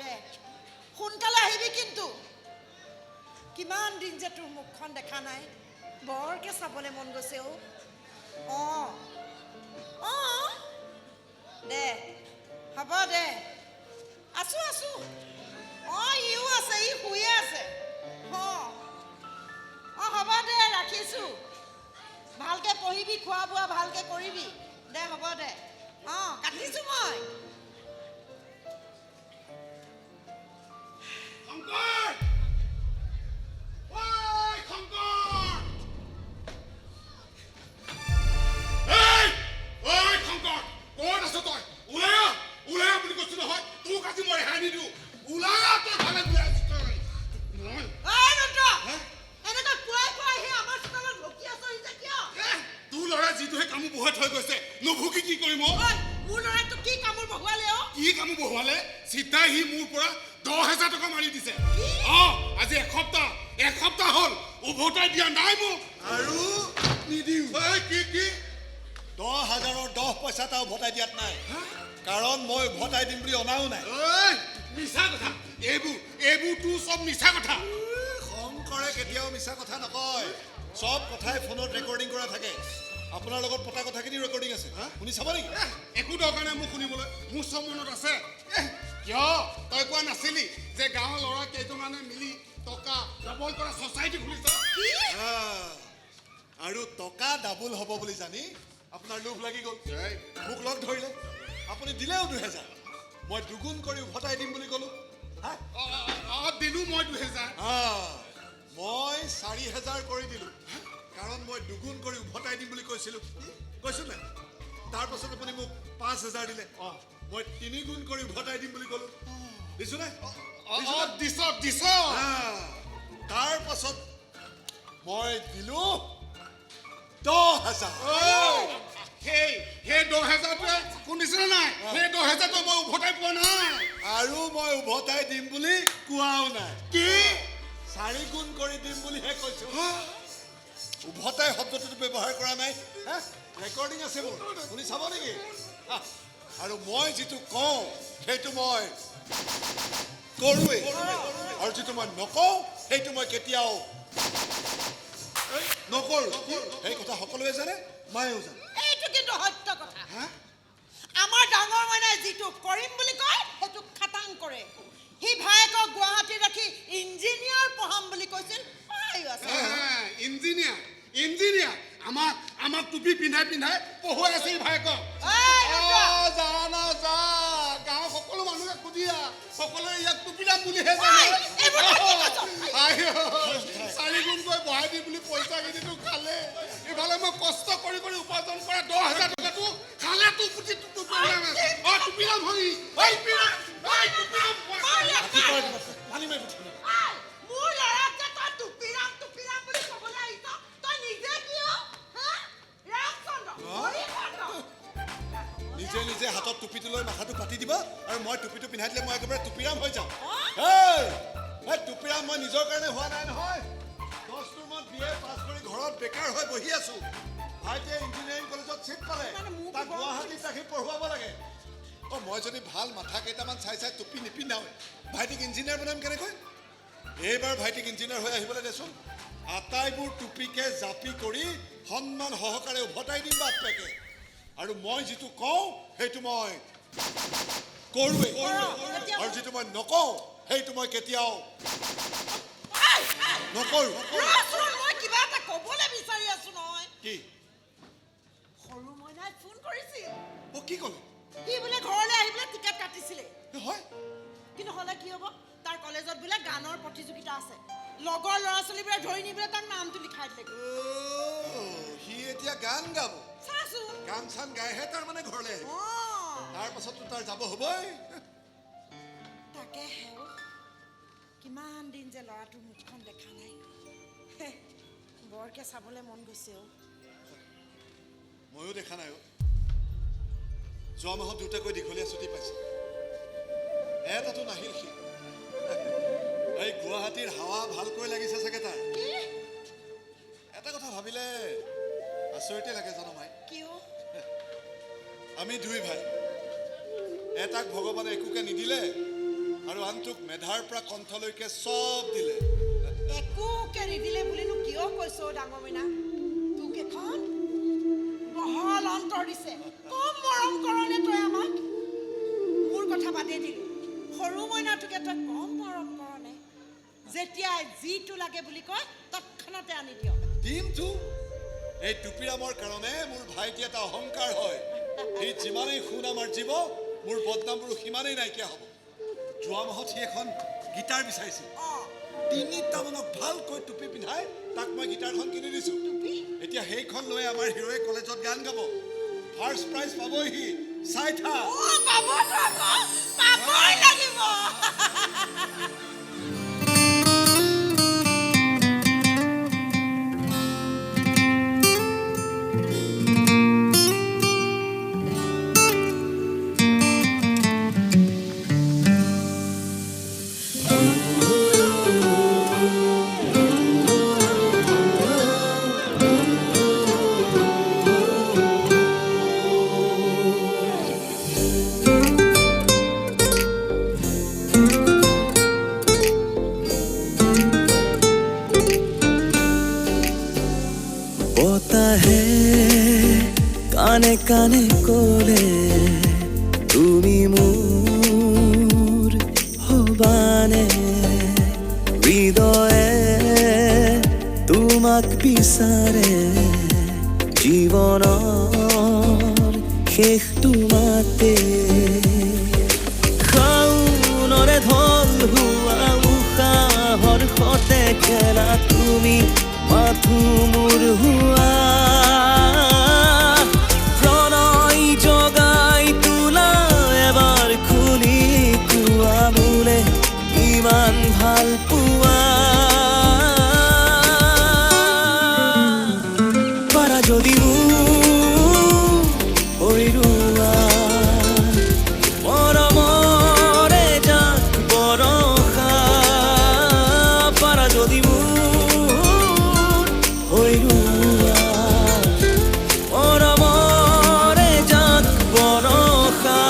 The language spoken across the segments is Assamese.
দে সোনকালে আহিবি কিন্তু কিমান দিন যে তোৰ মুখখন দেখা নাই বৰকে চাবলৈ মন গৈছে দে হ'ব দে আছো ইও আছে ই শুয়ে আছে হ'ব দে ৰাখিছোঁ ভালকে পঢ়িবি খোৱা বোৱা ভালকে কৰিবি দে হ'ব দে কাটিছোঁ মই কাৰণ মই উভতাই দিম বুলি অনাও নাই মিছা কথা এইবোৰ তোৰ চব মিছা কথা শংকৰে কেতিয়াও মিছা কথা নকয় সব কথাই ফোনত ৰেকৰ্ডিং কৰা থাকে আপোনাৰ লগত পতা কথাখিনি ৰেকৰ্ডিং আছে শুনি চাব নেকি একো দৰকাৰ নাই মোক শুনিবলৈ মোৰ চব মনত আছে কিয় তই কোৱা নাছিলি যে গাঁৱৰ ল'ৰা কেইজনমানে মিলি টকা ডাবল কৰা ছ'চাইটি খুলিছে আৰু টকা ডাবল হ'ব বুলি জানি আপোনাৰ লোভ লাগি গ'ল মোক লগ ধৰিলে আপুনি দিলেও 2000 মই দুগুণ কৰি উভতাই দিম বুলি ক'লো দিলো মই 2000 মই 4000 কৰি দিলো কাৰণ মই দুগুণ কৰি উভতাই দিম বুলি কৈছো নাই তাৰ পাছত আপুনি মোক 5000 দিলে মই 3 গুণ কৰি উভতাই দিম বুলি ক'লো দিছো নাই দিছ তাৰ পাছত মই দিলো 10000 সেই 10000টোৱে শুনিছিলে নাই সেই 10000টো মই উভতাই পোৱা নাই আৰু মই উভতাই দিম বুলি কোৱাও নাই কি 4 গুণ কৰি দিম বুলিহে কৈছো উভতাই শব্দটো ব্যৱহাৰ কৰা নাই ৰেকৰ্ডিং আছে মোৰ শুনি চাব নেকি আৰু মই যিটো কওঁ সেইটো মই কৰোৱেই আৰু যিটো মই নকওঁ সেইটো মই কেতিয়াও নকৰো এই কথা সকলোৱে জানে মইও জানো এইটো কিন্তু সত্য কথা আমাৰ ডাঙৰ মাইনাই যিটো কৰিম বুলি কয় সেইটো খাটাং কৰে সি ভায়েকক গুৱাহাটী ৰাখি ইঞ্জিনিয়াৰ পঢ়াম বুলি কৈছিল ইঞ্জিনিয়াৰ আমাক টুপি পিন্ধাই পঢ়ুৱাই আছে ভায়েকক যা গাঁৱৰ সকলো মানুহে সুধিয়া সকলোৱে ইয়াক টুপি দাম বুলিহে জানে 4 গুণকৈ বঢ়াই দি বুলি পইচা কিনিটো খালে ইফালে মই কষ্ট কৰি উপাৰ্জন কৰা 10000 টকাটো খালে টুপি দাম হয় নিজে হাতত টুপিটো লৈ মাথাটো পাতি দিব আৰু মই টুপিটো পিন্ধাই দিলে মই একেবাৰে টুপিৰাম হৈ যাম টুপিৰাম মই নিজৰ কাৰণে হোৱা নাই নহয় 10 মান বিএ পাছ কৰি ঘৰত বেকাৰ হৈ বহি আছো ভাইটিয়ে ইঞ্জিনিয়াৰিং কলেজত চিট পালে তাক গুৱাহাটীত ৰাখি পঢ়ুৱাব লাগে মই যদি ভাল মাথা কেইটামান চাই টুপি নিপিন্ধাও ভাইটিক ইঞ্জিনিয়াৰ বনাম কেনেকৈ এইবাৰ ভাইটিক ইঞ্জিনিয়াৰ হৈ আহিবলৈ দেচোন আটাইবোৰ টুপিকে জাপি কৰি সন্মান সহকাৰে উভতাই দিম বাটপেকে আৰু মই যিটো কওঁ সেইটো মই কৰোৱেই আৰু যিটো মই নকওঁ সেইটো মই কেতিয়াও নকৰো মই কিবা এটা ক'বলৈ বিচাৰি আছো নহয় কি সৰু মইনাই ফোন কৰিছিল কি ক'লে সি বোলে ঘৰলৈ আহিবলৈ টিকেট কাটিছিলে হয় কিন্তু হ'লে কি হ'ব তাৰ কলেজত বোলে গানৰ প্ৰতিযোগিতা আছে লগৰ ল'ৰা ছোৱালীবোৰে ধৰি নিবলৈ তাৰ নামটো লিখাই দিলে সি এতিয়া গান গাব গান চান গাইহে তাৰ মানে ঘৰলৈ আহিব তাৰ পাছততো তাৰ যাব হ'বই তাকে কিমান দিন যে ল'ৰাটোৰ মুখখন দেখা নাই বৰকে চাবলৈ মন গৈছে ময়ো দেখা নাই যোৱা মাহত দুটাকৈ দীঘলীয়া ছুটি পাইছে এটাতো নাহিল সি এই গুৱাহাটীৰ হাৱা ভালকৈ লাগিছে চাগে তাৰ এটা কথা ভাবিলে আচৰিতে লাগে জানো মাই কিয় আমি দুই ভাই এটাক ভগৱানে একোকে নিদিলে আৰু আনটোক মেধাৰ পৰা কণ্ঠলৈকে চব দিলে। একোকে নিদিলে বুলিনো কিয় কৈছ ডাঙৰ মইনা? তোক এখন বহল অন্তৰ দিছে। কম মৰম কৰনে তই আমাক? মোৰ কথা বাদেই দিলো, সৰু মইনাটোকে তই কম মৰম কৰনে? যেতিয়াই যিটো লাগে বুলি কয় তৎক্ষণাতে আনি দিয়। দিমটো এই টুপিৰামৰ কাৰণে মোৰ ভাইটি এটা অহংকাৰ হয়। এই যিমানেই সোণ আমাৰ জীৱ, মোৰ বদনামবোৰো সিমানেই নাইকিয়া হ'ব। যোৱা মাহত সি এখন গীটাৰ বিচাৰিছিল। 3টামানক ভালকৈ টুপি পিন্ধাই তাক মই গীটাৰখন কিনি দিছোঁ। এতিয়া সেইখন লৈ আমাৰ হিৰোৱে কলেজত গান গাব। ফাৰ্ষ্ট প্ৰাইজ পাবই সি। চাই থা। পাবই লাগিব। কানে কানে ক'লে তুমি মোৰ হবানে? হৃদয়ে তোমাক বিচাৰে, জীৱনৰ শেষটো মাতে। শাওনৰে ঢল হোৱা উশাহৰ সতে খেলা তুমি মাথো মোৰ হোৱা। ইমান ভাল পোৱা পাৰা যদি হৈ ৰোৱা, মৰমৰে যাক বৰষা। পাৰা যদি হৈ ৰোৱা, মৰমৰে যাক বৰষা।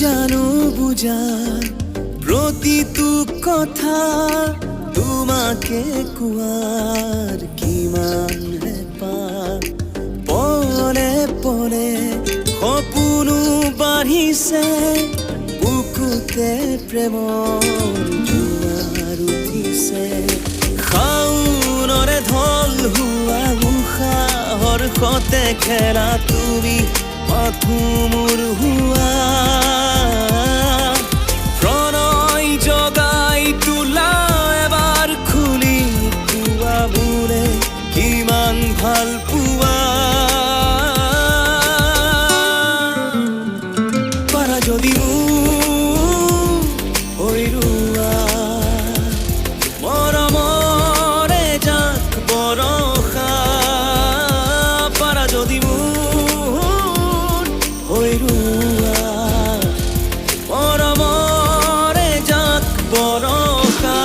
জানো বুজা প্ৰতিটো কথা তোমাকে কোৱাৰ কিমান হেঁপাহ। পলে পলে সপোনো বাঢ়িছে, বুকুতে প্ৰেমৰ জোৱাৰ উঠিছে। শাওনৰে ঢল হোৱা উশাহৰ সতে খেলা তুমি মাথো মোৰ হোৱা। প্ৰণয় জগাই তোলা এবাৰ খুলি পোৱা মোৰে কিমান ভাল পোৱা। পাৰা যদি হৈ ৰোৱা, মৰমৰে যাক বৰষা। পাৰা যদি হৈ ৰোৱা, মৰমৰে যাক বৰষা।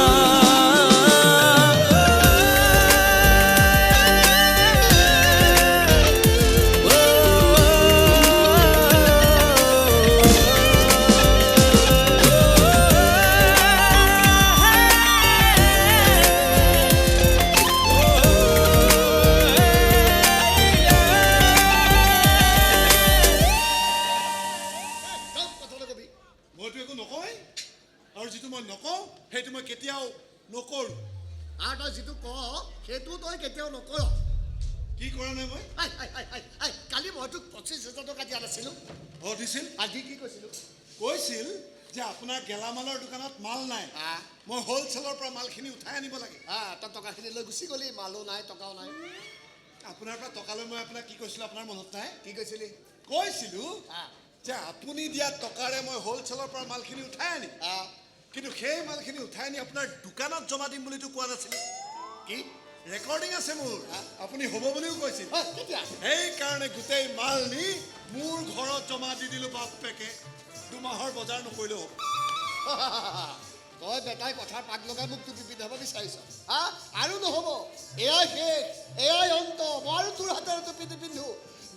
মইতো একো নকওঁৱেই, আৰু যিটো মই নকওঁ সেইটো মই কেতিয়াও নকৰোঁ। আৰু তই যিটো কৱ সেইটো তই কেতিয়াও নকৰ। কি কৰা নাই মই? কালি মই তোক 25,000 টকা দিয়া নাছিলোঁ? দিছিল। আজি কি কৈছিলোঁ? কৈছিল যে আপোনাৰ গেলামালৰ দোকানত মাল নাই, মই হ'লচেলৰ পৰা মালখিনি উঠাই আনিব লাগে। তই টকাখিনি লৈ গুচি গ'লি, মালো নাই টকাও নাই। আপোনাৰ পৰা টকা লৈ মই আপোনাক কি কৈছিলোঁ আপোনাৰ মনত নাই? কি কৈছিলি? কৈছিলোঁ যে আপুনি দিয়া টকাৰে মই হ'লচেলৰ পৰা মালখিনি উঠাই আনিম, কিন্তু সেই মালখিনি উঠাই আনি আপোনাৰ দোকানত জমা দিম বুলিতো কোৱা নাছিলোঁ। কি ৰেকৰ্ডিং আছে মোৰ আপুনি হ'ব বুলিও কৈছিল কেতিয়া সেইকাৰণে গোটেই মাল নি মোৰ ঘৰত জমা দি দিলোঁ বাপেকে 2 মাহৰ বজাৰ নকৰিলেও তই বেটাই কথাৰ পাক লগাই মোক টুপি পিন্ধাব বিচাৰিছ হা আৰু নহ'ব এয়াই শেষ এয়াই অন্ত মই আৰু তোৰ হাতেৰে টুপি নিপিন্ধো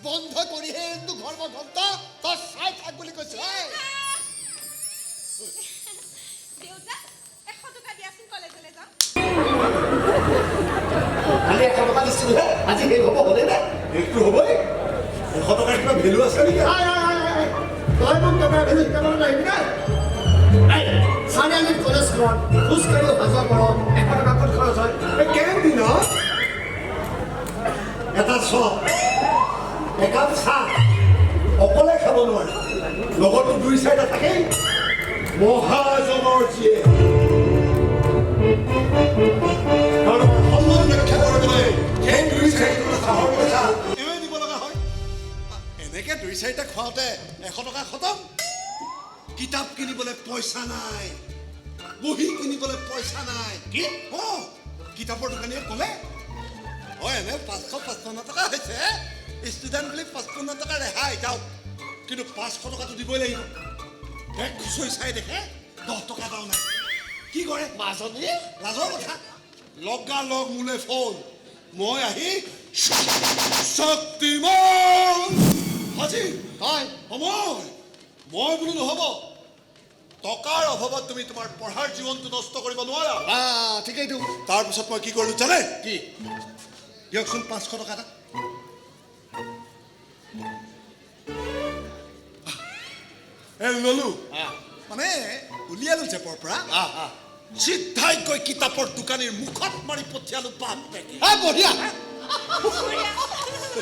বন্ধ কৰিহে তোৰ ঘৰ মই ঘণ্টা তই চাই থাক বুলি কৈছো দেউতা 100 টকা দিয়াচোন কলেজলৈ যাওঁ কালি 100 টকা দিছিলোহে আজি শেষ হ'ব হ'লে নে এইটো হ'বই 100 টকাৰ কিবা ভেলু আছে নেকি তই মোক টকা ভেলু শিকাবলৈ নাহিবি না চাৰিআলিত কলেজখন খোজকাঢ়ি অহা যোৱা কৰ 100 টকা ক'ত খৰচ হয় কেণ্টিনত এটা চপ একাপ চাহ অকলে খাব নোৱাৰে লগতো 2-4টা থাকেই মহাজনৰ জীয়ে আৰু সন্মান ৰক্ষা কৰিবলৈ সেই 2-4টা চাহৰ পইচা এনে দিব লগা হয় এনেকে 2-4টা খুৱাওঁতে 100 টকা খতম কিতাপ কিনিবলৈ পইচা নাই বহি কিনিবলৈ পইচা নাই কি কিতাপৰ দোকানীয়ে ক'লে এনে 555 টকা হৈছে ষ্টুডেণ্ট বুলি 55 টকা ৰেহাই যাওক কিন্তু 500 টকাটো দিবই লাগিব বেগ খুচৰি চাই দেখে 10 টকা এটাও নাই কি কৰে মাজনী লাজৰ কথা লগালগ মোলৈ ফোন মই আহি শক্তিমান হাজিৰ হয় সময় মই বোলো নহ'ব টকাৰ অভাৱত তুমি তোমাৰ পঢ়াৰ জীৱনটো নষ্ট কৰিব নোৱাৰা ঠিকেইতো তাৰপিছত মই কি কৰিলোঁ জানে কি দিয়কচোন 500 টকা এটা ললো মানে উলিয়ালো জেপৰ পৰা চিধাই গৈ কিতাপৰ দোকানীৰ মুখত মাৰি পঠিয়ালো বাপেকে বঢ়িয়া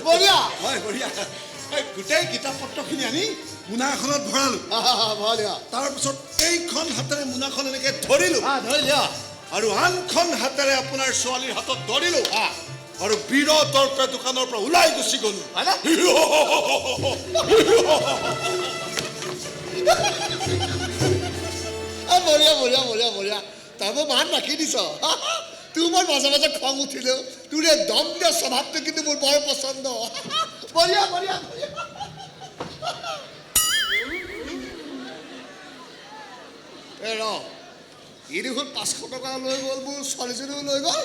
বঢ়িয়া হয় বঢ়িয়া গোটেই কিতাপ পত্ৰখিনি আনি মোনা এখনত ভৰালো বঢ়িয়া তাৰপিছত এইখন হাতেৰে মোনাখন এনেকে ধৰিলো ধৰিয়া আৰু আনখন হাতেৰে আপোনাৰ ছোৱালীৰ হাতত ধৰিলো আৰু বিৰতৰ্পে দোকানৰ পৰা ওলাই গুচি গলো বঢ়িয়া বঢ়িয়া বঢ়িয়া বঢ়িয়া তই মোক মান ৰাখি দিছ তোৰ মোৰ মাজে মাজে খং উঠিলেও তোৰ এই দম দিয়া স্বভাৱটো কিন্তু মোৰ বৰ পচন্দ বঢ়িয়া বঢ়িয়া এই ৰ ই দেখোন 500 টকা লৈ গ'ল মোৰ ছোৱালীজনীও লৈ গ'ল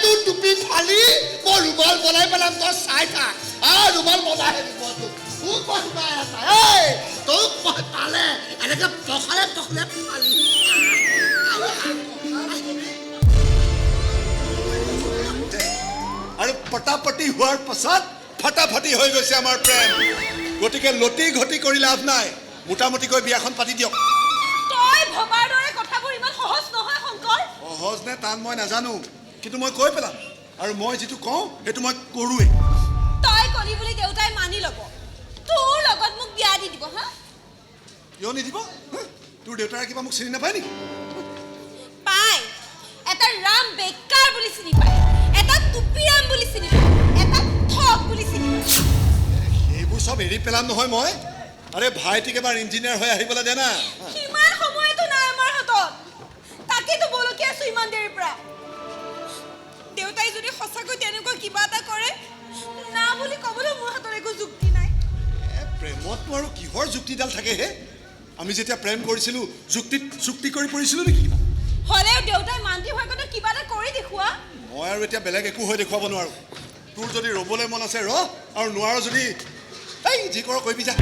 তোৰ টুপি ফালি মই ৰুমাল বনাই পেলাম তই চাই থাক ৰুমাল বনাই দিব তোক তোক মই পালে এনেকে পখালে পখালে ফালি আৰু পটাপটি হোৱাৰ পাছত ফটাফটি হৈ গৈছে আমাৰ প্ৰেম গতিকে লটি ঘটি কৰি লাভ নাই মোটামুটিকৈ বিয়াখন পাতি দিয়ক তই ভবাৰ দৰে কথাবোৰ ইমান সহজ নহয় শংকৰ সহজ নে টান মই নাজানো কিন্তু মই কৈ পেলাম আৰু মই যিটো কওঁ সেইটো মই কৰোৱেই তই কলি বুলি দেউতাই মানি ল'ব তোৰ লগত মোক বিয়া দি দিব হা কিয় নিদিব তোৰ দেউতাৰে কিবা মোক চিনি নাপায় নেকি পাই এটা ৰাম বেকাৰ বুলি চিনি পায় এটা টুপিৰাম বুলি চিনি পায় এটা ঠক বুলি চিনি পায় এইবোৰ চব এৰি পেলাম নহয় মই আৰে ভাইটিক এবাৰ ইঞ্জিনিয়াৰ হৈ আহিবলৈ দে না সিমান সময়তো নাই আমাৰ হাতত তাকেতো বলকি আছো ইমান দেৰিৰ পৰা দেউতাই যদি সঁচাকৈ তেনেকুৱা কিবা এটা কৰে না বুলি ক'বলৈ মোৰ হাতত একো যুক্তি নাই প্ৰেমতনো আৰু কিহৰ যুক্তিডাল থাকে হে আমি যেতিয়া প্ৰেম কৰিছিলোঁ চুক্তি কৰি পৰিছিলোঁ নেকি হ'লেও দেউতাই মান্তি হোৱাৰ কথা কিবা এটা কৰি দেখুওৱা মই আৰু এতিয়া বেলেগ একো হৈ দেখুৱাব নোৱাৰোঁ তোৰ যদি ৰ'বলৈ মন আছে ৰ আৰু নোৱাৰ যদি এই যি কৰ কৰিবি যা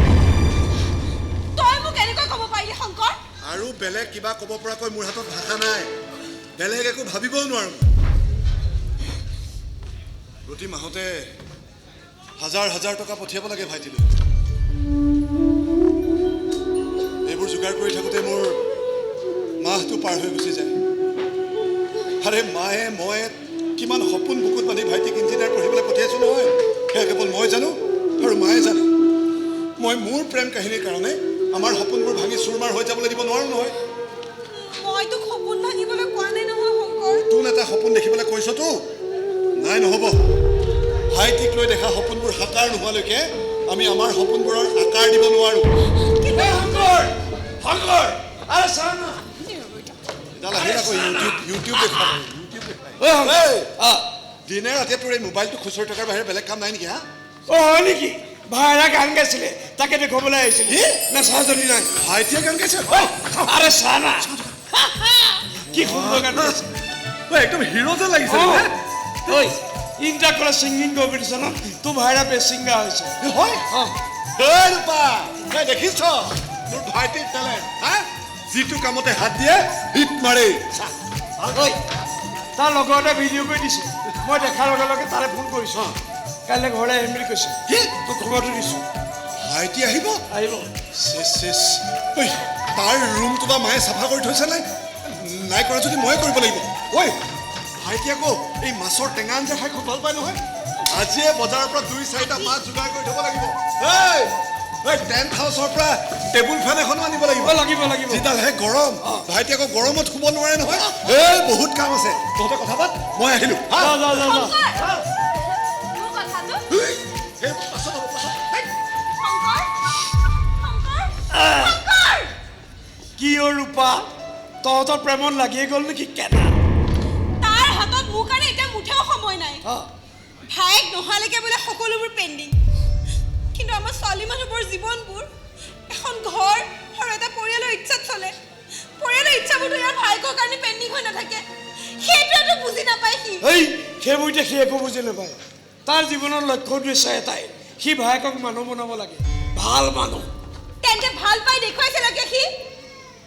তই মোক এনেকৈ ক'ব পাৰিলি শংকৰ আৰু বেলেগ কিবা ক'ব পৰাকৈ মোৰ হাতত ভাষা নাই বেলেগ একো ভাবিবও নোৱাৰোঁ প্ৰতি মাহতে 1000 টকা পঠিয়াব লাগে ভাইটিলৈ এইবোৰ যোগাৰ কৰি থাকোঁতে মোৰ মাহটো পাৰ হৈ গুচি যায় আৰে মায়ে মই কিমান সপোন বুকুত বান্ধি ভাইটিক ইঞ্জিনিয়াৰ পঢ়িবলৈ পঠিয়াইছোঁ নহয় সেয়া কেৱল মই জানো আৰু মায়ে জানে মই মোৰ প্ৰেম কাহিনীৰ কাৰণে আমাৰ সপোনবোৰ ভাঙি চুৰমাৰ হৈ যাবলৈ দিব নোৱাৰোঁ নহয় মই তোক সপোন ভাঙিবলৈ কোৱা নাই নহয় শংকৰ নতুন এটা সপোন দেখিবলৈ কৈছতো নাই নহ'ব ভাইটিক লৈ দেখা সপোনবোৰ সাকাৰ নোহোৱালৈকে আমি আমাৰ সপোনবোৰৰ আকাৰ দিব নোৱাৰোঁ কিন্তু শংকৰ আৰে চাহ না ইউটিউব দেখুৱা দিনে ৰাতিয়ে তোৰ এই মোবাইলটো খুচৰি থকাৰ বাহিৰে বেলেগ কাম নাই নেকি হা হয় নেকি ভাইৰা গান গাইছিলে তাকে দেখুৱাবলৈ আহিছিল না চাহজনী নাই ভাইটিয়ে গান গাইছে আৰে চাহ না কি সুন্দৰ গান গাইছে একদম হিৰো যেন লাগিছে ঐ ইণ্টাৰ কলেজ ছিংগিং কম্পিটিশ্যনত তোৰ ভাইৰা বেষ্ট ছিংগাৰ হৈছে হয় ৰূপা দেখিছ মোৰ ভাইটিৰ টেলেণ্ট হা যিটো কামতে হাত দিয়ে হিট মাৰে ঐ তাৰ লগতে ভিডিঅ' কৰি দিছে মই দেখাৰ লগে লগে তাৰে ফোন কৰিছোঁ কাইলৈ ঘৰলৈ আহিম বুলি কৈছে কি তোক খবৰটো দিছোঁ ভাইটি আহিব আহিব তাৰ ৰুমটো বা মায়ে চাফা কৰি থৈছে নাই কৰা যদি ময়ে কৰিব লাগিব ঐ ভাইটি আকৌ এই মাছৰ টেঙা আঞ্জা খাই খুব ভাল পায় নহয় আজিয়ে বজাৰৰ পৰা 2-4টা মাছ যোগাৰ কৰি থ'ব লাগিব টেণ্ট হাউচৰ পৰা টেবুল ফেন এখনো আনিব লাগিব লাগিব যিডালহে গৰম ভাইটি আকৌ গৰমত শুব নোৱাৰে নহয় বহুত কাম আছে তহঁতে কথা পাত মই আহিলো কি ৰূপা তহঁতৰ প্ৰেমত লাগিয়ে গ'ল নেকি কেনা তাৰ হাতত মোৰ কাৰণে এতিয়া মুঠেও সময় নাই ভাইক নোহোৱালৈকে বোলে সকলোবোৰ পেণ্ডিং কিন্তু আমাৰ ছোৱালী মানুহবোৰ জীৱনবোৰ এখন ঘৰ আৰু এটা পৰিয়ালৰ ইচ্ছাত চলে পৰিয়ালৰ ইচ্ছাবোৰতো ইয়াৰ ভাইকৰ কাৰণে পেণ্ডিং হৈ নাথাকে সেইটোৱেতো বুজি নাপায় সি সেইবোৰ এতিয়া সি একো বুজি নাপায় তাৰ জীৱনৰ লক্ষ্য উদ্দেশ্য এটাই সি ভাইকক মানুহ বনাব লাগে ভাল মানুহ তেন্তে ভাল পাই দেখুৱাইছিলকে সি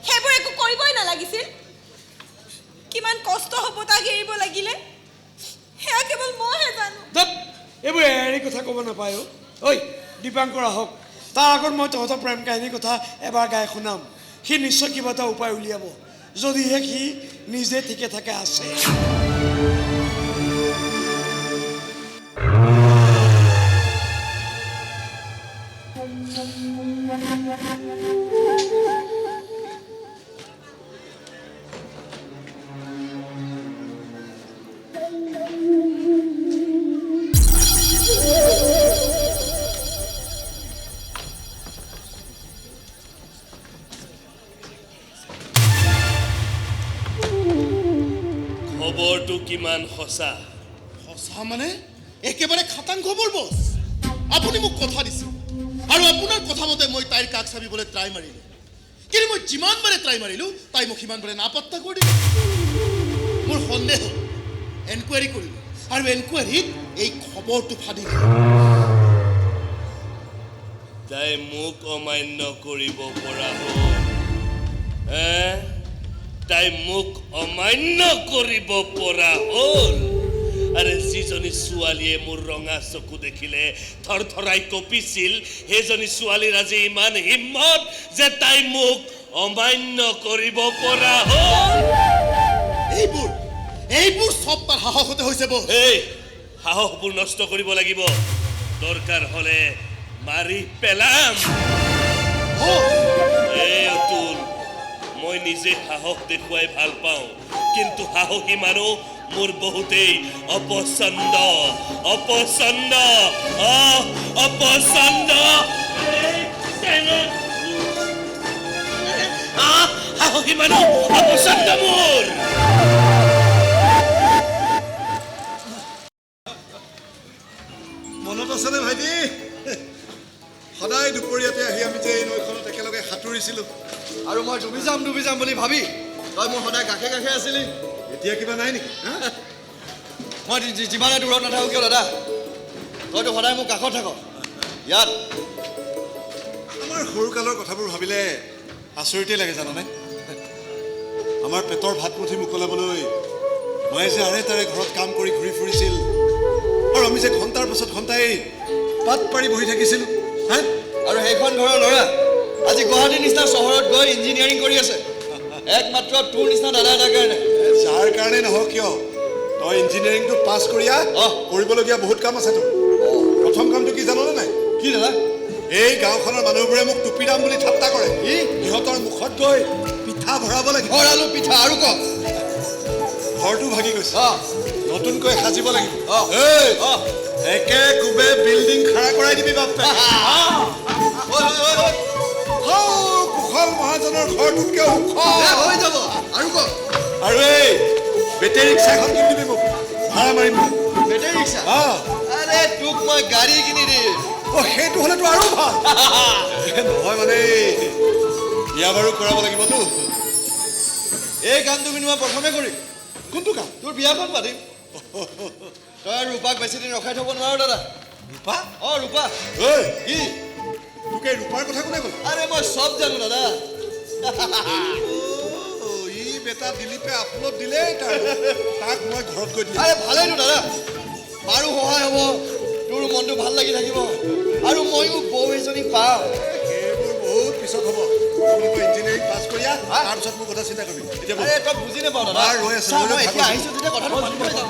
সেইবোৰ একো কৰিবই নালাগিছিল কিমান কষ্ট হ'ব তাক এৰিব লাগিলে সেয়া কেৱল মইহে জানো এইবোৰ এৰি কথা ক'ব নাপায় ঐ দীপাংকৰ আহক তাৰ আগত মই তহঁতৰ প্ৰেম কাহিনীৰ কথা এবাৰ গাই শুনাম সি নিশ্চয় কিবা এটা উপায় উলিয়াব যদিহে সি নিজে ঠিকে থাকে আছে খবৰটো কিমান সঁচা সঁচা মানে একেবাৰে খাটাং খবৰ বছ আপুনি মোক কথা দিছে আৰু আপোনাৰ কথা মতে মই তাইৰ কাষ চাপিবলৈ ট্ৰাই মাৰিলোঁ কিন্তু মই যিমানবাৰে ট্ৰাই মাৰিলোঁ তাই মোক সিমানবাৰে নাপাত্তা কৰি দিলে মোৰ সন্দেহ হ'ল এনকুৱাৰী কৰিলোঁ আৰু এনকুৱাৰীত এই খবৰটো ফাদিলে তাই মোক অমান্য কৰিব পৰা হ'ল তাই মোক অমান্য কৰিব পৰা হ'ল আৰে যিজনী ছোৱালীয়ে মোৰ ৰঙা চকু দেখিলে থৰথৰাই কঁপিছিল সেইজনী ছোৱালীৰ আজি ইমান হিম্মত যে তাই মোক অমান্য কৰিব পৰা হ'ল এইবোৰ চব তাৰ সাহসতে হৈছে বছ এই সাহসবোৰ নষ্ট কৰিব লাগিব দৰকাৰ হ'লে মাৰি পেলাম এই অতুল মই নিজে সাহস দেখুৱাই ভাল পাওঁ কিন্তু সাহসী মানুহ মোৰ বহুতেই অপছন্দ সাহসী মানুহ অপছন্দ মোৰ মনত আছেনে ভাইটি সদায় দুপৰীয়াতে আহি আমি যে এই নৈখনত একেলগে সাঁতুৰিছিলোঁ আৰু মই ডুবি যাম বুলি ভাবি তই মোৰ সদায় কাষে কাষে আছিলি এতিয়া কিবা নাই নেকি মই যিমানে দূৰত নাথাকোঁ কিয় দাদা তইতো সদায় মোৰ কাষত থাক ইয়াত আমাৰ সৰুকালৰ কথাবোৰ ভাবিলে আচৰিতেই লাগে জাননে আমাৰ পেটৰ ভাত মুঠি মোকলাবলৈ মায়ে যে আৰে তাৰে ঘৰত কাম কৰি ঘূৰি ফুৰিছিল আৰু আমি যে ঘণ্টাৰ পাছত ঘণ্টাই পাত পাৰি বহি থাকিছিলোঁ হা আৰু সেইখন ঘৰৰ ল'ৰা আজি গুৱাহাটীৰ নিচিনা চহৰত গৈ ইঞ্জিনিয়াৰিং কৰি আছে একমাত্ৰ তোৰ নিচিনা দাদা এটাৰ কাৰণে যাৰ কাৰণে নহওক কিয় তই ইঞ্জিনিয়াৰিংটো পাছ কৰি কৰিবলগীয়া বহুত কাম আছে তোৰ প্ৰথম কামটো কি জাননে নাই কি দাদা এই গাঁওখনৰ মানুহবোৰে মোক টুপিৰাম বুলি ঠাট্টা কৰে সিহঁতৰ মুখত গৈ পিঠা ভৰাব লাগিব ভৰালো পিঠা আৰু কওক ঘৰটো ভাগি গৈছে নতুনকৈ সাজিব লাগিব একে কোবে বিল্ডিং খাৰা কৰাই দিবি বাপে কুশল মহাজনৰ ঘৰটোতকৈ ওখ হৈ যাব আৰু কওক আৰু এই বেটেৰী ৰিক্সা এখন কিনি দিবি মোক ভাড়া মাৰিম বেটেৰী ৰিক্সা অঁ আৰে তোক মই গাড়ী কিনি দিম অঁ সেইটো হ'লেতো আৰু ভাল নহয় মানে বিয়া বাৰু কৰাব লাগিবতো এই কামটো কিন্তু মই প্ৰথমে কৰিম কোনটো কাম তোৰ বিয়াখন পাতিম তই ৰূপাক বেছিদিন ৰখাই থ'ব নোৱাৰ দাদা ৰূপা অঁ ৰূপা ঐ কি তোক এই ৰূপাৰ কথা কোনে ক'লে আৰে মই চব জানো দাদা ই বেটা দিলীপে আপলোড দিলেই তাক মই ঘৰত গৈ দিম আৰে ভালেইতো দাদা মাৰো সহায় হ'ব তোৰ মনটো ভাল লাগি থাকিব আৰু ময়ো বৌ এজনী পাওঁ সেইবোৰ বহুত পিছত হ'ব তই ইঞ্জিনিয়াৰিং পাছ কৰি আহ তাৰপিছত মোৰ কথা চিন্তা কৰিবি এতিয়া বল। আৰে তই বুজি নাপাওঁ দাদা মাৰ ৰৈ আছে, চা, ৰৈ মই থাক। এতিয়া আহিছোঁ যেতিয়া কথাটো পাতিবই যাওঁ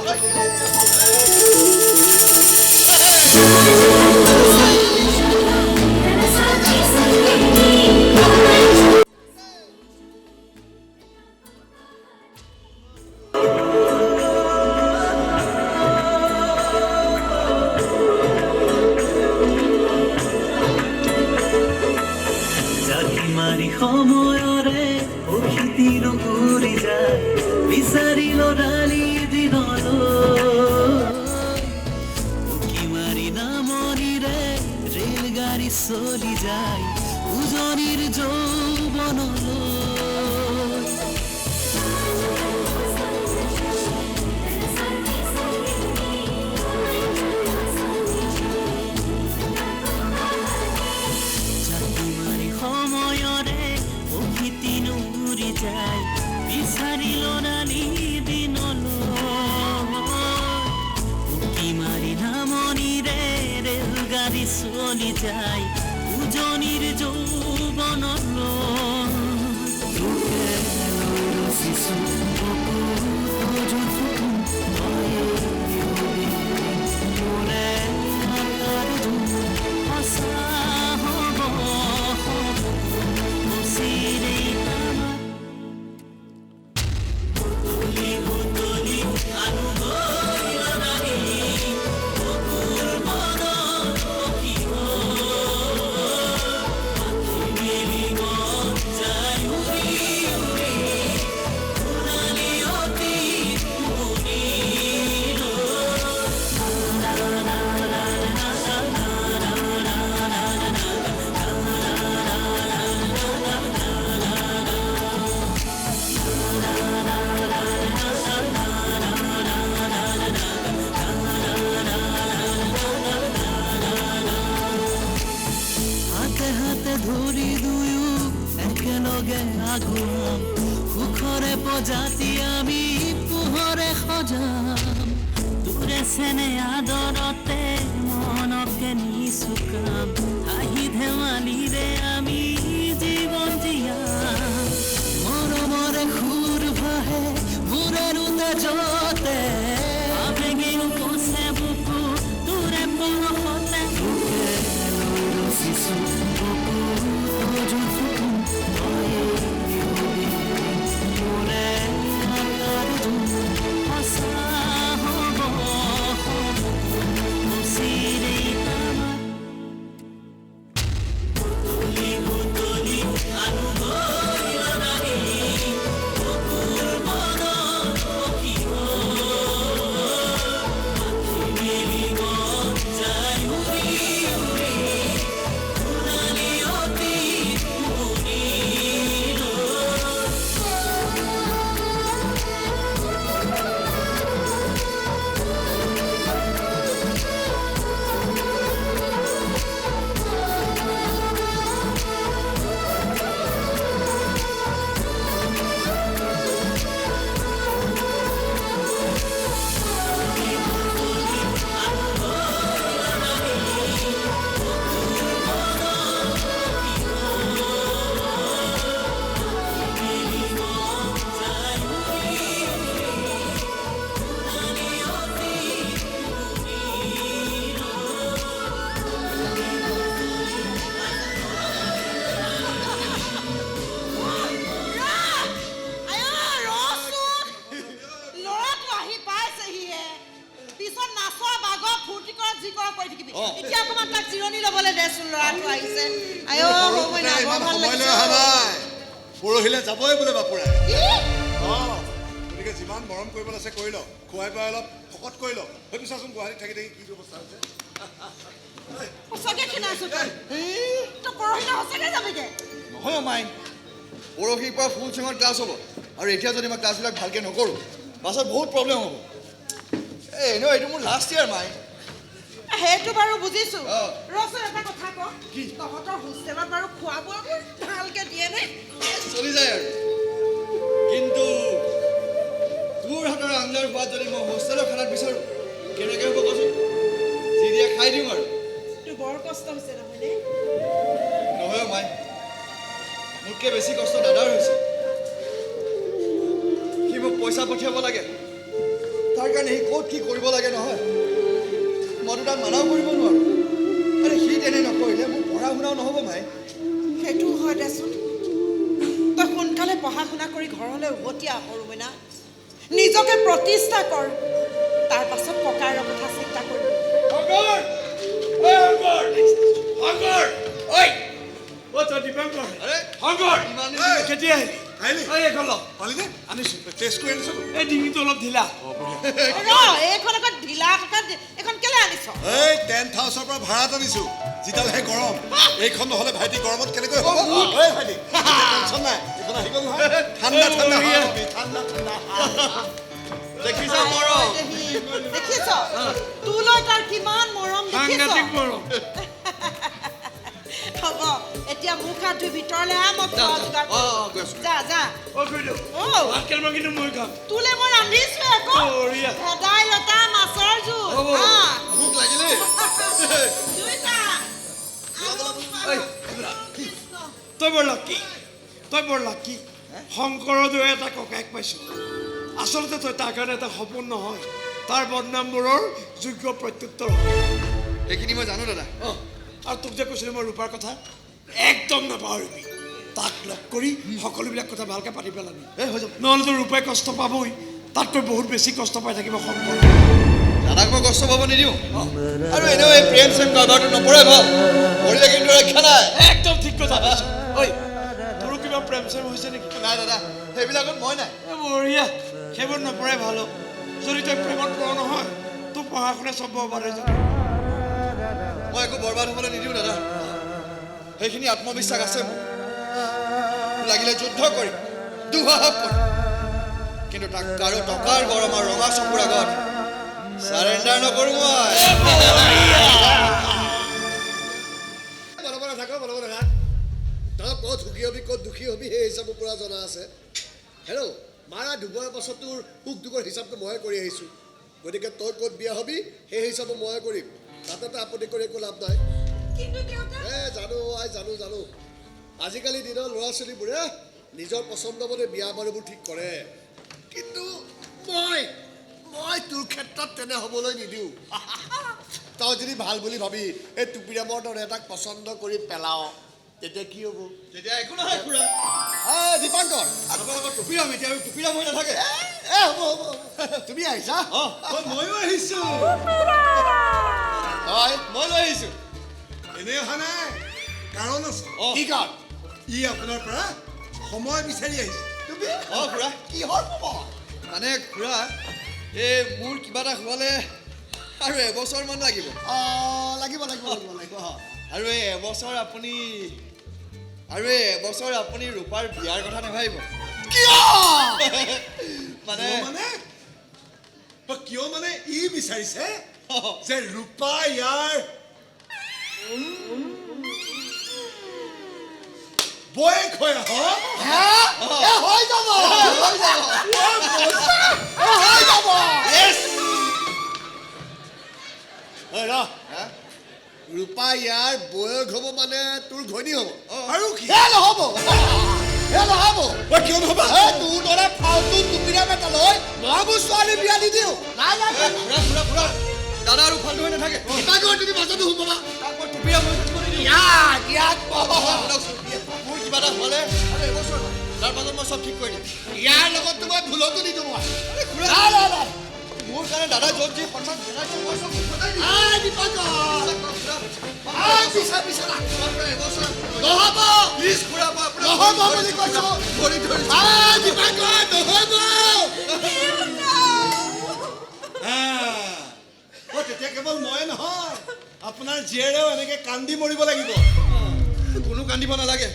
জাকি মাৰি সময়ৰে প্ৰকৃতিৰ উৰি যায় বিচাৰি লৰালি দিনলৈ উকি মাৰি নামনিৰে ৰেলগাড়ী চলি যায় উজনিৰ যৌৱনলৈ সময়ৰে প্ৰকৃতি নুৰি যায় বিচাৰি লৰালি দিনলৈ উকি মাৰি নামনিৰে ৰেলগাড়ী চলি যায় উজনিৰ যৌৱনলৈ ধৰি দুয়ো একেলগে আগুৱাম সুখৰে প্ৰজাতি আমি পোহৰে সজাম দূৰে চেনে আদৰতে মনকে নিচুকাম হাঁহি ধেমালিৰে আমি জীৱন জীয়াম মৰমৰে সুৰ ভাহে মোৰে তেজতে আবেগে উপচে বুকু দূৰে পৰশতে পৰহিলে যাবই বোলে বাপুৰাই যিমান মৰম কৰিবলৈ আছে কৰি ল খুৱাই পাই অলপ শকত কৰি ল সেইটো চাচোন গুৱাহাটীত থাকি থাকি কি অৱস্থা হৈছে সঁচাকে খিনাইছো তই পৰহিলে সঁচাকে যাবিগে নহয় মাই পৰহিৰ পৰা ফুল চিঙত ক্লাছ হ'ব আৰু এতিয়া যদি মই ক্লাছবিলাক ভালকৈ নকৰোঁ পাছত বহুত প্ৰব্লেম হ'ব এনেও এইটো মোৰ লাষ্ট ইয়াৰ মাই সেইটো বাৰু বুজিছো অ'। ৰচোন এটা কথা ক তহঁতৰ হোষ্টেলত বাৰু খোৱা বোৱাবোৰ ভালকে দিয়ে নে চলি যায় আৰু কিন্তু তোৰ হাতৰ আঞ্জাৰ সোৱাদ যদি মই হোষ্টেলৰ খানাত বিচাৰোঁ কেনেকৈ হ'ব কচোন যি দিয়ে খাই দিওঁ আৰু তোৰ বৰ কষ্ট হৈছে নহয়নে নহয় মাই মোতকৈ বেছি কষ্ট দাদাৰ হৈছে সি মোক পইচা পঠিয়াব লাগে তাৰ কাৰণে সি ক'ত কি কৰিব লাগে নহয় মইতো তাক মানাও কৰিব নোৱাৰোঁ আৰে সি তেনে নকৰিলে মোৰ পঢ়া শুনাও নহ'ব মাই সেইটোও হয় দেচোন তই সোনকালে পঢ়া শুনা কৰি ঘৰলৈ উভতি আহ সৰুমইনা নিজকে প্ৰতিষ্ঠা কৰ তাৰ পাছত ককাৰ কথা চিন্তা কৰিবি শংকৰ ঐ শংকৰ শংকৰ ঐ অ' তই দীপাংকৰ আৰে শংকৰ ইমান কেতিয়া আহিলি আহিলি ঐ এইখন ল পালিনে আনিছোঁ টেষ্ট কৰি আনিছোঁ এই ডিঙিটো অলপ ঢিলা এইখন আকৌ ঢিলা থকা এইখন কেলে আনিছ এই টেণ্ট হাউচৰ পৰা ভাড়াত আনিছোঁ যিডালহে গৰম এইখন নহ'লে ভাইটি গৰমত কেনেকৈ হ'ব ঐ ভাইটি টেনশ্যন নাই এইখন আহি গ'ল নহয় ঠাণ্ডা ঠাণ্ডা হাৱা পাবি, ঠাণ্ডা ঠাণ্ডা দেখিছা মৰম দেখিছ তোলৈ তাৰ কিমান মৰম সাংঘাতিক দেখিছ মৰম হ'ব এতিয়া মুখ হাত ধুই ভিতৰলৈ আহ মই খোৱা যোগাৰ কৰোঁ। যা যা অ' খুৰীদেউ ভাত কেইটামান কিন্তু মই খাম তোলে মই ৰান্ধিছো আকৌ বঢ়িয়া। ভেদাইলতা মাছৰ জোল হ'ব। আহ, ভোক লাগিলে দুইটা ঐ কৃষ্ণ। তই বৰ লাকি শংকৰৰ দৰে এটা ককায়েক পাইছোঁ আচলতে তই তাৰ কাৰণে এটা সপোন নহয় তাৰ বদনামবোৰৰ যোগ্য প্ৰত্যুত্তৰ হয় সেইখিনি মই জানো দাদা অঁ আৰু তোক যে কৈছিলোঁ মই ৰূপাৰ কথা একদম নাপাহৰিবি তাক লগ কৰি সকলোবিলাক কথা ভালকৈ পাতি পেলাবি হৈ যাব নহ'লেতো ৰূপাই কষ্ট পাবই তাতকৈ বহুত বেছি কষ্ট পাই থাকিব শংকৰ দাদাক মই কষ্ট পাব নিদিওঁ আৰু এনেও এই প্ৰেম চেম কাৰবাৰটো নপৰে ভাল কৰিলে কিন্তু ৰক্ষা নাই একদম ঠিক কথা কৈছ ঐ তোৰো কিবা প্ৰেম চেম হৈছে নেকি নাই দাদা সেইবিলাকত মই নাই বঢ়িয়া সেইবোৰ নপৰাই ভাল যদি তই প্ৰেমত পৰ নহয় তোৰ পঢ়া শুনা চব বৰবাদ হৈ যাব মই একো বৰবাদ হ'বলৈ নিদিওঁ দাদা সেইখিনি আত্মবিশ্বাস আছে মোৰ লাগিলে যুদ্ধ কৰিম দুঃসাহস কৰিম কিন্তু তাক কাৰো টকাৰ গৰম আৰু ৰঙা চকুৰ আগত চাৰেণ্ডাৰ নকৰোঁ মই বলবলে থাক তই ক'ত সুখী হবি ক'ত দুখী হবি সেই হিচাপৰ পৰা জনা আছে হেল্ল' মাৰা দুবছৰ পাছত তোৰ সুখ দুখৰ হিচাপটো ময়ে কৰি আহিছোঁ গতিকে তই ক'ত বিয়া হবি সেই হিচাপো ময়ে কৰিম তাতে তই আপত্তি কৰি একো লাভ নাই কিন্তু দেউতা জানো আজিকালি দিনৰ ল'ৰা ছোৱালীবোৰে নিজৰ পচন্দ মতে বিয়া বাৰুবোৰ ঠিক কৰে কিন্তু মই তোৰ ক্ষেত্ৰত তেনে হ'বলৈ নিদিওঁ তই যদি ভাল বুলি ভাবি এই টুপিৰামৰ দৰে এটাক পচন্দ কৰি পেলাও তেতিয়া কি হ'ব তেতিয়া একো নহয় খুৰা দীপাংকৰ আপোনালোকৰ টুপিৰাম এতিয়া আৰু টুপিৰাম হৈ নাথাকে হ'ব তুমি আহিছা ময়ো আহিছোঁ হয় মই লৈ আহিছোঁ এনেই অহা নাই কাৰণ আছে কি কাৰণ ই আপোনাৰ পৰা সময় বিচাৰি আহিছে তুমি খুৰা কিহৰ খবৰ মানে খুৰা এই মোৰ কিবা এটা হোৱালে আৰু এবছৰমান লাগিব লাগিব আৰু এই এবছৰ আপুনি ৰূপাৰ বিয়াৰ কথা নাভাবিব কিয় মানে ই বিচাৰিছে যে ৰূপা ইয়াৰ বয়েক হৈ আহক হৈ যাব ৰূপা ইয়াৰ বয়স হ'ব মানে তোৰ ঘৈণী হ'ব আৰু কি নহ'ব কিয় নহ'বা তোৰ দৰে ফাল্টু টুপিৰা এটা লৈ মই মোৰ ছোৱালী বিয়া নিদিওঁ খুৰা দাদা আৰু ফাল্টু হৈ নাথাকে তুমি মাজতো সোমাবা তাক মই টুপিৰাম হৈ থাকিব নিদিওঁ মোৰ কিবা এটা হোৱালে আৰু এবছৰ তাৰ পাছত মই চব ঠিক কৰি দিম ইয়াৰ লগততো মই ভুলতো নিদিওঁ মোৰ কাৰণে দাদা য'ত যি সন্মান জনাইছে মই চব উভতাই দিম নহ'ব প্লিজ খুৰা মই নহ'ব বুলি কৈছো ভৰি ধৰিছোঁ দীপাংকৰ নহ'ব জীয়েৰেও এনেকে কান্দি মৰিব লাগিব কোনো কান্দিব নালাগে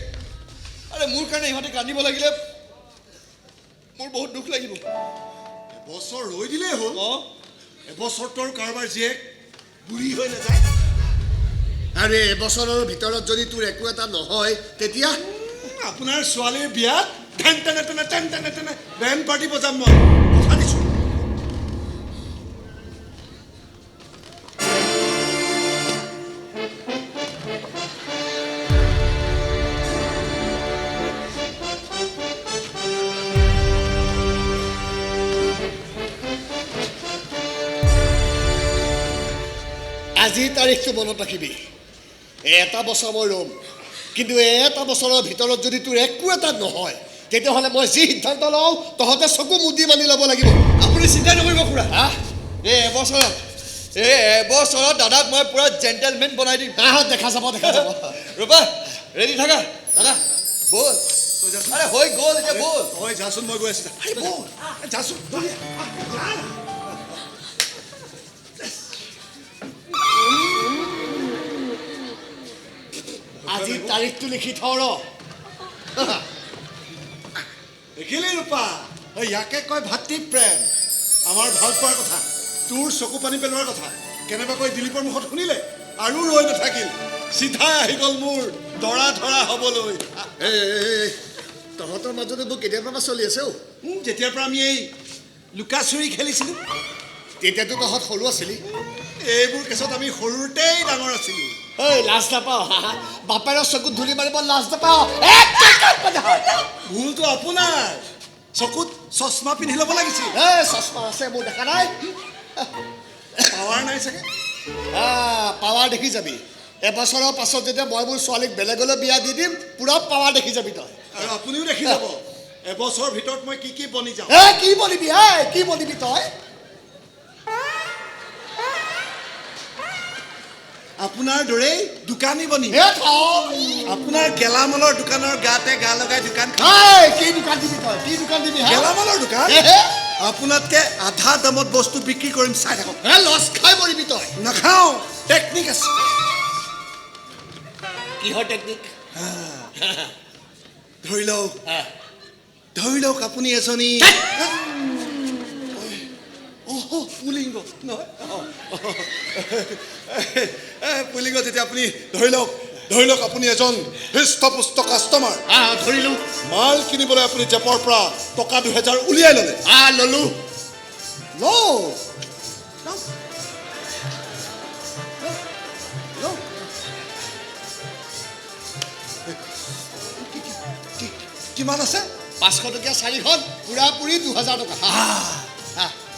আৰে মোৰ কাৰণে ইহঁতে কান্দিব লাগিলে মোৰ বহুত দুখ লাগিব এবছৰ ৰৈ দিলেই হ'ল অঁ এবছৰ তোৰ কাৰোবাৰ জীয়েক বুঢ়ী হৈ নাযায় আৰে এবছৰৰ ভিতৰত যদি তোৰ একো এটা নহয় তেতিয়া আপোনাৰ ছোৱালীৰ বিয়াত টেন টেনে টেনে টেন টেনে টেনে বেণ্ড পাৰ্টি বজাম মই কথা দিছোঁ আজিৰ তাৰিখটো মনত ৰাখিবি এটা বছৰ মই ৰ'ম কিন্তু এটা বছৰৰ ভিতৰত যদি তোৰ একো এটা নহয় তেতিয়াহ'লে মই যি সিদ্ধান্ত লওঁ তহঁতে চকু মুদি মানি ল'ব লাগিব আপুনি চিন্তা নকৰিব খুৰা হা এবছৰত দাদাক মই পুৰা জেণ্টেলমেন বনাই দিম হা দেখা যাব ৰ'বা ৰেডি থাকা দাদা ব'ল আৰে হৈ গ'ল এতিয়া ব'ল তই যাচোন মই গৈ আছোঁ আৰে ব'ল যাচোন আজি তাৰিখটো লিখি থওঁ ৰ দেখিলি ৰূপা ইয়াকে কয় ভাতৃ প্ৰেম আমাৰ ভাল পোৱাৰ কথা তোৰ চকু পানী পেলোৱাৰ কথা কেনেবাকৈ দিলীপৰ মুখত শুনিলে আৰু ৰৈ নাথাকিল চিধাই আহি গ'ল মোৰ দৰা ধৰা হ'বলৈ তহঁতৰ মাজতে মোক কেতিয়াৰ পৰা চলি আছে যেতিয়াৰ পৰা আমি এই লুকা চুৰি খেলিছিলোঁ তেতিয়াতো তহঁত সৰু আছিলি এইবোৰ কেছত আমি সৰুতেই ডাঙৰ আছিলোঁ ঐ লাজ নাপাওঁ বাপেৰৰ চকুত ধূলি মাৰিব লাজ নাপাওঁ ভুলটো আপোনাৰ চকুত চশমা পিন্ধি ল'ব লাগিছিল চশমা আছে মোৰ দেখা নাই পাৱাৰ নাই চাগে পাৱাৰ দেখি যাবি এবছৰৰ পাছত যেতিয়া মই মোৰ ছোৱালীক বেলেগলৈ বিয়া দি দিম পুৰা পাৱাৰ দেখি যাবি তই আৰু আপুনিও দেখি যাব এবছৰৰ ভিতৰত মই কি কি বনি যাওঁ কি বনিবি কি বনিবি তই আপোনাৰ দৰেই দোকানী বনি আপোনাৰ গেলামালৰ দোকানৰ গাতে গা লগাই দোকান কি দোকান দিবি তই কি দোকান দিবি গেলামালৰ দোকান আপোনাতকে আধা দামত বস্তু বিক্ৰী কৰিম চাই থাকক লছ খাই মৰিবি তই নাখাওঁ টেকনিক আছে কিহৰ টেকনিক ধৰি লওক আপুনি এজনী পুলিংগ নহয় পুলিংগ যেতিয়া আপুনি ধৰি লওক আপুনি এজন হৃষ্টপুষ্ট কাষ্টমাৰ ধৰিলো মাল কিনিবলৈ আপুনি জেপৰ পৰা টকা 2000 উলিয়াই ল'লে ললো কিমান আছে 500 টকীয়া 4খন পুৰাপুৰি 2000 টকা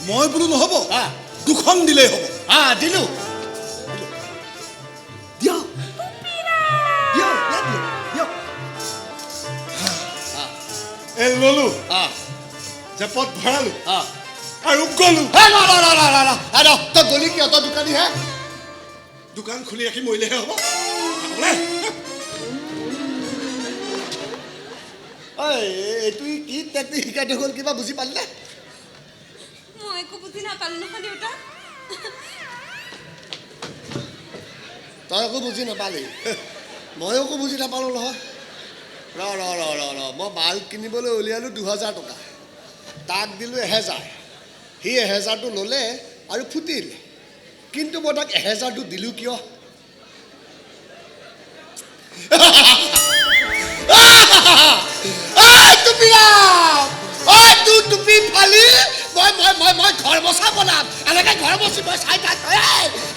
মই বোলো নহ'ব 2খন দিলেই হ'ব দিলো ল'লো জেপত ভৰালো আৰু গ'লো তই গলি কি তই দোকানী হে দোকান খুলি ৰাখি মৰিলেহে হ'ব এইটো কি টেকনিক শিকাই থৈ গ'ল কিবা বুজি পালি নে মই একো বুজি নাপালোঁ নহয় দেউতা তই একো বুজি নাপালি ময়ো একো বুজি নাপালোঁ নহয় মই মাল কিনিবলৈ উলিয়ালোঁ 2000 টকা তাক দিলোঁ 1000 সি 1000টো ল'লে আৰু ফুটিল কিন্তু মই তাক 1000টো দিলোঁ কিয় টুপি ফালি মই ঘৰ বচা বনাম এনেকে ঘৰ বচি মই চাই থাক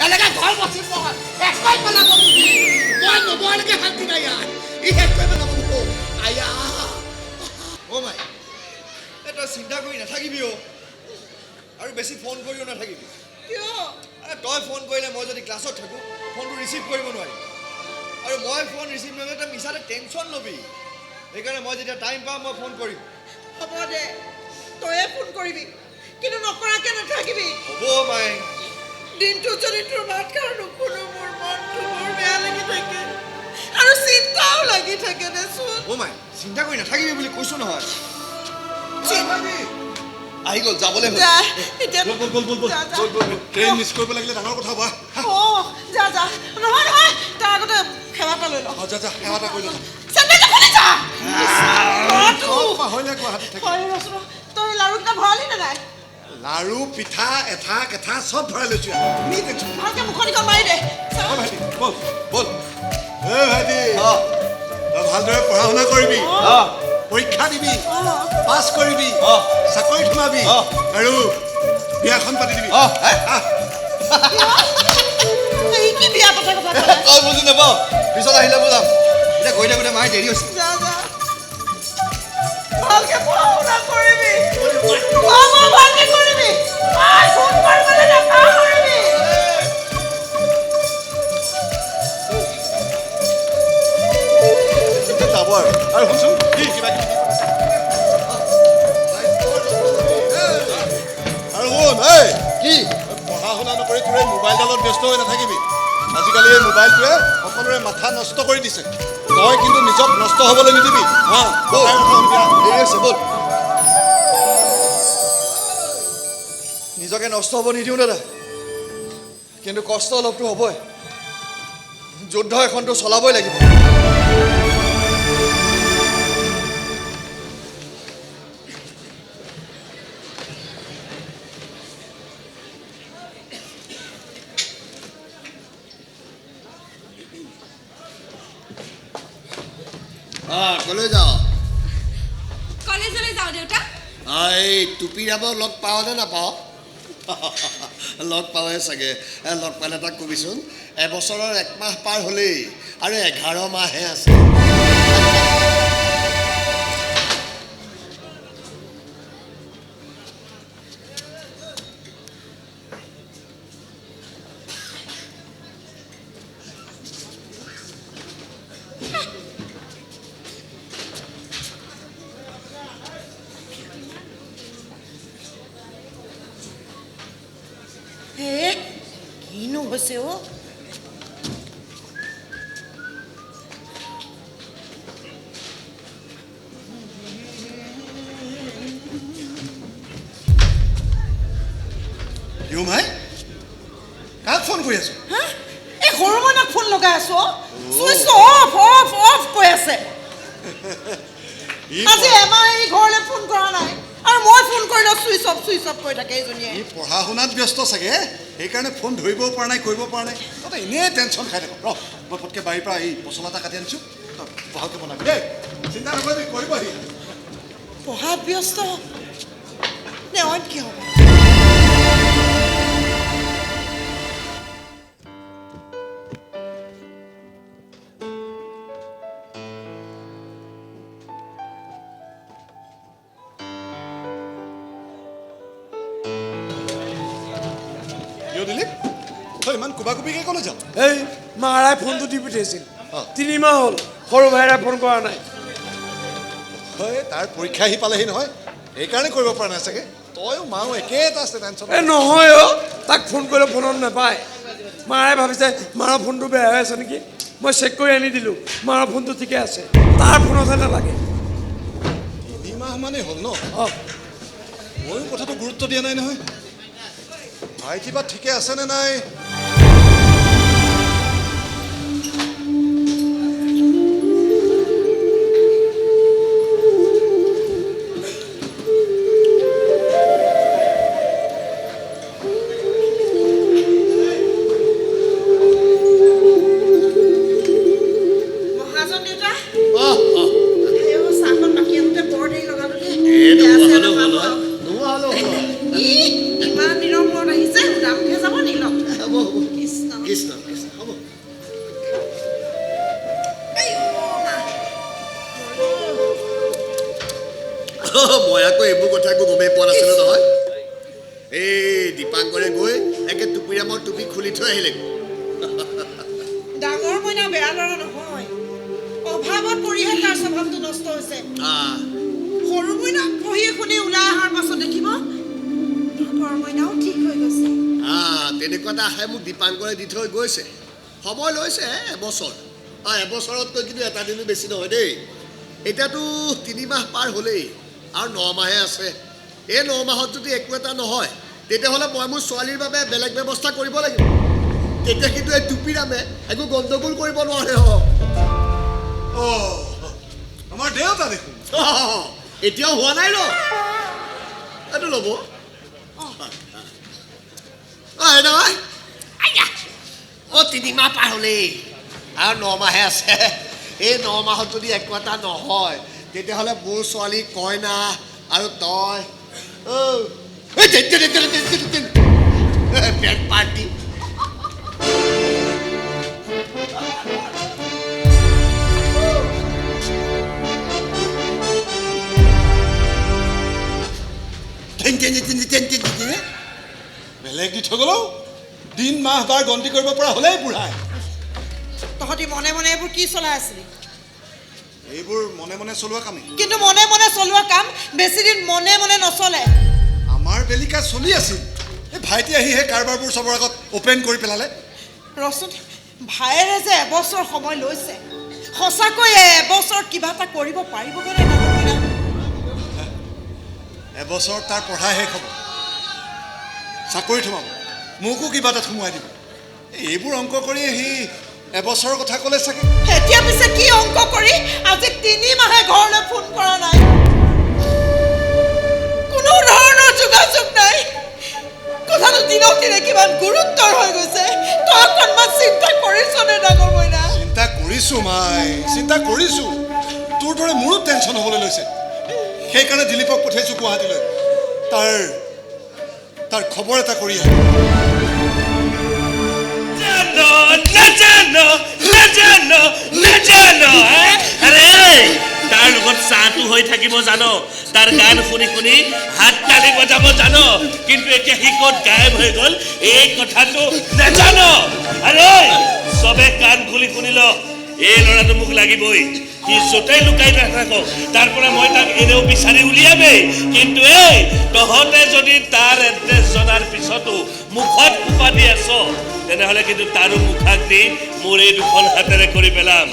এনেকে ঘৰ বচি মই একোৱে পেলাব মই নবলৈকে শান্তি নাই ই একোৱে পেলাব আয়া মাই তই চিন্তা কৰি নাথাকিবি আৰু বেছি ফোন কৰিও নাথাকিবি কিয় তই ফোন কৰিলে মই যদি ক্লাছত থাকোঁ ফোনটো ৰিচিভ কৰিব নোৱাৰিম আৰু মই ফোন ৰিচিভ নকৰিলে তই মিছাতে টেনশ্যন ল'বি সেইকাৰণে মই যেতিয়া টাইম পাম মই ফোন কৰিম হ'ব দে তয়ে ফোন কৰিবি কিন্তু নকৰাকে নাথাকিবি হ'ব মাই দিনটো যদি তোৰ মাতষাৰ নুশুনো মোৰ মনটো বৰ বেয়া লাগি থাকে আৰু চিন্তাও লাগি থাকে দেচোন মাই চিন্তা কৰি নাথাকিবি বুলি কৈছোঁ নহয় আহি গ'ল যাবলৈ হ'ল যা এতিয়া বল বল বল বল যা, যা। বল বল ট্ৰেইন মিছ কৰিব লাগিলে ডাঙৰ কথা হ'ব অ' যা যা নহয় নহয় তাৰ আগতে সেৱা এটা লৈ ল যা যা সেৱা এটা কৰি লওঁ চেণ্ডেলটো খুলি যা পাহৰিলে গুৱাহাটীত থাকি হয় ৰচোন তই লাৰুকেইটা ভৰালি নে নাই লাৰু পিঠা এঠা কেঠা চব ভৰাই লৈছোঁ তুমি টেনশ্যন ভালকে মুখনিখন মাৰি দে চা। অ' ভাইটি বল বল ভাইটি তই ভালদৰে পঢ়া শুনা কৰিবি পৰীক্ষা দিবি পাছ কৰিবি চাকৰিত সোমাবি আৰু বিয়াখন পাতি দিবি এই কি বিয়া কথা কথা ক'লে? তই বুজি নাপাওঁ পিছত আহিলে বুজাম এতিয়া গৈ থাকোঁতে মায়ে দেৰি হৈছে যা যা ভালকে পঢ়া শুনা কৰিবি খোৱা বোৱা ভালকে কৰিবি আই ফোন কৰিবলৈ নাপাহৰিবি যাব আৰু শুনচোন কি কিবা কিবি আৰু শুন এই কি পঢ়া শুনা নকৰি তোৰ এই মোবাইলডালত ব্যস্ত হৈ নাথাকিবি আজিকালি এই মোবাইলটোৱে সকলোৰে মাথা নষ্ট কৰি দিছে তই কিন্তু নিজক নষ্ট হ'বলৈ নিদিবি দেৰি হৈছে ব'ল নিজকে নষ্ট হ'ব নিদিওঁ দাদা কিন্তু কষ্ট অলপতো হ'বই যুদ্ধ এখনতো চলাবই লাগিব কলৈ যাওঁ কলেজলৈ যাওঁ দেউতা এই টুপিৰামক লগ পাওঁ নে নাপাওঁ লগ পাওঁহে চাগে লগ পালে তাক কবিচোন এবছৰৰ 1 মাহ পাৰ হ'লেই আৰু 11 মাহহে আছে কিনো হৈছে অ' কিয় মাই কাক ফোন কৰি আছো হা এই সৰু মইনাক ফোন লগাই আছো চুইচ অফ অফ অফ কৈ আছে আজি এমাহ এই ঘৰলৈ ফোন কৰা নাই আৰু মই ফোন কৰিলে চুইচ অফ কৈ থাকে এইজনীয়ে ই পঢ়া শুনাত ব্যস্ত চাগে সেইকাৰণে ফোন ধৰিবও পৰা নাই কৰিব পৰা নাই তই এনেই টেনশ্যন খাই থাক ৰ মই পটকৈ বাৰীৰ পৰা এই পচলা এটা কাটি আনিছোঁ তই ভালকৈ বনাবি দেই চিন্তা নকৰিবি কৰিবহি পঢ়াত ব্যস্ত নে অইন কি হ'ব দিলীপ তই ইমান কোবাকুবিকৈ ক'লৈ যাওঁ এই মাৰাই ফোনটো দি পঠিয়াইছিল 3 মাহ হ'ল সৰু ভাইৰাই ফোন কৰা নাই হয় তাৰ পৰীক্ষা আহি পালেহি নহয় সেইকাৰণে কৰিব পৰা নাই চাগে তয়ো মাও একেটা আছে টেনশ্যন এই নহয় অ' তাক ফোন কৰিলে ফোনত নাপায় মাৰাই ভাবিছে মাৰৰ ফোনটো বেয়া হৈ আছে নেকি মই চেক কৰি আনি দিলোঁ মাৰৰ ফোনটো ঠিকে আছে তাৰ ফোনতহে নালাগে 3 মাহ মানেই হ'ল ন অঁ ময়ো কথাটো গুৰুত্ব দিয়া নাই নহয় ভাইটি বা ঠিকে আছেনে নাই মহাজন দেউতা চাহখন বাকী আনোতে বৰ দেৰি লগালো ইমান দিনৰ মূৰত আহিছে দামহে যাব নি লগ কৃষ্ণ কৃষ্ণ কৃষ্ণ হ'ব মই আকৌ এইবোৰ কথা একো গমেই পোৱা নাছিলোঁ নহয় এই দীপাংকৰে গৈ একে টুপিৰামৰ টুপি খুলি থৈ আহিলে ডাঙৰ মইনা বেয়া ল'ৰা নহয় অভাৱত পৰিহে তাৰ স্বভাৱটো নষ্ট হৈছে সৰু মইনা পঢ়ি শুনি ওলাই অহাৰ পাছত দেখিব ডাঙৰ মইনাও ঠিক হৈ গৈছে তেনেকুৱা এটা আশাই মোক দীপাংকৰে দি থৈ গৈছে সময় লৈছে এবছৰ এবছৰতকৈ কিন্তু এটা দিনো বেছি নহয় দেই এতিয়াতো 3 মাহ পাৰ হ'লেই আৰু 9 মাহে আছে এই 9 মাহত যদি একো এটা নহয় তেতিয়াহ'লে মই মোৰ ছোৱালীৰ বাবে বেলেগ ব্যৱস্থা কৰিব লাগিব তেতিয়া কিন্তু এই টুপিৰামে একো গণ্ডগোল কৰিব নোৱাৰে আমাৰ দেউতা দেখোন এতিয়াও হোৱা নাই ৰ এইটো ল'ব নহয় 3 মাহ পাৰ হ'লেই আৰু 9 মাহে আছে এই 9 মাহত যদি একো এটা নহয় তেতিয়াহ'লে মোৰ ছোৱালী কইনা আৰু তই বেড পাৰ্টি বেলেগ দি থৈ গ'লেও দিন মাহ বাৰ গন্তি কৰিব পৰা হ'লেই বুঢ়াই তহঁতি মনে মনে এইবোৰ কি চলাই আছিলি এইবোৰ মনে মনে চলোৱা কামেই কিন্তু মনে মনে চলোৱা কাম বেছিদিন মনে মনে নচলে আমাৰ বেলিকা চলি আছিল এই ভাইটি আহি সেই কাৰবাৰবোৰ চবৰ আগত অপেন কৰি পেলালে ৰচোন ভাইৰে যে এবছৰ সময় লৈছে সঁচাকৈ এবছৰত কিবা এটা কৰিব পাৰিবগৈ নে নাজানো এবছৰ তাৰ পঢ়া শেষ হ'ব চাকৰিত সোমাব মোকো কিবা এটা সোমোৱাই দিব এইবোৰ অংক কৰি সি এবছৰৰ কথা ক'লে চাগে এতিয়া পিছে কি অংক কৰি আজি 3 মাহে ঘৰলৈ ফোন কৰা নাই কোনো ধৰণৰ যোগাযোগ নাই কথাটো দিনক দিনে কিমান গুৰুত্বৰ হৈ গৈছে তই অকণমান চিন্তা কৰিছনে ডাঙৰ মইনা চিন্তা কৰিছোঁ মাই চিন্তা কৰিছোঁ তোৰ দৰে মোৰো টেনশ্যন হ'বলৈ লৈছে সেইকাৰণে দিলীপক পঠিয়াইছোঁ গুৱাহাটীলৈ তাৰ খবৰ এটা কৰি আহে তাৰ লগত চাহটো হৈ থাকিব জানো তাৰ গান শুনি শুনি হাত তালি বজাব জানো কিন্তু এতিয়া সি ক'ত গায়ব হৈ গ'ল এই কথাটো নাজানো আৰে চবে কাণ খুলি শুনিল এই ল'ৰাটো মোক লাগিবই সি য'তেই লুকাই নাথাকক তাৰ পৰা মই তাক এনেও বিচাৰি উলিয়ামেই কিন্তু এই তহঁতে যদি তাৰ এড্ৰেছ জনাৰ পিছতো মুখত কোপা দি আছ তেনেহ'লে কিন্তু তাৰো মুখাক দি মোৰ এই দুখন হাতেৰে কৰি পেলাম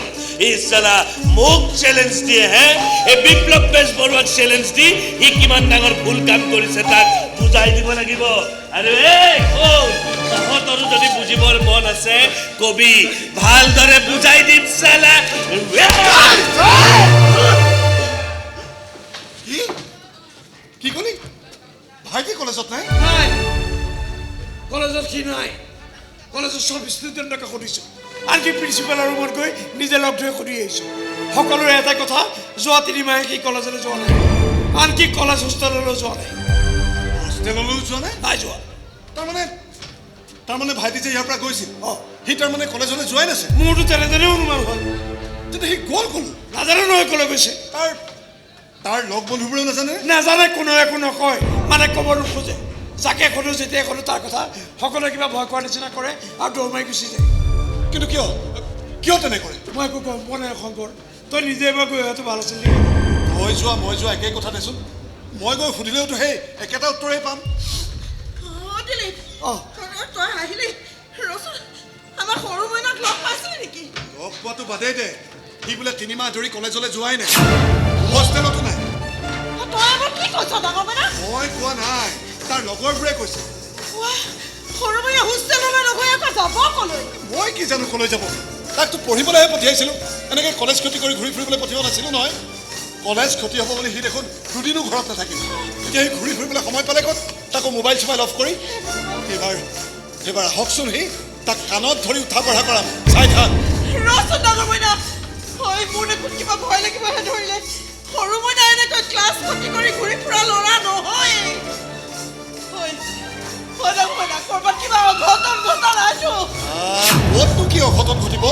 ইছালা মোক চেলেঞ্জ দিয়ে হে এই বিপ্লৱ বেজবৰুৱাক চেলেঞ্জ দি সি কিমান ডাঙৰ ভুল কাম কৰিছে তাক বুজাই দিব লাগিব আৰু এই তহঁতৰো যদি বুজিবৰ মন আছে কবি ভালদৰে বুজাই দিম চালা কি ক'লি ভাইটি কলেজত নাই নাই কলেজত সি নাই কলেজৰ চব ষ্টুডেণ্টকে সুধিছোঁ আনকি প্ৰিন্সিপালৰ ৰুমত গৈ নিজে লগ ধৰি সুধি আহিছোঁ সকলোৰে এটাই কথা যোৱা 3 মাহে সি কলেজলৈ যোৱা নাই আনকি কলেজ হোষ্টেললৈ যোৱা নাই হোষ্টেললৈও যোৱা নাই নাই যোৱা তাৰমানে ভাইটি যে ইয়াৰ পৰা গৈছিল সি তাৰমানে কলেজলৈ যোৱাই নাছিল মোৰতো তেনেদৰে অনুমান হ'ল তেতিয়া সি গ'ল ক'লো নাজানো নহয় ক'লৈ গৈছে তাৰ লগ বন্ধুবোৰেও নাজানে নাজানে কোনোৱে একো নকয় মানে ক'ব নোখোজে যাকে সোধোঁ যেতিয়া সোধোঁ তাৰ কথা সকলোৱে কিবা ভয় কৰাৰ নিচিনা কৰে আৰু দৌৰ মাৰি গুচি যায় কিন্তু কিয় তেনে কৰে মই একো গম পোৱা নাই শংকৰ তই নিজে এবাৰ গৈ অহাটো ভাল আছিল নেকি মই যোৱা একেই কথা দেচোন মই গৈ সুধিলেওতো সেই একেটা উত্তৰেই পাম দিলীপ তই আহিলি ৰচোন আমাৰ সৰু মইনাক লগ পাইছিলি নেকি লগ পোৱাটো বাদেই দে সি বোলে 3 মাহ ধৰি কলেজলৈ যোৱাই নাই হোষ্টেলতো নাই তই এবাৰ কি কৈছ ডাঙৰ মইনা মই কোৱা নাই তাৰ লগৰবোৰে কৈছে সৰু মইনা হোষ্টেললৈ নগৈ আকৌ যাব ক'লৈ মই কি জানো ক'লৈ যাব তাকতো পঢ়িবলৈহে পঠিয়াইছিলোঁ এনেকৈ কলেজ ক্ষতি কৰি ঘূৰি ফুৰিবলৈ পঠিওৱা নাছিলোঁ নহয় কলেজ ক্ষতি হ'ব বুলি সি দেখোন দুদিনো ঘৰত নাথাকিল এতিয়া সি ঘূৰি ফুৰিবলৈ সময় পালে ক'ত তাকো মোবাইল চোবাইল অফ কৰি এইবাৰ আহকচোন সি তাক কাণত ধৰি উঠা বঢ়া কৰাম চাই থাক ৰচোন ডাঙৰ মইনা হয় মোৰ দেখোন কিবা ভয় লাগিবহে ধৰিলে সৰু মইনা এনেকৈ ক্লাছ ক্ষতি কৰি ঘূৰি ফুৰা ল'ৰা নহয় ডাঙৰ মইনা ক'ৰবাত কিবা অঘটন ঘটা নাইতো ক'তনো কি অঘটন ঘটিব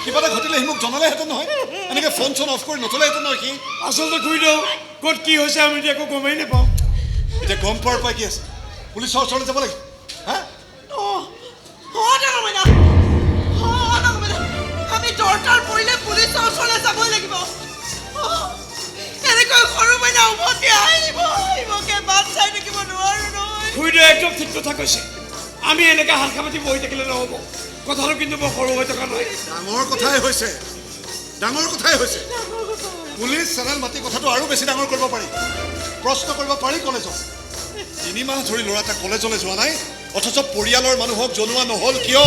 কিবা এটা ঘটিলে সি মোক জনালেহেঁতেন নহয় এনেকৈ ফোন চোন অফ কৰি নথলেহেঁতেন নহয় সি আচলতে ঘূৰি দিওঁ ক'ত কি হৈছে আমি এতিয়া একো গমেই নাপাওঁ এতিয়া গম পোৱাৰ উপায় কি আছে পুলিচৰ ওচৰলৈ যাব লাগিব হা ডাঙৰ মইনা আমি দৰকাৰ পৰিলে পুলিচৰ ওচৰলৈ যাবই লাগিব এনেকৈ সৰু মইনা উভতি আহিবকে বাট চাই থাকিব নোৱাৰো নহয় ঘূৰি একদম ঠিক কথা কৈছে আমি এনেকৈ হাত খাপাতি বহি থাকিলে নহ'ব কথাটো কিন্তু বৰ সৰু হৈ থকা নাই ডাঙৰ কথাই হৈছে পুলিচ চেনেল মাতি কথাটো আৰু বেছি ডাঙৰ কৰিব পাৰি প্ৰশ্ন কৰিব পাৰি কলেজত 3 মাহ ধৰি ল'ৰা এটা কলেজলৈ যোৱা নাই অথচ পৰিয়ালৰ মানুহক জনোৱা নহ'ল কিয়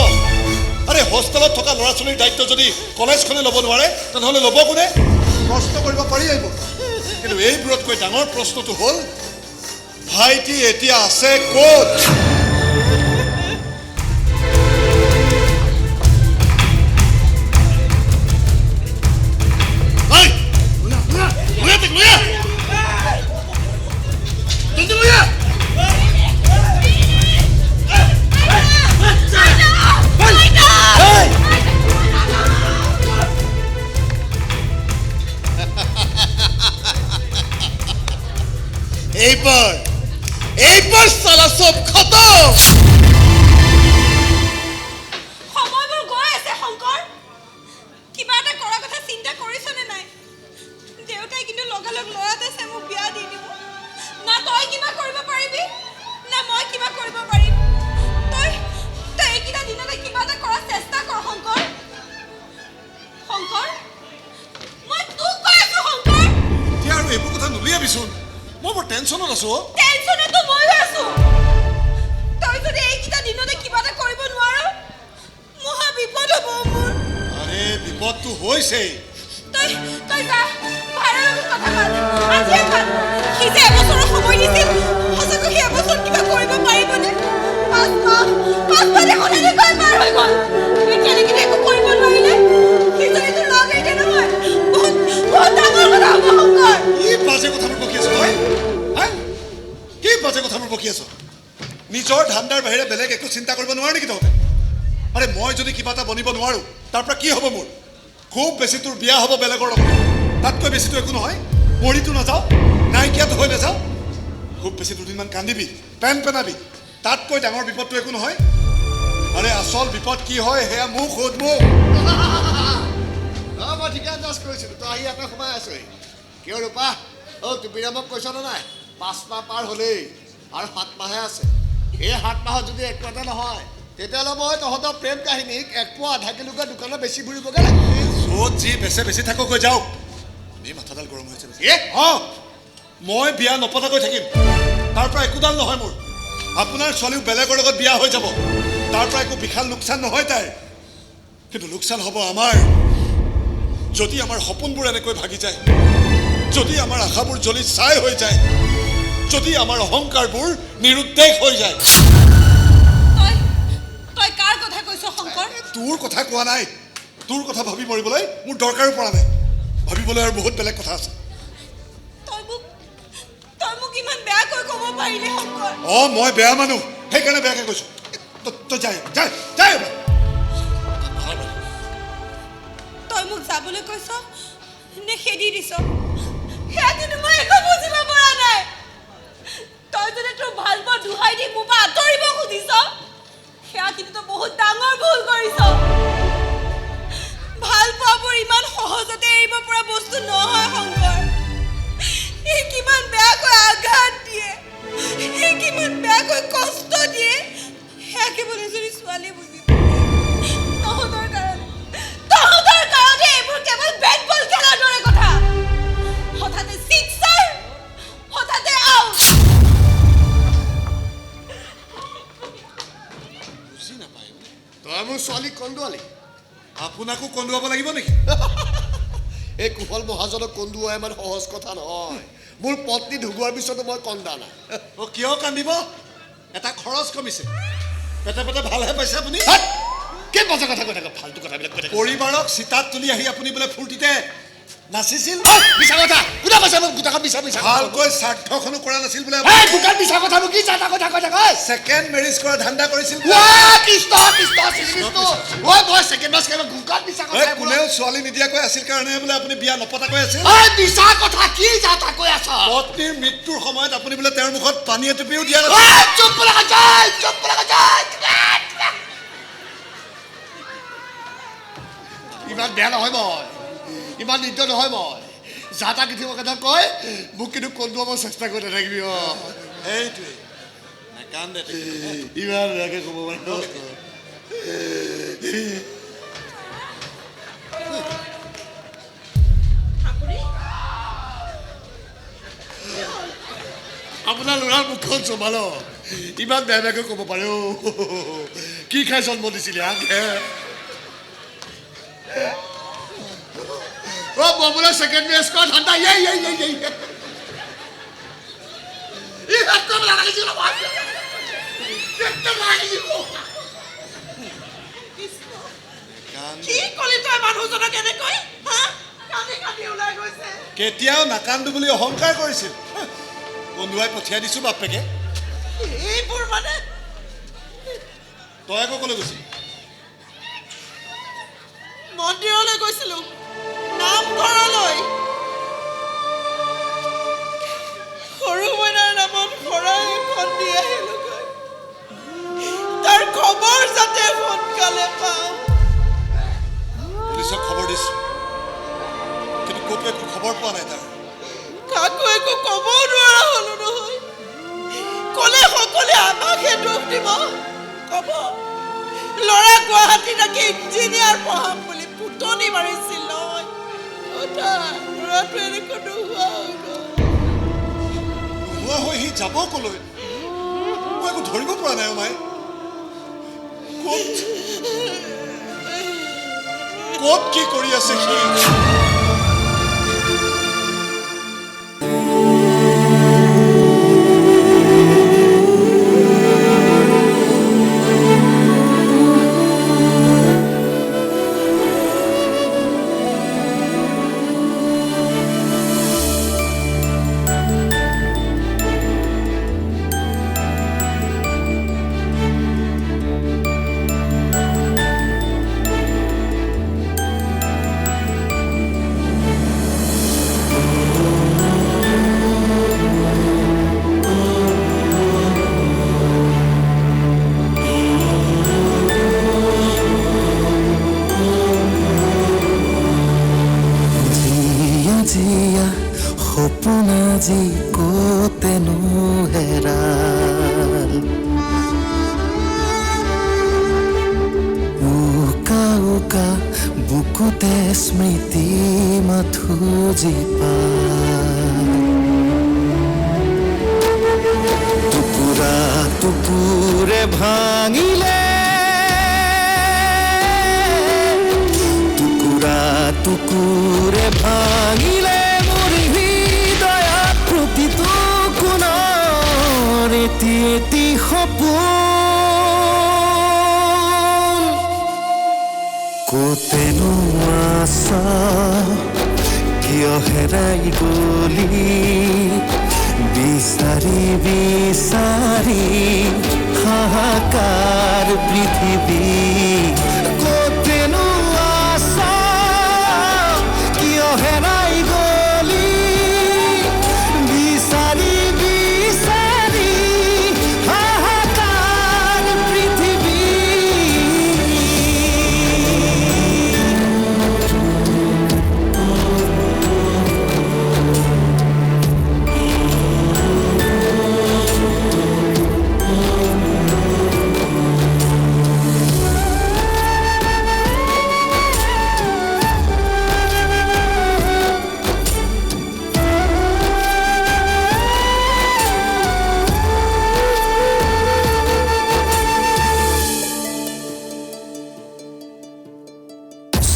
আৰে হোষ্টেলত থকা ল'ৰা ছোৱালীৰ দায়িত্ব যদি কলেজখনে ল'ব নোৱাৰে তেনেহ'লে ল'ব কোনে প্ৰশ্ন কৰিব পাৰি আহিব কিন্তু এইবোৰতকৈ ডাঙৰ প্ৰশ্নটো হ'ল ভাইটি এতিয়া আছে ক'ত এইবাৰ সালা সব খতম সময়বোৰ গৈ আছে শংকৰ কিবা এটা কৰাৰ কথা চিন্তা কৰিছনে নাই দেউতাই কিন্তু লগালগ ল'ৰাতে চাই মোক বিয়া দি দিব না তই কিবা কৰিব পাৰিবি না মই কিবা কৰিব পাৰিম তই এইকেইটা দিনতে কিবা এটা কৰাৰ চেষ্টা কৰ শংকৰ শংকৰ মই তোক কৈ আছো শংকৰ এতিয়া আৰু এইবোৰ কথা নুলিয়াবিচোন মই বৰ টেনশ্যনত আছো টেনশ্যনতো মই আছো তই যদি এইকেইটা দিনতে কিবা এটা কৰিব নোৱাৰ মহা বিপদ হ'ব মোৰ আৰে বিপদটো হৈছেই তই যা ভাইৰৰ লগত কথা পাত আজিয়ে পাত সি যে এবছৰৰ সময় দিছিল সঁচাকৈ সি এবছৰ কিবা কৰিব পাৰিবনে 5 মাহ দেখোন এনেকৈ পাৰ হৈ গ'ল এতিয়ালৈকে একো কৰিব নোৱাৰিলে সি যদি তোৰ লগ এতিয়া নহয় বহুত ডাঙৰ কথা হ'ব শংকৰ কি বাজে কথাবোৰ বকি আছ তই কি বাজে কথাবোৰ বকি আছ নিজৰ ধান্দাৰ বাহিৰে বেলেগ একো চিন্তা কৰিব নোৱাৰ নেকি তহঁতে আৰে মই যদি কিবা এটা বনিব নোৱাৰো তাৰ পৰা কি হ'ব মোৰ খুব বেছি তোৰ বিয়া হ'ব বেলেগৰ লগত তাতকৈ বেছিতো একো নহয় মৰিতো নাযাওঁ নাইকিয়াতো হৈ নাযাওঁ খুব বেছি দুদিনমান কান্দিবি পেনাবি তাতকৈ ডাঙৰ বিপদটো একো নহয় আৰে আচল বিপদ কি হয় সেয়া মোক সোধ মোক মই ঠিকে আন্দাজ কৰিছিলোঁ তই আহি ইয়াতে সোমাই আছহি কিয় ৰূপা টুপিৰামক কৈছ নে নাই 5 মাহ পাৰ হ'লেই আৰু 7 মাহে আছে এই 7 মাহত যদি একো এটা নহয় তেতিয়াহ'লে মই তহঁতৰ প্ৰেম কাহিনীক 1 পোৱা আধা কিলোকে দোকানত বেছি ফুৰিবগৈ লাগে য'ত যি বেছি থাককৈ যাওক এই মাথাডাল গৰম হৈছে মই বিয়া নপতাকৈ থাকিম তাৰ পৰা একোডাল নহয় মোৰ আপোনাৰ ছোৱালীও বেলেগৰ লগত বিয়া হৈ যাব তাৰ পৰা একো বিশাল লোকচান নহয় তাইৰ কিন্তু লোকচান হ'ব আমাৰ যদি আমাৰ সপোনবোৰ এনেকৈ ভাগি যায় যদি আমাৰ আশাবোৰ জ্বলি ছাই হৈ যায় যদি আমাৰ অহংকাৰবোৰ নিৰুদ্দেশ হৈ যায় তই কাৰ কথা কৈছ শংকৰ তোৰ কথা কোৱা নাই তোৰ কথা ভাবি মৰিবলৈ মোৰ দৰকাৰো পৰা নাই ভাবিবলৈ আৰু বহুত বেলেগ কথা আছে তই মোক ইমান বেয়াকৈ ক'ব পাৰিলি শংকৰ মই বেয়া মানুহ সেইকাৰণে বেয়াকৈ কৈছো তই যায় তই মোক যাবলৈ কৈছ নে খেদি দিছ সেয়া কিন্তু মই একো বুজিব পৰা নাই তই যদি তোৰ ভাল পোৱা দুহাই দি মোৰ পৰা আঁতৰিব খুজিছ সেয়া কিন্তু বহুত ডাঙৰ ভুল কৰিছ ভাল পোৱাবোৰ ইমান সহজতে এৰিব পৰা বস্তু নহয় শংকৰ ই কিমান বেয়াকৈ আঘাত দিয়ে ই কিমান বেয়াকৈ কষ্ট দিয়ে সেয়া কেৱল এজনী ছোৱালীয়ে বুজি তহঁতৰ কাৰণে এইবোৰ কেৱল বেট বল খেলাৰ দৰে কথা হঠাতে ছিক্সাৰ হঠাতে আউট বুজি নাপায় তই মোৰ ছোৱালীক কন্দুৱালি আপোনাকো কন্দুৱাব লাগিব নেকি এই কুশল মহাজনক কন্দুওৱা ইমান সহজ কথা নহয় মোৰ পত্নী ঢুকোৱাৰ পিছতো মই কন্দা নাই কিয় কান্দিব এটা খৰচ কমিছে পেটে ভালহে পাইছে আপুনি কি বাজে কথা কৈ থাকা ফাল্টু কথাবিলাক কৈ থাকা পৰিবাৰক চিতাত তুলি আহি আপুনি বোলে ফূৰ্তিতে নাচিছিল মিছা কথা কোনে কৈছে মোক গোটাখন মিছা ভালকৈ স্বাৰ্থখনো কৰা নাছিল বোলে দোকান মিছা কথা মোক কি জানা কথা কৈ থাকা ছেকেণ্ড মেৰিজ কৰা ধান্দা কৰিছিল কোনেও ছোৱালী নিদিয়াকৈ আছিল কাৰণে বোলে আপুনি বিয়া নপতাকৈ আছিল মিছা কথা কি জানা কৈ আছ পত্নীৰ মৃত্যুৰ সময়ত আপুনি বোলে তেওঁৰ মুখত পানী এটুপিও দিয়া ইমান বেয়া নহয় মই ইমান নিত্য নহয় মই যা তা কেতিয়াবা কথা কয় মোক কিন্তু কন্দুৱাব চেষ্টা কৰি নাথাকিবি সেইটোৱে ইমান বেয়াকে ক'ব আপোনাৰ ল'ৰাৰ মুখখন চম্ভাল ইমান বেয়া বেয়াকৈ ক'ব পাৰে কি খাই জন্ম দিছিলে ববুলা ছেকেণ্ড মেচ কৰা ঠাণ্ডা কি কলি তই মানুহজনক এনেকৈ কান্দি কান্দি ওলাই গৈছে কেতিয়াও নাকান্দো বুলি অহংকাৰ কৰিছিল বন্ধুৱাই পঠিয়াই দিছো বাপেকে এইবোৰ মানে তই আকৌ ক'লৈ গৈছিলি মন্দিৰলৈ গৈছিলো নামঘৰলৈ সৰু মইনাৰ নামত শৰাই এখন দি আহিলোগৈ তাৰ খবৰ যাতে সোনকালে পাওঁ পুলিচক খবৰ দিছো কিন্তু ক'তো একো খবৰ পোৱা নাই তাৰ কাকো একো ক'ব নোৱাৰা হলো নহয় ক'লে সকলোৱে আমাকহে দুখ দিব ক'ব ল'ৰা গুৱাহাটীত থাকি ইঞ্জিনিয়াৰ পঢ়াম বুলি পুতনি মাৰিছিল নহয় ল'ৰাটো এনেকৈ নোহোৱা হৈ গ'ল নোহোৱা হৈ সি যাব ক'লৈ মই একো ধৰিব পৰা নাই মায়ে ক'ত কি কৰি আছে সি সপোনাজি ক'তেনো হেৰাল উকা উকা বুকুতে স্মৃতি মাথোজি পাল টুকুৰা টুকুৰে ভাঙিলে টুকুৰা টুকুৰে ভাঙিলে এটি এটি সপোন ক'তেনো আছা কিয় হেৰাই গলি বিচাৰি বিচাৰি হাহাকাৰ পৃথিৱী ক'তেনো আছা কিয় হেৰাই গলি বিচাৰি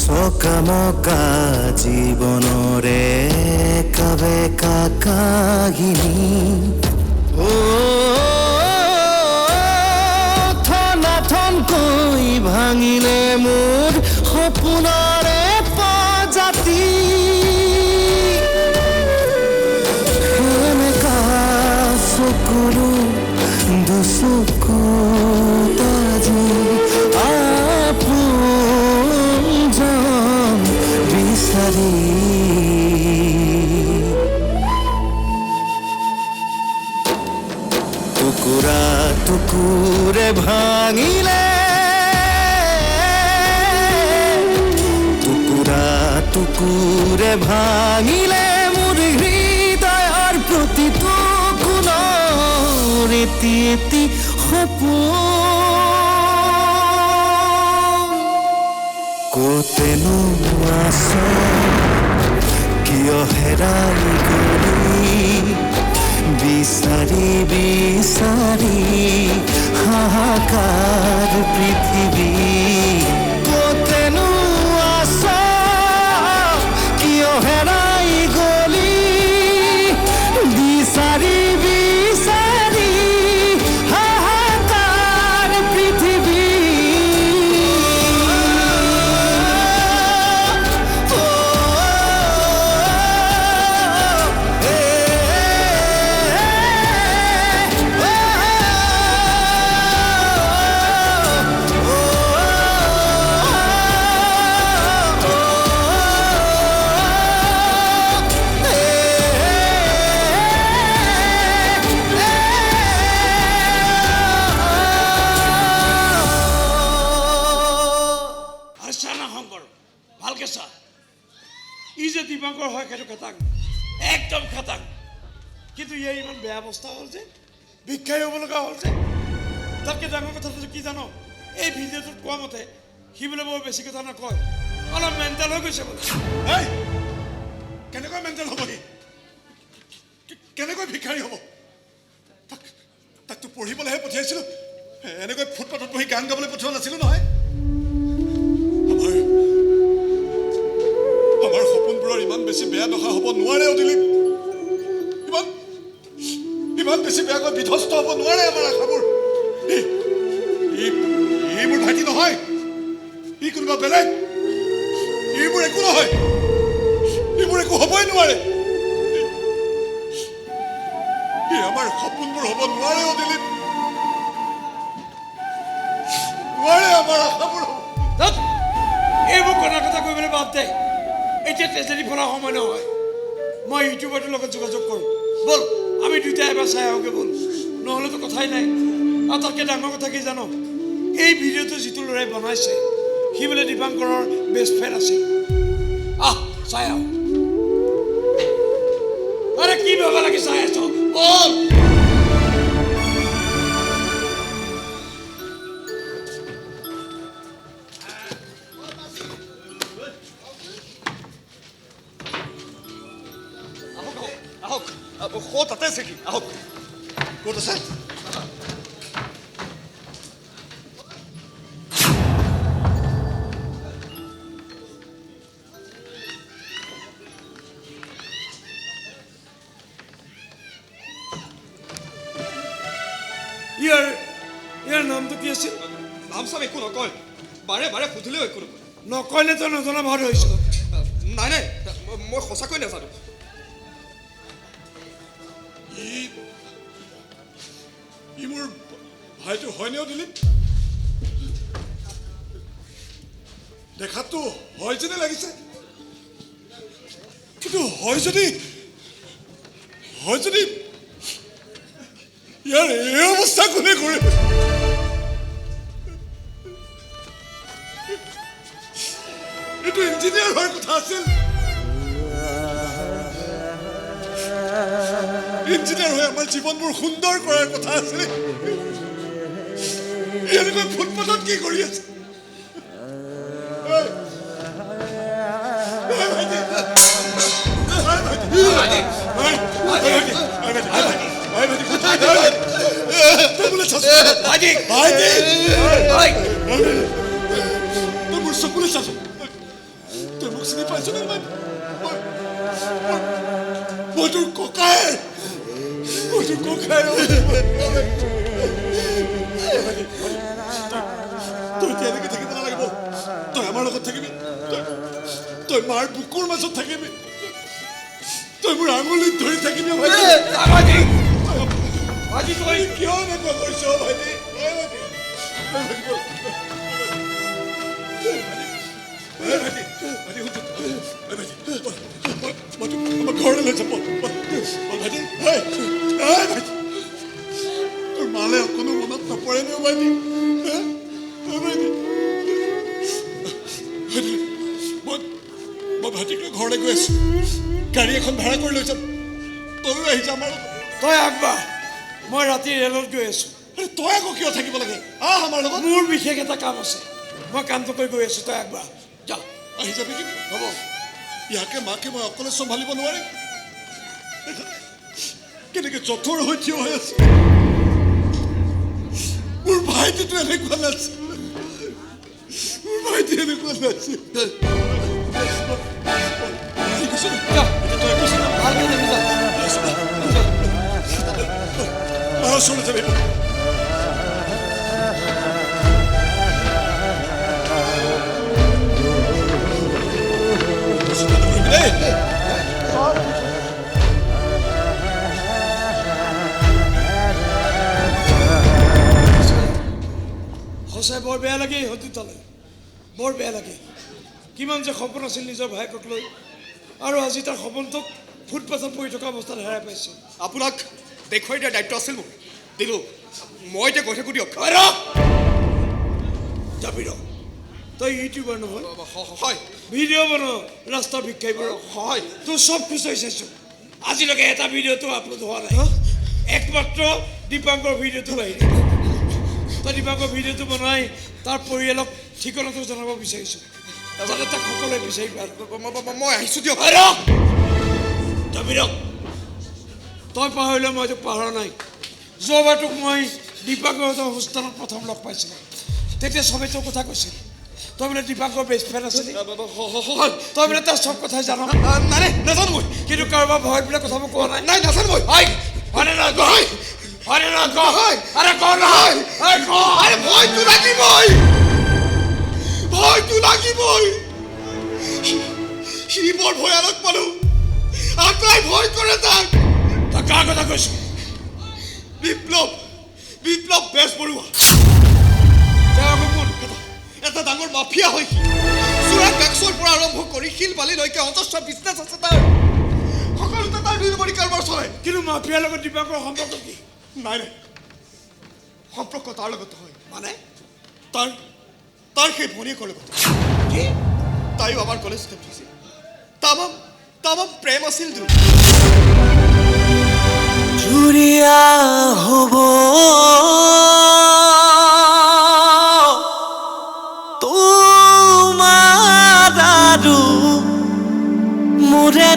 চকামকা জীৱনৰে কাবে কাকাহিনী থনাথনকৈ ভাঙিলে মোৰ সপোনৰে প্ৰজাতি এনেকা চকুৰো দুচকু তাজি টুকুৰা টুকুৰে ভাঙিলে টুকুৰা টুকুৰে ভাঙিলে মোৰ হৃদয়ৰ প্ৰতিটো কোণৰ এটি এটি সপোন ক'তেনো আছা কিয় হেৰাই গলি বিচাৰি বিচাৰি হাহাকাৰ পৃথিৱী কতেনো আছা কিয় হেৰাই গলি বিচাৰি বিচাৰি হাহাকাৰ পৃথিৱী আৰু চা না শংকৰ ভালকে চা ই যে দীপাংকৰ হয় সেইটো খাটাং একদম খাটাং কিন্তু ইয়াৰ ইমান বেয়া অৱস্থা হ'ল যে ভিক্ষাৰী হ'ব লগা হ'ল যে তাতকৈ ডাঙৰ কথাটো কি জানো এই ভিডিঅ'টোত কোৱা মতে সি বোলে বৰ বেছি কথা নকয় অলপ মেণ্টেল হৈ গৈছে বোলে এই কেনেকৈ মেণ্টেল হ'ব সি কেনেকৈ ভিক্ষাৰী হ'ব তাকতো পঢ়িবলৈহে পঠিয়াইছিলোঁ এনেকৈ ফুটপাথত বহি গান গাবলৈ পঠোৱা নাছিলোঁ নহয় আমাৰ সপোনবোৰৰ ইমান বেছি বেয়া দশা হ'ব নোৱাৰে অদিলীপ ইমান বেছি বেয়াকৈ বিধ্বস্ত হ'ব নোৱাৰে আমাৰ আশাবোৰ ই মোৰ ভাইটি নহয় ই কোনোবা বেলেগ ই মোৰ একো নহয় ই মোৰ একো হ'বই নোৱাৰে ই আমাৰ সপোনবোৰ হ'ব নোৱাৰে অদিলীপ নোৱাৰে আমাৰ আশাবোৰ ধত এইবোৰ কথা কৰিবলৈ বাদ দে এতিয়া ট্ৰেজেডি ফলাৰ সময় নহয় মই ইউটিউবাৰটোৰ লগত যোগাযোগ কৰোঁ ব'ল আমি দুয়োটাই এবাৰ চাই আহোঁগৈ ব'ল নহ'লেতো কথাই নাই আৰু তাতকৈ ডাঙৰ কথা কি জানো এই ভিডিঅ'টো যিটো ল'ৰাই বনাইছে সি বোলে দীপাংকৰৰ বেষ্ট ফ্ৰেণ্ড আছিল চাই আহোঁ আৰে কি ভাবা লাগি চাই আছ ব'ল আহক ক'ত তাতে আছে কি আহক ক'ত আছে ইয়াৰ নামটো কি আছিল নাম চাম একো নকয় বাৰে বাৰে সুধিলেও একো নকয় নকৰিলেতো নজনা ভাল হৈছ নাই নাই মই সঁচাকৈ নাজানো ই মোৰ ভাইটো হয়নে অদিলীপ দেখাততো হয় যেনে লাগিছে কিন্তু হয় যদি ইয়াৰ এই অৱস্থা কোনে কৰে এইটো ইঞ্জিনিয়াৰ হোৱাৰ কথা আছিল ইঞ্জিনিয়াৰ হৈ আমাৰ জীৱনবোৰ সুন্দৰ কৰাৰ কথা আছিল এনেকৈ ফুটপাথত কি কৰি আছে তই মোৰ চকুলে চাইছ তই মোক চিনি পাইছ নে মই তোৰ ককাই তই এতিয়া এনেকে থাকিব নালাগিব তই আমাৰ লগত থাকিবি তই মাৰ বুকুৰ মাজত থাকিবি তই মোৰ আঙুলিত ধৰি থাকিবি ভাইটি তই কিয় এনেকুৱা কৰিছ ভাইটি ঘৰলৈ লৈ যাব ভাইটি তোৰ মালে অকণো মনত নপৰে নে ভাইটি মই ভাইটিক লৈ ঘৰলৈ গৈ আছো গাড়ী এখন ভাড়া কৰি লৈ যাম তয়ো আহি যা আমাৰ তই আগবাঢ় মই ৰাতি ৰেলত গৈ আছোঁ তই আকৌ কিয় থাকিব লাগে আমাৰ লগত মোৰ বিশেষ এটা কাম আছে মই কামটো কৰি গৈ আছোঁ তই আগবাঢ় যা আহি যাবি কি হ'ব ইয়াকে মাকে মই অকলে চম্ভালিব নোৱাৰিম কেনেকৈ জঠৰ হৈ থিয় হৈ আছে মোৰ ভাইটিটো এনেকুৱা নাছিল মোৰ ভাইটি এনেকুৱা নাছিল ওচৰলৈ যাবি সঁচাই বৰ বেয়া লাগে ইহঁতি তালে বৰ বেয়া লাগে কিমান যে সপোন আছিল নিজৰ ভায়েকক লৈ আৰু আজি তাৰ সপোনটোক ফুটপাথত পৰি থকা অৱস্থাত হেৰাই পাইছে আপোনাক দেখুৱাই দিয়াৰ দায়িত্ব আছিল মোৰ দিলোঁ মই এতিয়া গৈ থাকোঁ দিয়ক যাবি ৰ তই ইউটিউবাৰ নহয় হয় ভিডিঅ' বনাও ৰাস্তা ভিক্ষাৰীবোৰ হয় তোৰ চব খুচৰি চাইছোঁ আজিলৈকে এটা ভিডিঅ'টো আপলোড হোৱা নাই একমাত্ৰ দীপাংকৰ ভিডিঅ'টো বাহিৰে তই দীপাংকৰ ভিডিঅ'টো বনাই তাৰ পৰিয়ালক ঠিকনাটো জনাব বিচাৰিছোঁ যাতে তাক সকলোৱে বিচাৰি পায় মই আহিছোঁ দিয়ক যাবি ৰ তই পাহৰিলে মই তোক পাহৰা নাই যোৱাবাৰ তোক মই দীপাংকৰ হোষ্টেলত প্ৰথম লগ পাইছিলোঁ তেতিয়া চবেই তোৰ কথা কৈছিল তই বোলে দীপাংকৰ বেষ্ট ফ্ৰেণ্ড আছিলি তই বোলে তাৰ চব কথাই জান নাই নাজানো মই কিন্তু কাৰোবাৰ ভয়ত বোলে কথাবোৰ কোৱা নাই নাই নাজানো মই হয়নে নহয় কয় হয়নে নহয় কয় আৰে ক নহয় আৰে ভয়টো লাগিবই ভয়টো লাগিবই সি বৰ ভয়ানক মানুহ আটাই ভয় কৰে তাক তই কাৰ কথা কৈছ বিপ্লৱ বেজবৰুৱা তেওঁ আকৌ কোন এটা ডাঙৰ মাফিয়া হয় সি চোৰা কাক্সৰ পৰা আৰম্ভ কৰি শিল বালিলৈকে অজস্ৰ বিজনেছ আছে তাৰ সকলোতে তাৰ দুই নম্বৰী কাৰোবাৰ চলে কিন্তু মাফিয়াৰ লগত দীপাংকৰ সম্পৰ্ক কি নাই সম্পৰ্ক তাৰ লগত হয় মানে তাৰ সেই ভনীয়েকৰ লগত কি তাইও আমাৰ কলেজ পঢ়িছিল তামাম প্ৰেম আছিল দুই জুৰিয়া হ'ব তোমাৰ আৰু মোৰে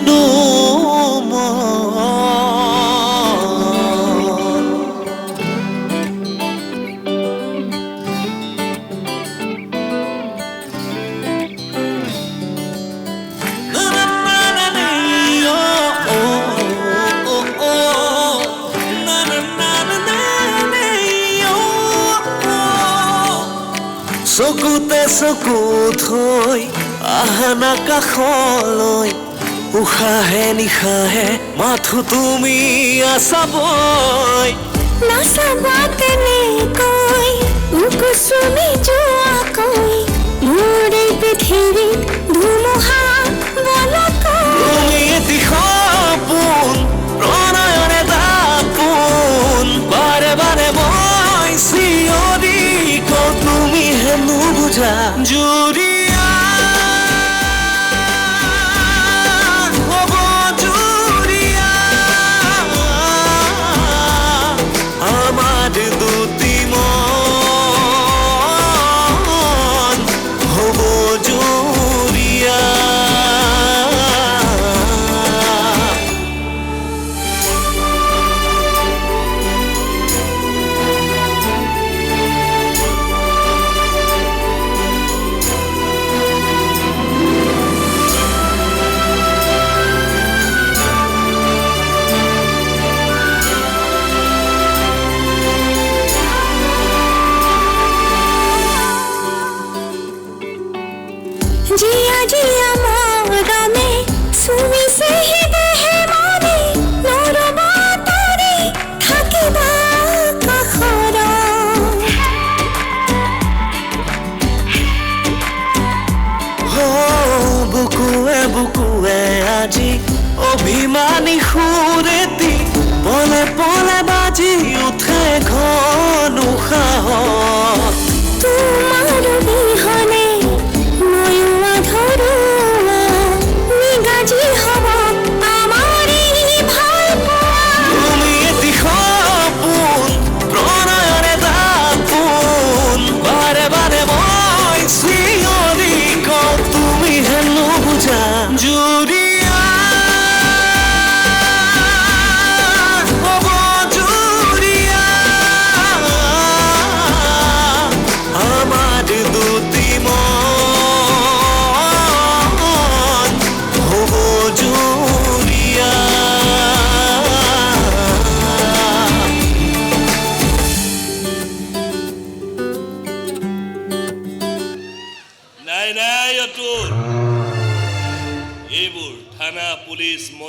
চকুতে চকু থৈ আহানা কাষলৈ উশাহে নিশাহে মাথো তুমি আছাবৈ নাচাবা তেনেকৈ উকুচুমি যোৱাকৈ মোৰ এই পৃথিৱীত ধুমুহা বলকৈ তুমি এটি সপোন প্ৰণয়নে দাপোন বাৰে বাৰে মই চিঞৰি কওঁ তুমি হেনো বুজা জুৰিয়া হ'ব জুৰিয়া আমাৰ দুটি মন হ'ব জুৰিয়া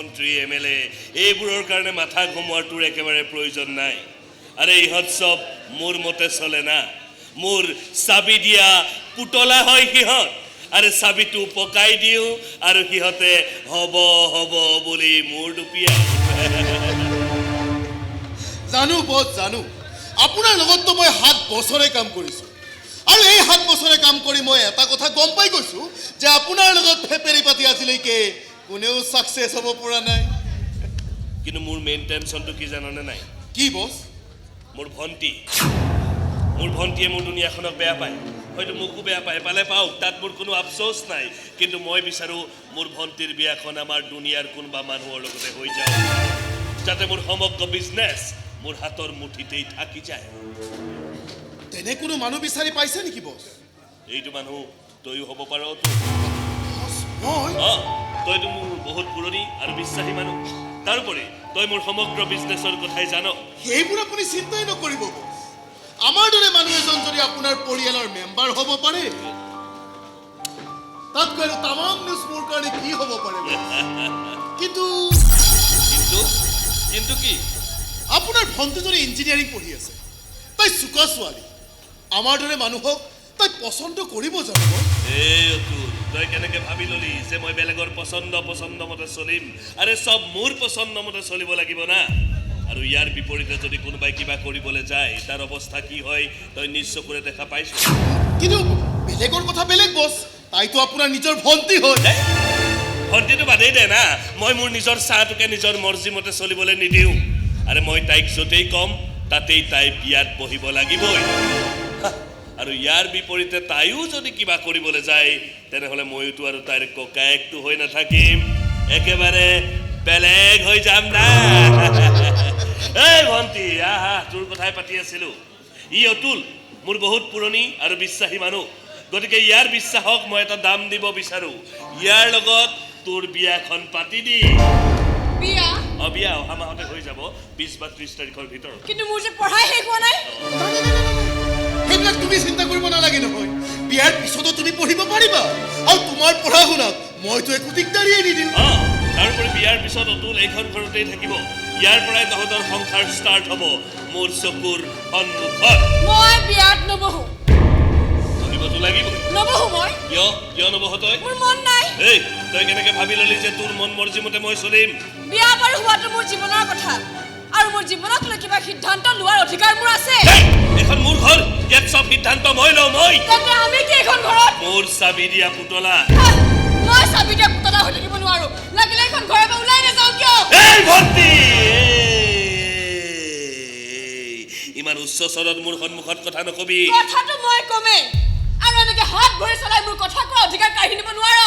মন্ত্ৰী MLA এইবোৰৰ কাৰণে মাথা ঘুমোৱাৰ তোৰ একেবাৰে প্ৰয়োজন নাই আৰে ইহঁত চব মোৰ মতে চলে না মোৰ চাবি দিয়া পুতলা হয় সিহঁত আৰে চাবিটো পকাই দিওঁ আৰু সিহঁতে হ'ব হ'ব বুলি মোৰ দুপিয়া জানো বছ জানো আপোনাৰ লগততো মই 7 বছৰে কাম কৰিছোঁ আৰু এই 7 বছৰে কাম কৰি মই এটা কথা গম পাই গৈছোঁ যে আপোনাৰ লগত ফেপেৰি পাতি আজিলৈকে কোনেও ছাকচেছ হ'ব পৰা নাই কিন্তু মোৰ মেইন টেনশ্যনটো কি জাননে নাই কি বছ মোৰ ভণ্টিয়ে মোৰ দুনিয়াখনক বেয়া পায় হয়তো মোকো বেয়া পায় পালে পাওক তাত মোৰ কোনো আফচোচ নাই কিন্তু মই বিচাৰোঁ মোৰ ভণ্টিৰ বিয়াখন আমাৰ দুনিয়াৰ কোনোবা মানুহৰ লগতে হৈ যাওক যাতে মোৰ সমগ্ৰ বিজনেছ মোৰ হাতৰ মুঠিতেই থাকি যায় তেনে কোনো মানুহ বিচাৰি পাইছে নেকি বছ এইটো মানুহ তয়ো হ'ব পাৰ মই তইতো মোৰ বহুত পুৰণি আৰু বিশ্বাসী মানুহ তাৰোপৰি তই মোৰ সমগ্ৰ বিজনেছৰ কথাই জান সেইবোৰ আপুনি চিন্তাই নকৰিব বছ আমাৰ দৰে মানুহ এজন যদি আপোনাৰ পৰিয়ালৰ মেম্বাৰ হ'ব পাৰে তাতকৈ আৰু তামাম নিউজ মোৰ কাৰণে কি হ'ব পাৰে কিন্তু কিন্তু কি আপোনাৰ ভণ্টিজনী ইঞ্জিনিয়াৰিং পঢ়ি আছে তাই চোকা ছোৱালী আমাৰ দৰে মানুহক তাই পচন্দ কৰিব জানিব এই অতুল তই কেনেকৈ ভাবি ললি যে মই বেলেগৰ পচন্দ মতে চলিম আৰে চব মোৰ পচন্দ মতে চলিব লাগিব না আৰু ইয়াৰ বিপৰীতে যদি কোনোবাই কিবা কৰিবলৈ যায় তাৰ অৱস্থা কি হয় তই নিজ চকুৰে দেখা পাইছ কিন্তু বেলেগৰ কথা বেলেগ বছ তাইতো আপোনাৰ নিজৰ ভণ্টি হয় ভণ্টিটো বাদেই দে না মই মোৰ নিজৰ চাহটোকে নিজৰ মৰ্জিমতে চলিবলৈ নিদিওঁ আৰে মই তাইক য'তেই ক'ম তাতেই তাই বিয়াত বহিব লাগিবই আৰু ইয়াৰ বিপৰীতে তাইও যদি কিবা কৰিবলৈ যায় তেনেহ'লে ময়োতো আৰু তাইৰ ককায়েকটো হৈ নাথাকিম একেবাৰে বেলেগ হৈ যাম না এই ভণ্টি আহা তোৰ কথাই পাতি আছিলোঁ ই অতুল মোৰ বহুত পুৰণি আৰু বিশ্বাসী মানুহ গতিকে ইয়াৰ বিশ্বাসক মই এটা দাম দিব বিচাৰোঁ ইয়াৰ লগত তোৰ বিয়াখন পাতি দি বিয়া বিয়া অহা মাহতে হৈ যাব 20 বা 30 তাৰিখৰ ভিতৰত কিন্তু মোৰ যে পঢ়াই শেষ হোৱা নাই সেইবিলাক তুমি চিন্তা কৰিব নালাগে নহয় বিয়াৰ পিছতো তুমি পঢ়িব পাৰিবা আৰু তোমাৰ পঢ়া শুনাত মইতো একো দিগদাৰিয়েই নিদিওঁ তাৰোপৰি বিয়াৰ পিছত অতুল এইখন ঘৰতেই থাকিব ইয়াৰ পৰাই তহঁতৰ সংসাৰ ষ্টাৰ্ট হ'ব মোৰ চকুৰ সন্মুখত মই বিয়াত নবহো বহিবতো লাগিবই নবহো মই কিয় নবহ তই মোৰ মন নাই এই তই কেনেকৈ ভাবি ল'লি যে তোৰ মন মৰ্জিমতে মই চলিম বিয়া বাৰু হোৱাটো মোৰ জীৱনৰ কথা আৰু মোৰ জীৱনত লৈ কিবা সিদ্ধান্ত লোৱাৰ অধিকাৰ মোৰ আছে এখন মোৰ ঘৰ ইয়াত চব সিদ্ধান্ত মই লওঁ মই তেন্তে আমি কি এখন ঘৰত মোৰ চাবি দিয়া পুতলা মই চাবি দিয়া পুতলা হৈ থাকিব নোৱাৰো লাগিলে এখন ঘৰৰ পৰা ওলাই নাযাওঁ কিয় এই ভণ্টি ইমান উচ্চ স্বৰত মোৰ সন্মুখত কথা নকবি কথাটো মই কমেই আৰু এনেকে হাত ভৰি চলাই মোৰ কথা কোৱা অধিকাৰ কাঢ়ি নিব নোৱাৰো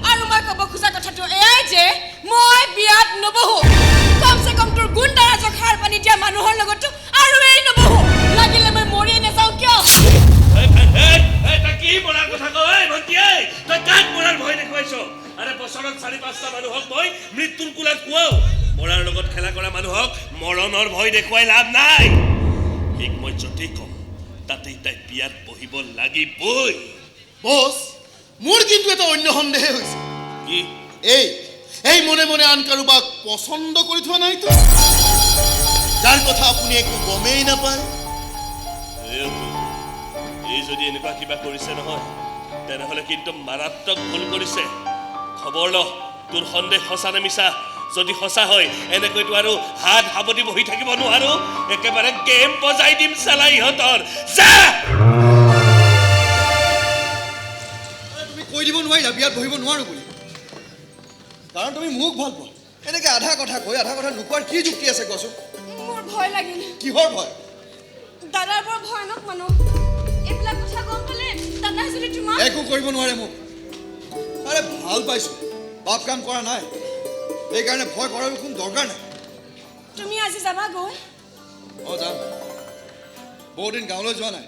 আৰু মই ক'ব খোজা কথাটো এয়াই যে মই বিয়াত নবহো কমচে কম তোৰ গুণ্ডাৰাজক সাৰ পানী দিয়া মানুহৰ লগতো আৰু এই নবহো লাগিলে মই মৰিয়ে নাযাওঁ কিয় তই কি মৰাৰ কথা কয় ভণ্টি তই কাক মৰাৰ ভয় দেখুৱাইছ আৰে বছৰত 4-5টা মানুহক মই মৃত্যুৰ কোলাত খুৱাওঁ মৰাৰ লগত খেলা কৰা মানুহক মৰণৰ ভয় দেখুৱাই লাভ নাই ঠিক মই য'তেই ক'ম তাতেই তাই বিয়াত বহিব লাগিবই বছ মোৰ কিন্তু এটা অন্য সন্দেহে হৈছে কি এই মনে মনে আন কাৰোবাক পচন্দ কৰি থোৱা নাইতো যাৰ কথা আপুনি একো গমেই নাপায় এই যদি এনেকুৱা কিবা কৰিছে নহয় তেনেহ'লে কিন্তু মাৰাত্মক ভুল কৰিছে খবৰ ল তোৰ সন্দেহ সঁচা নে মিছা যদি সঁচা হয় এনেকৈতো আৰু হাত সাৱটি বহি থাকিব নোৱাৰো একেবাৰে গেম বজাই দিম চালা ইহঁতৰ যা তুমি কৈ দিব নোৱাৰিলা বিয়াত বহিব নোৱাৰো বুলি কাৰণ তুমি মোক ভাল পোৱা এনেকৈ আধা কথা কৈ আধা কথা নোকোৱাৰ কি যুক্তি আছে কোৱাচোন মোৰ ভয় লাগিল কিহৰ ভয় দাদাৰ বৰ ভয়ানক মানুহ এইবিলাক কথা গম পালে দাদাই যদি তোমাক একো কৰিব নোৱাৰে মোক আৰে ভাল পাইছোঁ পাপ কাম কৰা নাই এইকাৰণে ভয় কৰাৰ কোনো দৰকাৰ নাই তুমি আজি যাবা গৈ যাম বহুত দিন গাঁৱলৈ যোৱা নাই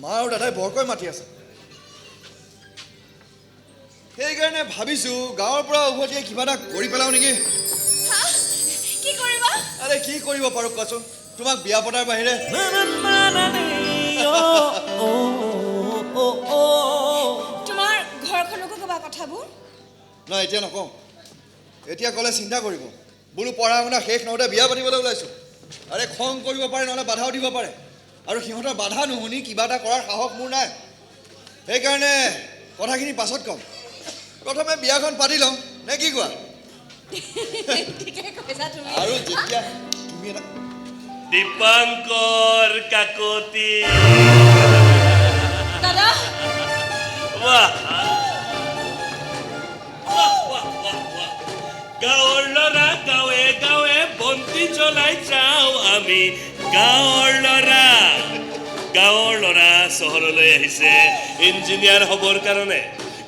মা আৰু দাদাই বৰকৈ মাতি আছে সেইকাৰণে ভাবিছোঁ গাঁৱৰ পৰা উভতিয়ে কিবা এটা কৰি পেলাওঁ নেকি কি কৰিবা আৰে কি কৰিব পাৰোঁ কোৱাচোন তোমাক বিয়া পতাৰ বাহিৰে তোমাৰ ঘৰখনকো ক'বা কথাবোৰ নহয় এতিয়া নকওঁ এতিয়া ক'লে চিন্তা কৰিব বোলো পঢ়া শুনা শেষ নহওঁতে বিয়া পাতিবলৈ ওলাইছোঁ আৰে খং কৰিব পাৰে নহ'লে বাধাও দিব পাৰে আৰু সিহঁতৰ বাধা নুশুনি কিবা এটা কৰাৰ সাহস মোৰ নাই সেইকাৰণে কথাখিনি পাছত ক'ম প্ৰথমে বিয়াখন পাতি লওঁ নে কি কোৱা আৰু যেতিয়া তুমি এটা দীপাংকৰ কাকতি দাদা বাহ গাঁৱৰ ল'ৰা গাঁৱে গাঁৱে বন্তি জ্বলাই যাওঁ আমি গাঁৱৰ ল'ৰা চহৰলৈ আহিছে ইঞ্জিনিয়াৰ হ'বৰ কাৰণে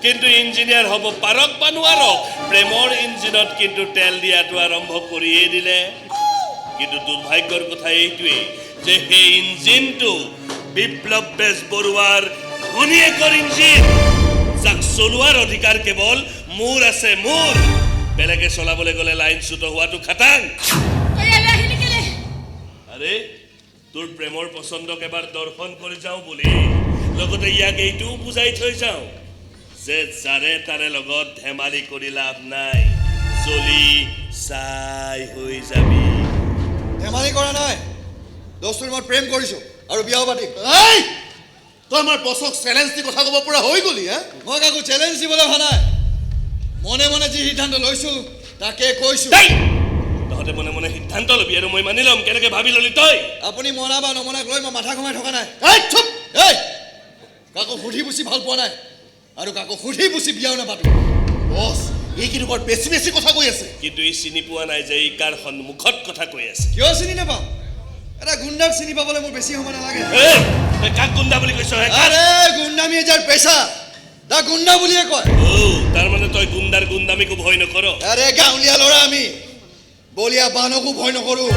কিন্তু ইঞ্জিনিয়াৰ হ'ব পাৰক বা নোৱাৰক প্ৰেমৰ ইঞ্জিনত কিন্তু তেল দিয়াটো আৰম্ভ কৰিয়েই দিলে কিন্তু দুৰ্ভাগ্যৰ কথা এইটোৱেই যে সেই ইঞ্জিনটো বিপ্লৱ বেজবৰুৱাৰ ঘনীয়েকৰ ইঞ্জিন যাক চলোৱাৰ অধিকাৰ কেৱল মোৰ আছে মোৰ বেলেগে চলাবলৈ গ'লে লাইন চুট হোৱাটো খাটাং আৰে তোৰ প্ৰেমৰ পচন্দক এবাৰ দৰ্শন কৰি যাওঁ বুলি লগতে ইয়াক এইটোও বুজাই থৈ যাওঁ যে যাৰে তাৰে লগত ধেমালি কৰি লাভ নাই চলি চাই হৈ যাবি ধেমালি কৰা নাই দোস্তৰ মই প্ৰেম কৰিছোঁ আৰু বিয়াও পাতিম তই আমাৰ বছক চেলেঞ্জ দি কথা ক'ব পৰা হৈ গলি হে মই কাকো চেলেঞ্জ দিবলৈ অহা নাই মনে মনে যি সিদ্ধান্ত লৈছোঁ তাকে কৈছোঁ তহঁতে মনে মনে সিদ্ধান্ত ল'বি আৰু মই মানি ল'ম কেনেকৈ ভাবি ল'লি তই আপুনি মনা বা নমনাক লৈ মই মাথা ঘমাই থকা নাই চুপ কাকো সুধি পুচি ভাল পোৱা নাই আৰু কাকো সুধি পুচি বিয়াও নাপাতো বছ এই কিন্তু বৰ বেছি বেছি কথা কৈ আছে কিন্তু ই চিনি পোৱা নাই যে ই কাৰ সন্মুখত কথা কৈ আছে কিয় চিনি নাপাওঁ এটা গুণ্ডাক চিনি পাবলৈ মোৰ বেছি সময় নালাগে তই কাক গুণ্ডা বুলি কৈছ আৰে গুণ্ডামি যাৰ পেচা তাক গুণ্ডা বুলিয়ে কয় তাৰমানে তই গুণ্ডাৰ গুণ্ডামিকো ভয় নকৰ আৰে গাঁৱলীয়া ল'ৰা আমি বলীয়া বানকো ভয় নকৰোঁ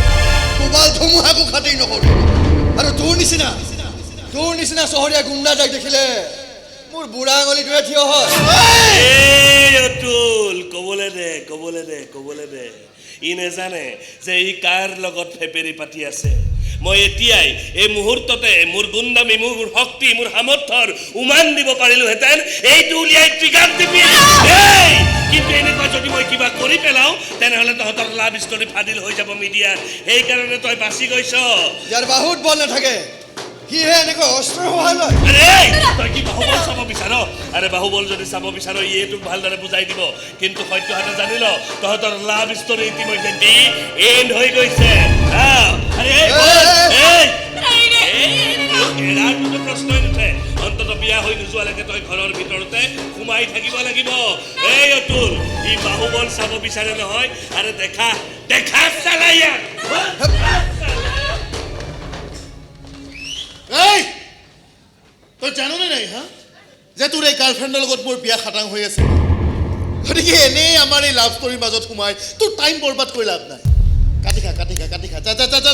কোবাল ধুমুহাকো খাতিৰ নকৰোঁ আৰু তোৰ নিচিনা চহৰীয়া গুণ্ডা যাক দেখিলে মোৰ বুঢ়া আঙুলিটোৱে থিয় হয় অতুল ক'বলৈ দে ই নেজানে যে ই কাৰ লগত ফেপেৰি পাতি আছে মই এতিয়াই এই মুহূৰ্ততে মোৰ গুণ্ডামি মোৰ শক্তি মোৰ সামৰ্থ্যৰ উমান দিব পাৰিলোহেঁতেন এইটো উলিয়াই ট্ৰিগাৰ টিপি কিন্তু এনেকুৱা যদি মই কিবা কৰি পেলাওঁ তেনেহ'লে তহঁতৰ লাভ ষ্টৰী ফাদিল হৈ যাব মিডিয়াত সেইকাৰণে তই বাচি গৈছ যাৰ বাহুত বল নাথাকে সিহে এনেকৈ অস্ত্ৰ সহায় লয় তই কি বাহুবল চাব বিচাৰ আৰে বাহুবল যদি চাব বিচাৰ ইয়ে তোক ভালদৰে বুজাই দিব কিন্তু সত্যহাতে জানি ল তহঁতৰ লাভ ষ্টৰী ইতিমধ্যে দি এণ্ড হৈ গৈছে প্ৰশ্নই নুঠে অন্তত বিয়া হৈ নোযোৱালৈকে তই ঘৰৰ ভিতৰতে সোমাই থাকিব লাগিব এই অতুল ই বাহুবল চাব বিচাৰে নহয় আৰে দেখা চালাই তই জাননে নাই হা যে তোৰ এই গাৰ্লফ্ৰেণ্ডৰ লগত মোৰ বিয়া খাটাং হৈ আছে গতিকে এনেই আমাৰ এই লাভ ষ্টৰীৰ মাজত সোমাই তোৰ টাইম বৰবাদ কৰি লাভ নাই কাটি খা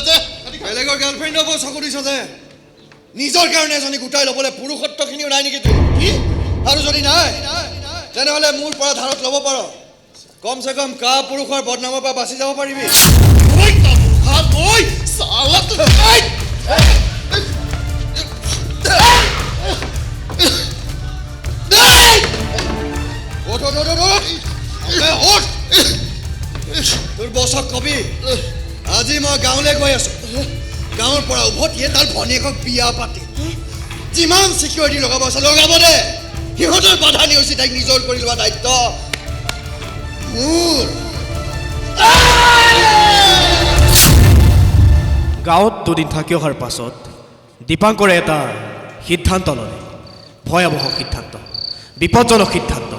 যা বেলেগৰ গাৰ্লফ্ৰেণ্ডৰ বৰ চকু দিছ যে নিজৰ কাৰণে এজনী গোটাই ল'বলৈ পুৰুষত্বখিনিও নাই নেকি তোৰ আৰু যদি নাই তেনেহ'লে মোৰ পৰা ধাৰত ল'ব পাৰ কমচে কম কা পুৰুষৰ বদনামৰ পৰা বাচি যাব পাৰিবি তোৰ বছক কবি আজি মই গাঁৱলৈ গৈ আছোঁ গাঁৱৰ পৰা উভতিয়ে তাৰ ভনীয়েকক বিয়া পাতি যিমান চিকিউৰিটি লগাব আছে লগাব দে সিহঁতৰ বাধা নেওচি তাইক নিজৰ কৰি লোৱা দায়িত্ব মোৰ গাঁৱত দুদিন থাকি অহাৰ পাছত দীপাংকৰে এটা সিদ্ধান্ত ল'লে ভয়াৱহ সিদ্ধান্ত বিপদজনক সিদ্ধান্ত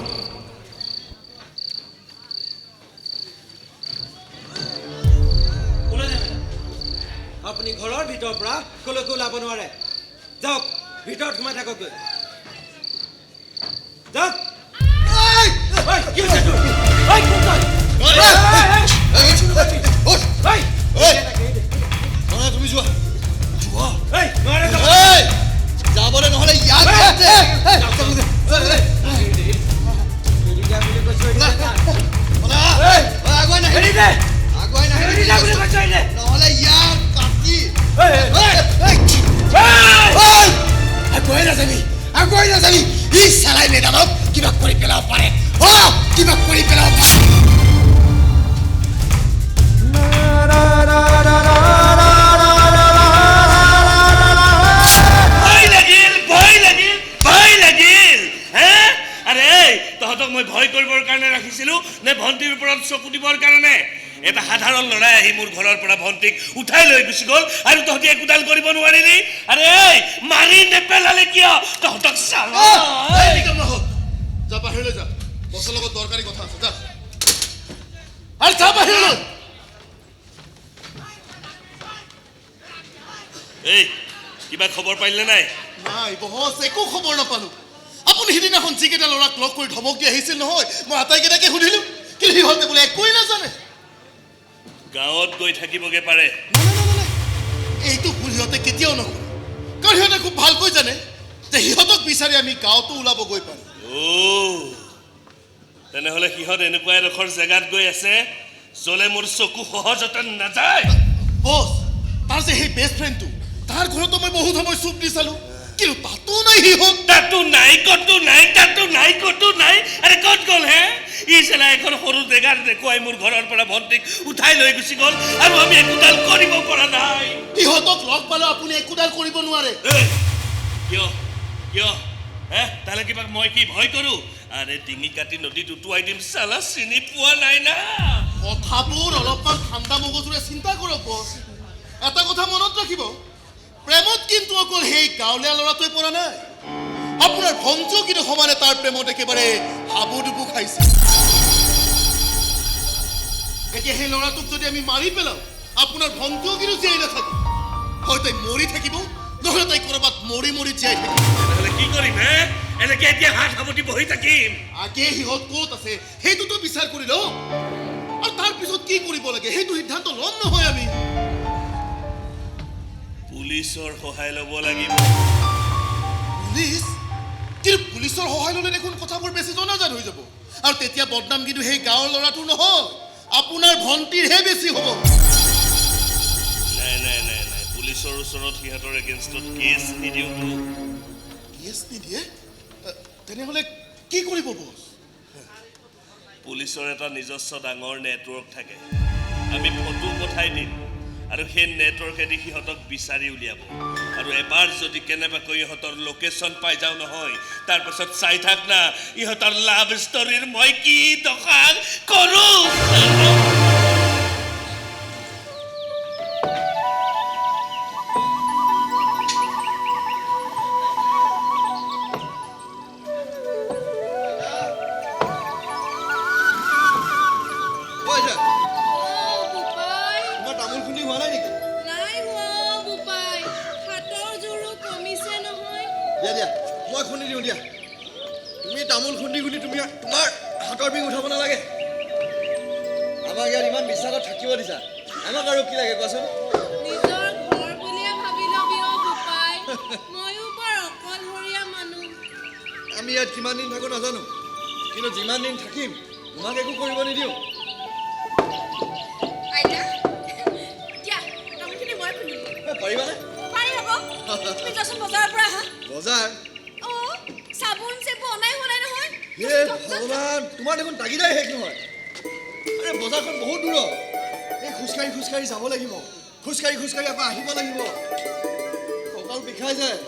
আপুনি ঘৰৰ ভিতৰৰ পৰা কলৈকো ওলাব নোৱাৰে যাওক ভিতৰত সোমাই থাকগৈ যাওক তুমি যোৱা যাবলৈ নহ'লে ইয়াত আগুৱাই নাহে নহ'লে ইয়াত কাটি আগুৱাই নাযাবি ই চালাই মেডামক কিবা কিবা কৰি পেলাব পাৰে কিবা কৰি পেলাব পাৰে তহঁতক মই ভয় কৰিবৰ কাৰণে ৰাখিছিলো নে ভণ্টিৰ ওপৰত চকু দিবৰ কাৰণে এটা সাধাৰণ লৰাই আহি মোৰ ঘৰৰ পৰা ভণ্টিক উঠাই লৈ গুচি গ'ল আৰু তহঁতি একোডাল কৰিব নোৱাৰিলি আৰে মাৰি নেপেলালে কিয় তহঁতক চালা যা বাহিৰলৈ যা বছৰ লগত দৰকাৰী কথা আছে যা আৰু যা বাহিৰলৈ কিবা খবৰ পাইলে নাই নাই বহস একো খবৰ নাপালো আপুনি সিদিনাখন যিকেইটা ল'ৰাক লগ কৰি ধমক দি আহিছিল নহয় মই আটাইকেইটাকে সুধিলো কিন্তু সিহঁতে বোলে একোৱেই নাজানে গাঁৱত গৈ থাকিবগে পাৰে এইটো ভুল সিহঁতে কেতিয়াও নকৰে কাৰণ সিহঁতে খুব ভালকৈ জানে যে সিহঁতক বিচাৰি আমি গাঁৱতো ওলাব গৈ পাৰিম তেনেহ'লে সিহঁত এনেকুৱা এডোখৰ জেগাত গৈ আছে য'লে মোৰ চকু সহজতে নাযায় বছ তাৰ যে সেই বেষ্ট ফ্ৰেণ্ডটো তাৰ ঘৰতো মই বহুত সময় চুপ দি চালো কিন্তু তাতো নাই সিহঁত তাতো নাই ক'তো নাই আৰে ক'ত গ'ল হে ই চালা এখন সৰু জেগাত দেখুৱাই মোৰ ঘৰৰ পৰা ভণ্টিক উঠাই লৈ গুচি গ'ল আৰু আমি একোডাল কৰিব পৰা নাই সিহঁতক লগ পালে আপুনি একোডাল কৰিব নোৱাৰে কিয় তাহলে কিবা মই কি ভয় কৰো আৰে ডিঙি কাটি নদীত উটুৱাই দিম চালা চিনি পোৱা নাই না কথাবোৰ অলপমান ঠাণ্ডা মগজুৰে চিন্তা কৰক বছ এটা কথা মনত ৰাখিব প্ৰেমত কিন্তু অকল সেই গাঁৱলীয়া ল'ৰাটোৱে পৰা নাই আপোনাৰ ভণ্টিও কিন্তু সমানে তাৰ প্ৰেমত একেবাৰে হাবুডুবু খাইছে এতিয়া সেই ল'ৰাটোক যদি আমি মাৰি পেলাওঁ আপোনাৰ ভণ্টিও কিন্তু জীয়াই নাথাকিব হয় তাই মৰি থাকিব নহ'লে তাই ক'ৰবাত মৰি জীয়াই থাকিব তেনেহ'লে কি কৰিম এনেকে এতিয়া হাত সাৱটি বহি থাকিম আগে সিহঁত ক'ত আছে সেইটোতো বিচাৰ কৰি লওঁ আৰু তাৰপিছত কি কৰিব লাগে সেইটো সিদ্ধান্ত ল'ম নহয় আমি পুলিচৰ সহায় ল'ব লাগিব পুলিচ কিন্তু পুলিচৰ সহায় ল'লে দেখোন কথাবোৰ বেছি জনাজাত হৈ যাব আৰু তেতিয়া বদনাম কিন্তু সেই গাঁৱৰ ল'ৰাটো নহয় আপোনাৰ ভণ্টিৰহে বেছি হ'ব নাই পুলিচৰ ওচৰত সিহঁতৰ এগেইনষ্টত কেছ নিদিওঁতো কেছ নিদিয়ে তেনেহ'লে কি কৰিব বছ পুলিচৰ এটা নিজস্ব ডাঙৰ নেটৱৰ্ক থাকে আমি ফটো পঠাই দিম আৰু সেই নেটৱৰ্কেদি সিহঁতক বিচাৰি উলিয়াব আৰু এবাৰ যদি কেনেবাকৈ ইহঁতৰ লোকেশ্যন পাই যাওঁ নহয় তাৰপাছত চাই থাক না ইহঁতৰ লাভ ষ্টৰীৰ মই কি দশা কৰোঁ মই খুন্দি দিওঁ দিয়া তুমি তামোল খুন্দি তুমি তোমাৰ হাতৰ বিষ উঠাব নালাগে আমাক ইয়াত ইমান বিশ্বাসত থাকিব দিছা আমাক আৰু কি লাগে কোৱাচোন নিজৰ ঘৰ বুলিয়ে ভাবি ল'বি বোপাই ময়ো বৰ অকলশৰীয়া মানুহ আমি ইয়াত কিমান দিন থাকো নাজানো কিন্তু যিমান দিন থাকিম তোমাক একো কৰিব নিদিওঁ পাৰিবানে তুমি যাচোন বজাৰৰ পৰা আহা বজাৰ চাবোন চেবু অনাই হোৱা নাই নহয় ভগৱান তোমাৰ দেখোন তাগিদাই শেষ নহয় আৰে বজাৰখন বহুত দূৰ এই খোজকাঢ়ি যাব লাগিব খোজকাঢ়ি আকৌ আহিব লাগিব কঁকাল বিষাই যায়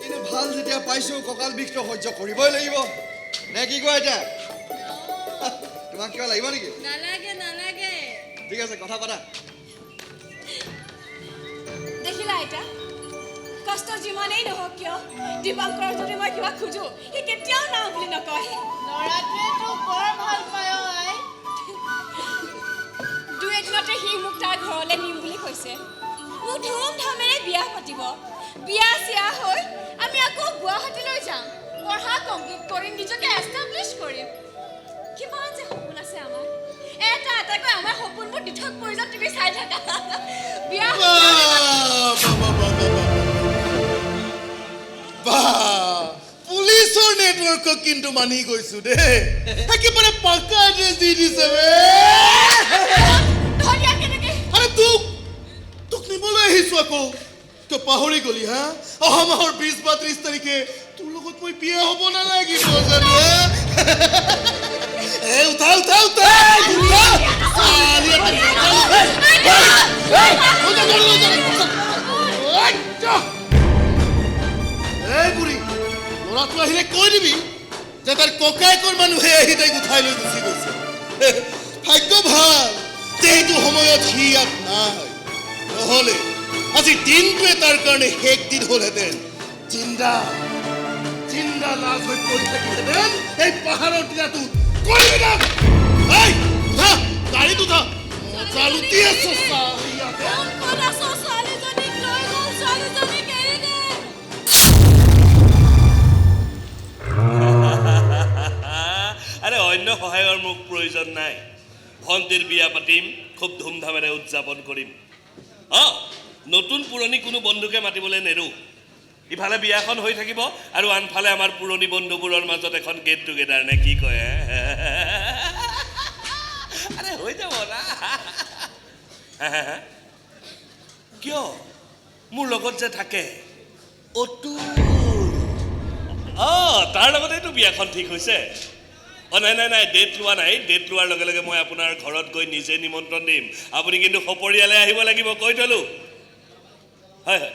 কিন্তু ভাল যেতিয়া পাইছোঁ কঁকাল বিষটো সহ্য কৰিবই লাগিব নে কি কয় এতিয়া তোমাক কিবা লাগিব নেকি নালাগে ঠিক আছে কথা পাতা দেখিলা আইতা কষ্ট যিমানেই নহওক কিয় দীপাংকৰৰ যদি মই কিবা খোজো সি কেতিয়াও নাও বুলি নকয় ল'ৰাটোৱেতো বৰ ভাল পায় আই দুই এদিনতে সি মোক তাৰ ঘৰলৈ নিম বুলি কৈছে মোক ধুমধামেৰে বিয়া পাতিব বিয়া চিয়া হৈ আমি আকৌ গুৱাহাটীলৈ যাম পঢ়া কমপ্লিট কৰিম নিজকে এষ্টাব্লিছ কৰিম কিমান যে সপোন আছে আমাৰ এটাকৈ আমাৰ সপোনবোৰ দিঠক পৰি যাম তুমি চাই থাকা বিয়া পুলিচৰ নেটৱৰ্কক কিন্তু মানি গৈছো দেই একেবাৰে পাকা এড্ৰেছ দি দিছে আৰে তোক নিবলৈ আহিছো আকৌ তই পাহৰি গলি হা অহা মাহৰ 20 বা 30 তাৰিখে তোৰ লগত মই বিয়া হ'ব নালাগিব জানো এ উঠা উঠা উঠা এই বুঢ়ী ল'ৰাটো আহিলে কৈ দিবি যে তাৰ ককায়েকৰ মানুহে আহি তাইক উঠাই লৈ গুচি গৈছে ভাগ্য ভাল যে এইটো সময়ত সি ইয়াত নাই নহ'লে আজি দিনটোৱে তাৰ কাৰণে শেষ দিন হ'লহেঁতেন জিন্দা জিন্দা লাজ হৈ পৰি থাকিলেহেঁতেন এই পাহাৰৰ টিলাটো কৰিবি না এই উঠা গাড়ীত উঠা মজা লুটি আছো ইয়াতে আৰে অন্য সহায়ৰ মোক প্ৰয়োজন নাই ভণ্টিৰ বিয়া পাতিম খুব ধুমধামেৰে উদযাপন কৰিম নতুন পুৰণি কোনো বন্ধুকে মাতিবলৈ নেৰো ইফালে বিয়াখন হৈ থাকিব আৰু আনফালে আমাৰ পুৰণি বন্ধুবোৰৰ মাজত এখন গেট টুগেডাৰ নে কি কয় আৰে হৈ যাব না কিয় মোৰ লগত যে থাকে অতুল তাৰ লগতেতো বিয়াখন ঠিক হৈছে নাই নাই নাই ডেট লোৱা নাই ডেট লোৱাৰ লগে লগে মই আপোনাৰ ঘৰত গৈ নিজে নিমন্ত্ৰণ দিম আপুনি কিন্তু সপৰিয়ালে আহিব লাগিব কৈ থলো হয় হয়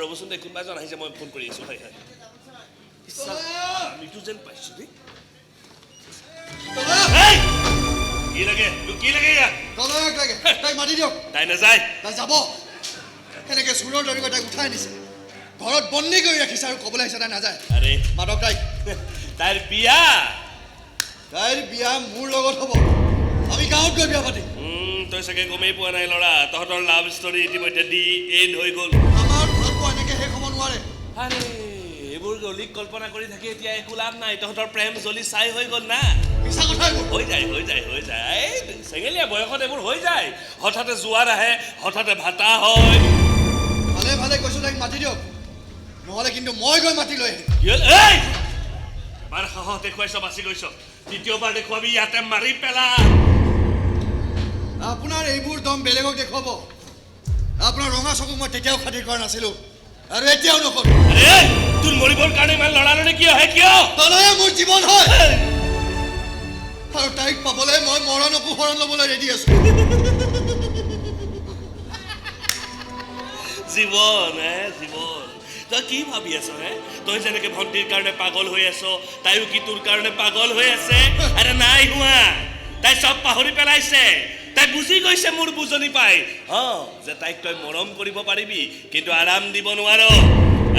ৰ'বচোন দে কোনোবা এজন আহিছে মই ফোন কৰি আছোঁ হয় হয় আমিতো যেন পাইছোঁ দেই কি লাগে তোক কি লাগে ইয়াত তাইক মাতি দিয়ক তাই নাযায় তাই যাব সেনেকে চোৰৰ দৰিকত তাইক উঠাই নিছে ঘৰত বন্দী কৰি ৰাখিছে আৰু ক'বলৈ আহিছে তাই নাযায় আৰে মাধৱ তাইক তাইৰ বিয়া মোৰ লগত হ'ব আমি গাঁৱত গৈ বিয়া পাতিম তই চাগে গমেই পোৱা নাই ল'ৰা তহঁতৰ লাভ ষ্টৰী ইতিমধ্যে দি এণ্ড হৈ গ'ল আমাৰ ভাগ্য এনেকে শেষ হ'ব নোৱাৰে আৰে এইবোৰ গলিক কল্পনা কৰি থাকি এতিয়া একো লাভ নাই তহঁতৰ প্ৰেম জ্বলি চাই হৈ গ'ল না মিছা কথা হৈ যায় চেঙেলীয়া বয়সত এইবোৰ হৈ যায় হঠাতে জোৱাৰ আহে হঠাতে ভাতা হয় ভালে ভালে কৈছোঁ তাইক মাতি দিয়ক নহ'লে কিন্তু মই গৈ মাতি লৈ আহিম এবাৰ সাহস দেখুৱাইছ বাচি গৈছ দ্বিতীয়বাৰ দেখুৱাবি ইয়াতে মাৰি পেলা আপোনাৰ এইবোৰ দম বেলেগক দেখুৱাব আপোনাৰ ৰঙা চকুক মই তেতিয়াও খাতিৰ কৰা নাছিলোঁ আৰু এতিয়াও নকৰোঁ তোৰ মৰিবৰ কাৰণে ইমান লৰালৰি কিয় হয় কিয় তলৈয়ে মোৰ জীৱন হয় আৰু তাইক পাবলৈ মই মৰণকো শৰণ ল'বলৈ ৰেডি আছোঁ জীৱন জীৱন তই কি ভাবি আছ তই যেনেকে ভণ্টিৰ কাৰণে পাগল হৈ আছ তাইও কি তোৰ কাৰণে পাগল হৈ আছে আৰে নাই হোৱা তাই চব পাহৰি পেলাইছে তাই বুজি গৈছে মোৰ বুজনি পাই যে তাইক তই মৰম কৰিব পাৰিবি কিন্তু আৰাম দিব নোৱাৰ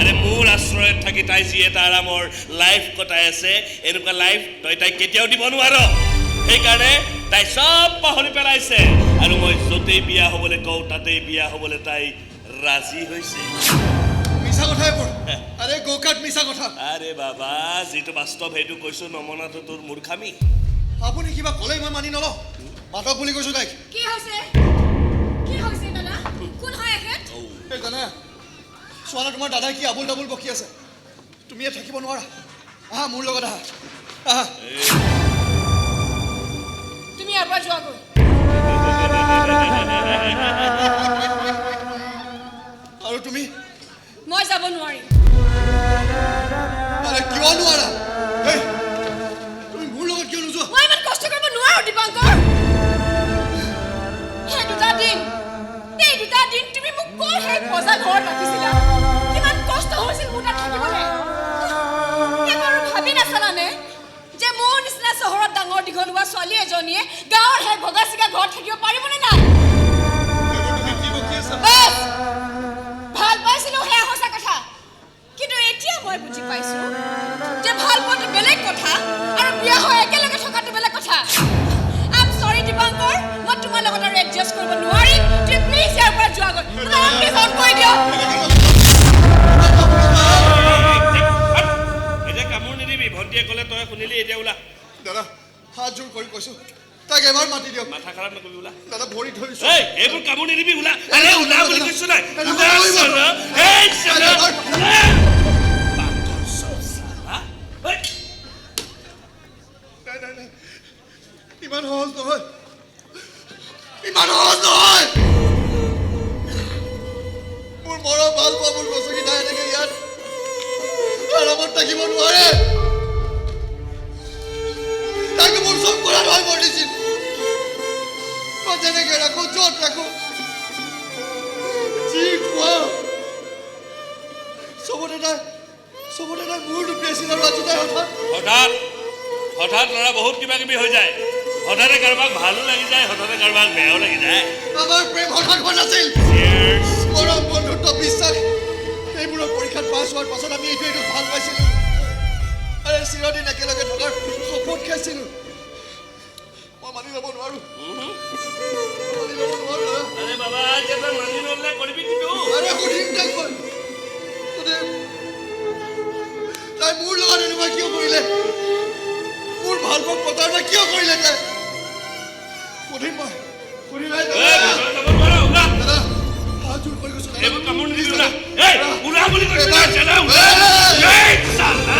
আৰে মোৰ আশ্ৰয়ত থাকি তাই যি এটা আৰামৰ লাইফ কটাই আছে এনেকুৱা লাইফ তই তাইক কেতিয়াও দিব নোৱাৰ সেইকাৰণে তাই চব পাহৰি পেলাইছে আৰু মই য'তেই বিয়া হ'বলৈ কওঁ তাতেই বিয়া হ'বলৈ তাই ৰাজি হৈছে মিছা কথা এইবোৰ আৰে গোকাত মিছা কথা আৰে বাবা যিটো বাস্তৱ সেইটো কৈছো নমনাটো তোৰ মূৰ্খামি আপুনি কিবা ক'লেই মই মানি নলওঁ মাতক বুলি কৈছোঁ তাইক কি হৈছে দাদা কোন হয় এখেত এই জানা ছোৱালী তোমাৰ দাদাই কি আবুল ডাবুল বকি আছে তুমি ইয়াত থাকিব নোৱাৰা আহা মোৰ লগত আহা তুমি ইয়াৰ পৰা যোৱাগৈ আৰু তুমি মই যাব নোৱাৰিম আৰে কিয় নোৱাৰা তুমি মোৰ লগত কিয় নোযোৱা মই ইমান কষ্ট কৰিব নোৱাৰো দীপাংকৰ এই দুটা দিন তুমি মোক কৈ সেই পজা ঘৰত ৰাখিছিলা কিমান কষ্ট হৈছিল মোৰ তাত থাকিবলৈ এবাৰ ভাবি নাচালানে যে মোৰ নিচিনা চহৰত ডাঙৰ দীঘল হোৱা ছোৱালী এজনীয়ে গাঁৱৰ সেই ভগা চিগা ঘৰত থাকিব পাৰিবনে নাই ভাল পাইছিলো সেয়া সঁচা কথা কিন্তু এতিয়া মই বুজি পাইছো যে ভাল পোৱাটো বেলেগ কথা আৰু বিয়া হৈ একেলগে থকাটো বেলেগ কথা আম সৰি দীপাংকৰ মই তোমাৰ লগত আৰু এডজাষ্ট কৰিব নোৱাৰিম তুমি প্লিজ ইয়াৰ পৰা যোৱা গৈ প্লিজ অন কৰি দিয়ক এতিয়া কামোৰ নিদিবি ভণ্টিয়ে ক'লে তই শুনিলি এতিয়া ওলা দাদা হাত জোৰ কৰি কৈছোঁ তাইক এবাৰ মাতি দিয়ক মাথা খাৰাপ নকৰিবি ওলা দাদা ভৰি ধৰিছোঁ এইবোৰ কামোৰ নিদিবি ওলা আৰে ওলা বুলি কৈছো নাই ইমান সহজ নহয় মোৰ মৰম ভাল পোৱা মোৰ গছকি লগত থাকিব নোৱাৰে তাকে মোৰ চব কৰা নহয় মোৰ দিছিল মই যেনেকে ৰাখো য'ত ৰাখো যি খোৱা চবতে তাই মূৰ দুপিয়াইছিল আৰু আজি তাই হঠাৎ ল'ৰা বহুত কিবা কিবি হৈ যায় হঠাতে কাৰোবাক ভালো লাগি যায় হঠাতে কাৰোবাক বেয়াও লাগি যায় আমাৰ প্ৰেম হঠাৎ হোৱা নাছিল মৰম বন্ধুত্ব বিশ্বাস এইবোৰৰ পৰীক্ষাত পাছ হোৱাৰ পাছত আমি এইটো ভাল পাইছিলোঁ আৰু চিৰদিন একেলগে থকাৰ সপোন খাইছিলোঁ মই মানি ল'ব নোৱাৰো আৰে বাবা কেইটা মানি ল'লে কৰিবি কিন্তু আৰে সুধিম তাক মই তাই মোৰ লগত এনেকুৱা কিয় কৰিলে মোৰ ভাল পোৱা প্ৰতাৰণা কিয় কৰিলে তাই সুধিম মই দাদা হাত জোৰ কৰি কৈছো এইবোৰ কামোৰ নিদিবি ওলা এই ওলা বুলি কৈছে না চলা ওলা এই চালা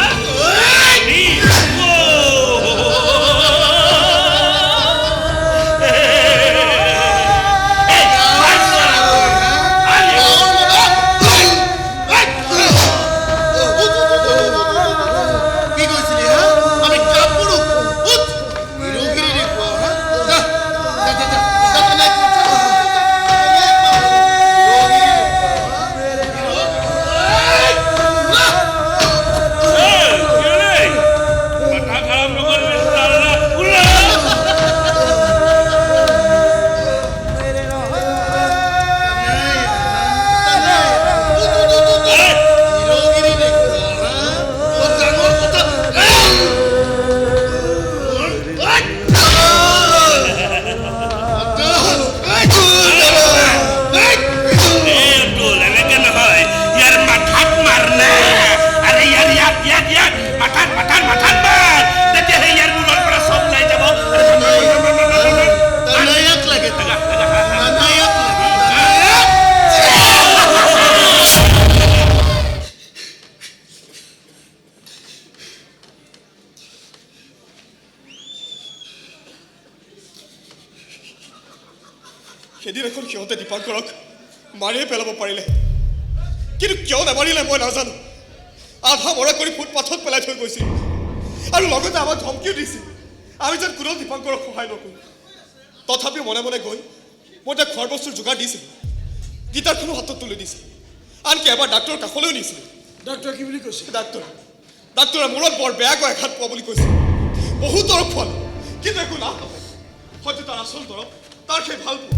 সেদিন এখন সিহঁতে দীপাংকৰক মাৰিয়ে পেলাব পাৰিলে কিন্তু কিয় নামাৰিলে মই নাজানো আধা মৰা কৰি ফুটপাথত পেলাই থৈ গৈছিল আৰু লগতে আমাক ধমকিও দিছিল আমি যেন কোনেও দীপাংকৰক সহায় নকৰোঁ তথাপিও মনে মনে গৈ মই তাক খোৱাৰ বস্তুৰ যোগাৰ দিছিলোঁ গীটাৰখনো হাতত তুলি দিছিল আনকি এবাৰ ডাক্তৰৰ কাষলৈও নিছিল ডাক্তৰ কি বুলি কৈছে ডাক্তৰে মূৰত বৰ বেয়াকৈ আঘাত পোৱা বুলি কৈছিল বহু দৰৱ খোৱাল কিন্তু একো লাভ নহয় হয়তো তাৰ আচল দৰৱ তাৰ সেই ভাল পোৱা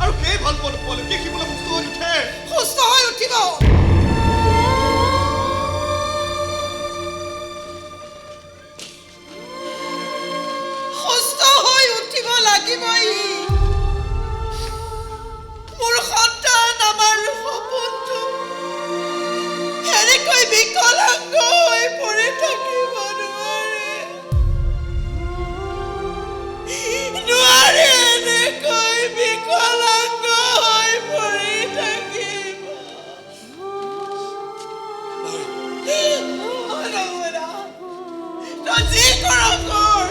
আৰু সেই ভাল পোৱা নোপোৱালে দেখিবলৈ সুস্থ হৈ উঠে সুস্থ হৈ উঠিব সুস্থ হৈ উঠিব লাগিবই মোৰ সন্তান আমাৰ সপোনটো এনেকৈ বিকলাংগ হৈ পৰি থাকিব নোৱাৰে এনেকৈ বিকলাংগ হৈ পৰি থাকিব তই যি কৰ কৰ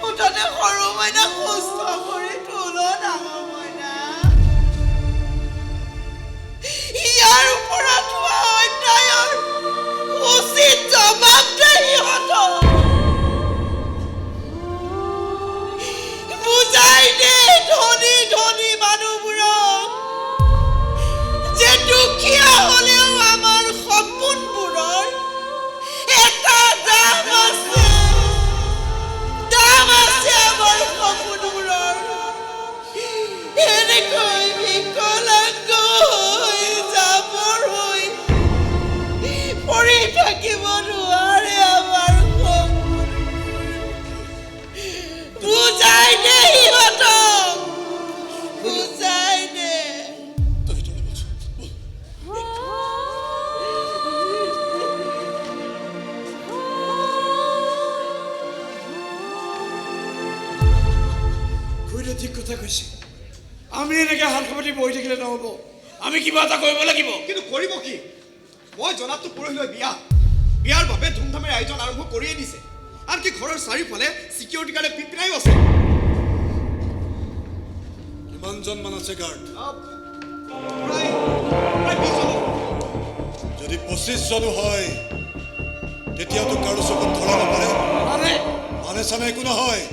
মুঠতে সৰু মইনা সুস্থ কৰি তোল ডাঙৰ মইনা ইয়াৰ ওপৰত হোৱা অন্যায়ৰ উচিত জবাব দে সিহঁতক বুজাই দে ধনী ধনী মানুহবোৰক যে দুখীয়া হ'লেও আমাৰ সপোনবোৰৰ এটা দাম আছে আমাৰ সপোনবোৰৰ এনেকৈ বিকলাংগ হৈ জাবৰ হৈ পৰি থাকিব নোৱাৰে আমাৰ সপোনবোৰ বুজাই দে সিহঁতক বুজাই দে খুৰীয়ে ঠিক কথা কৈছে আমি এনেকৈ হাত খাপতি বহি থাকিলে নহ'ব আমি কিবা এটা কৰিব লাগিব কিন্তু কৰিব কি মই জনাততো পৰহিলৈ বিয়াৰ বাবে ধুমধামেৰে আয়োজন আৰম্ভ কৰিয়ে দিছে আনকি ঘৰৰ চাৰিওফালে সিকিউৰিটি গাৰ্ডে পিপিৰাইও আছে কিমানজন মান আছে গাৰ্ড প্ৰায় 20 জন যদি 25 জনো হয় তেতিয়াতো কাৰো চকুত ধৰা নপৰে মানে চানে একো নহয়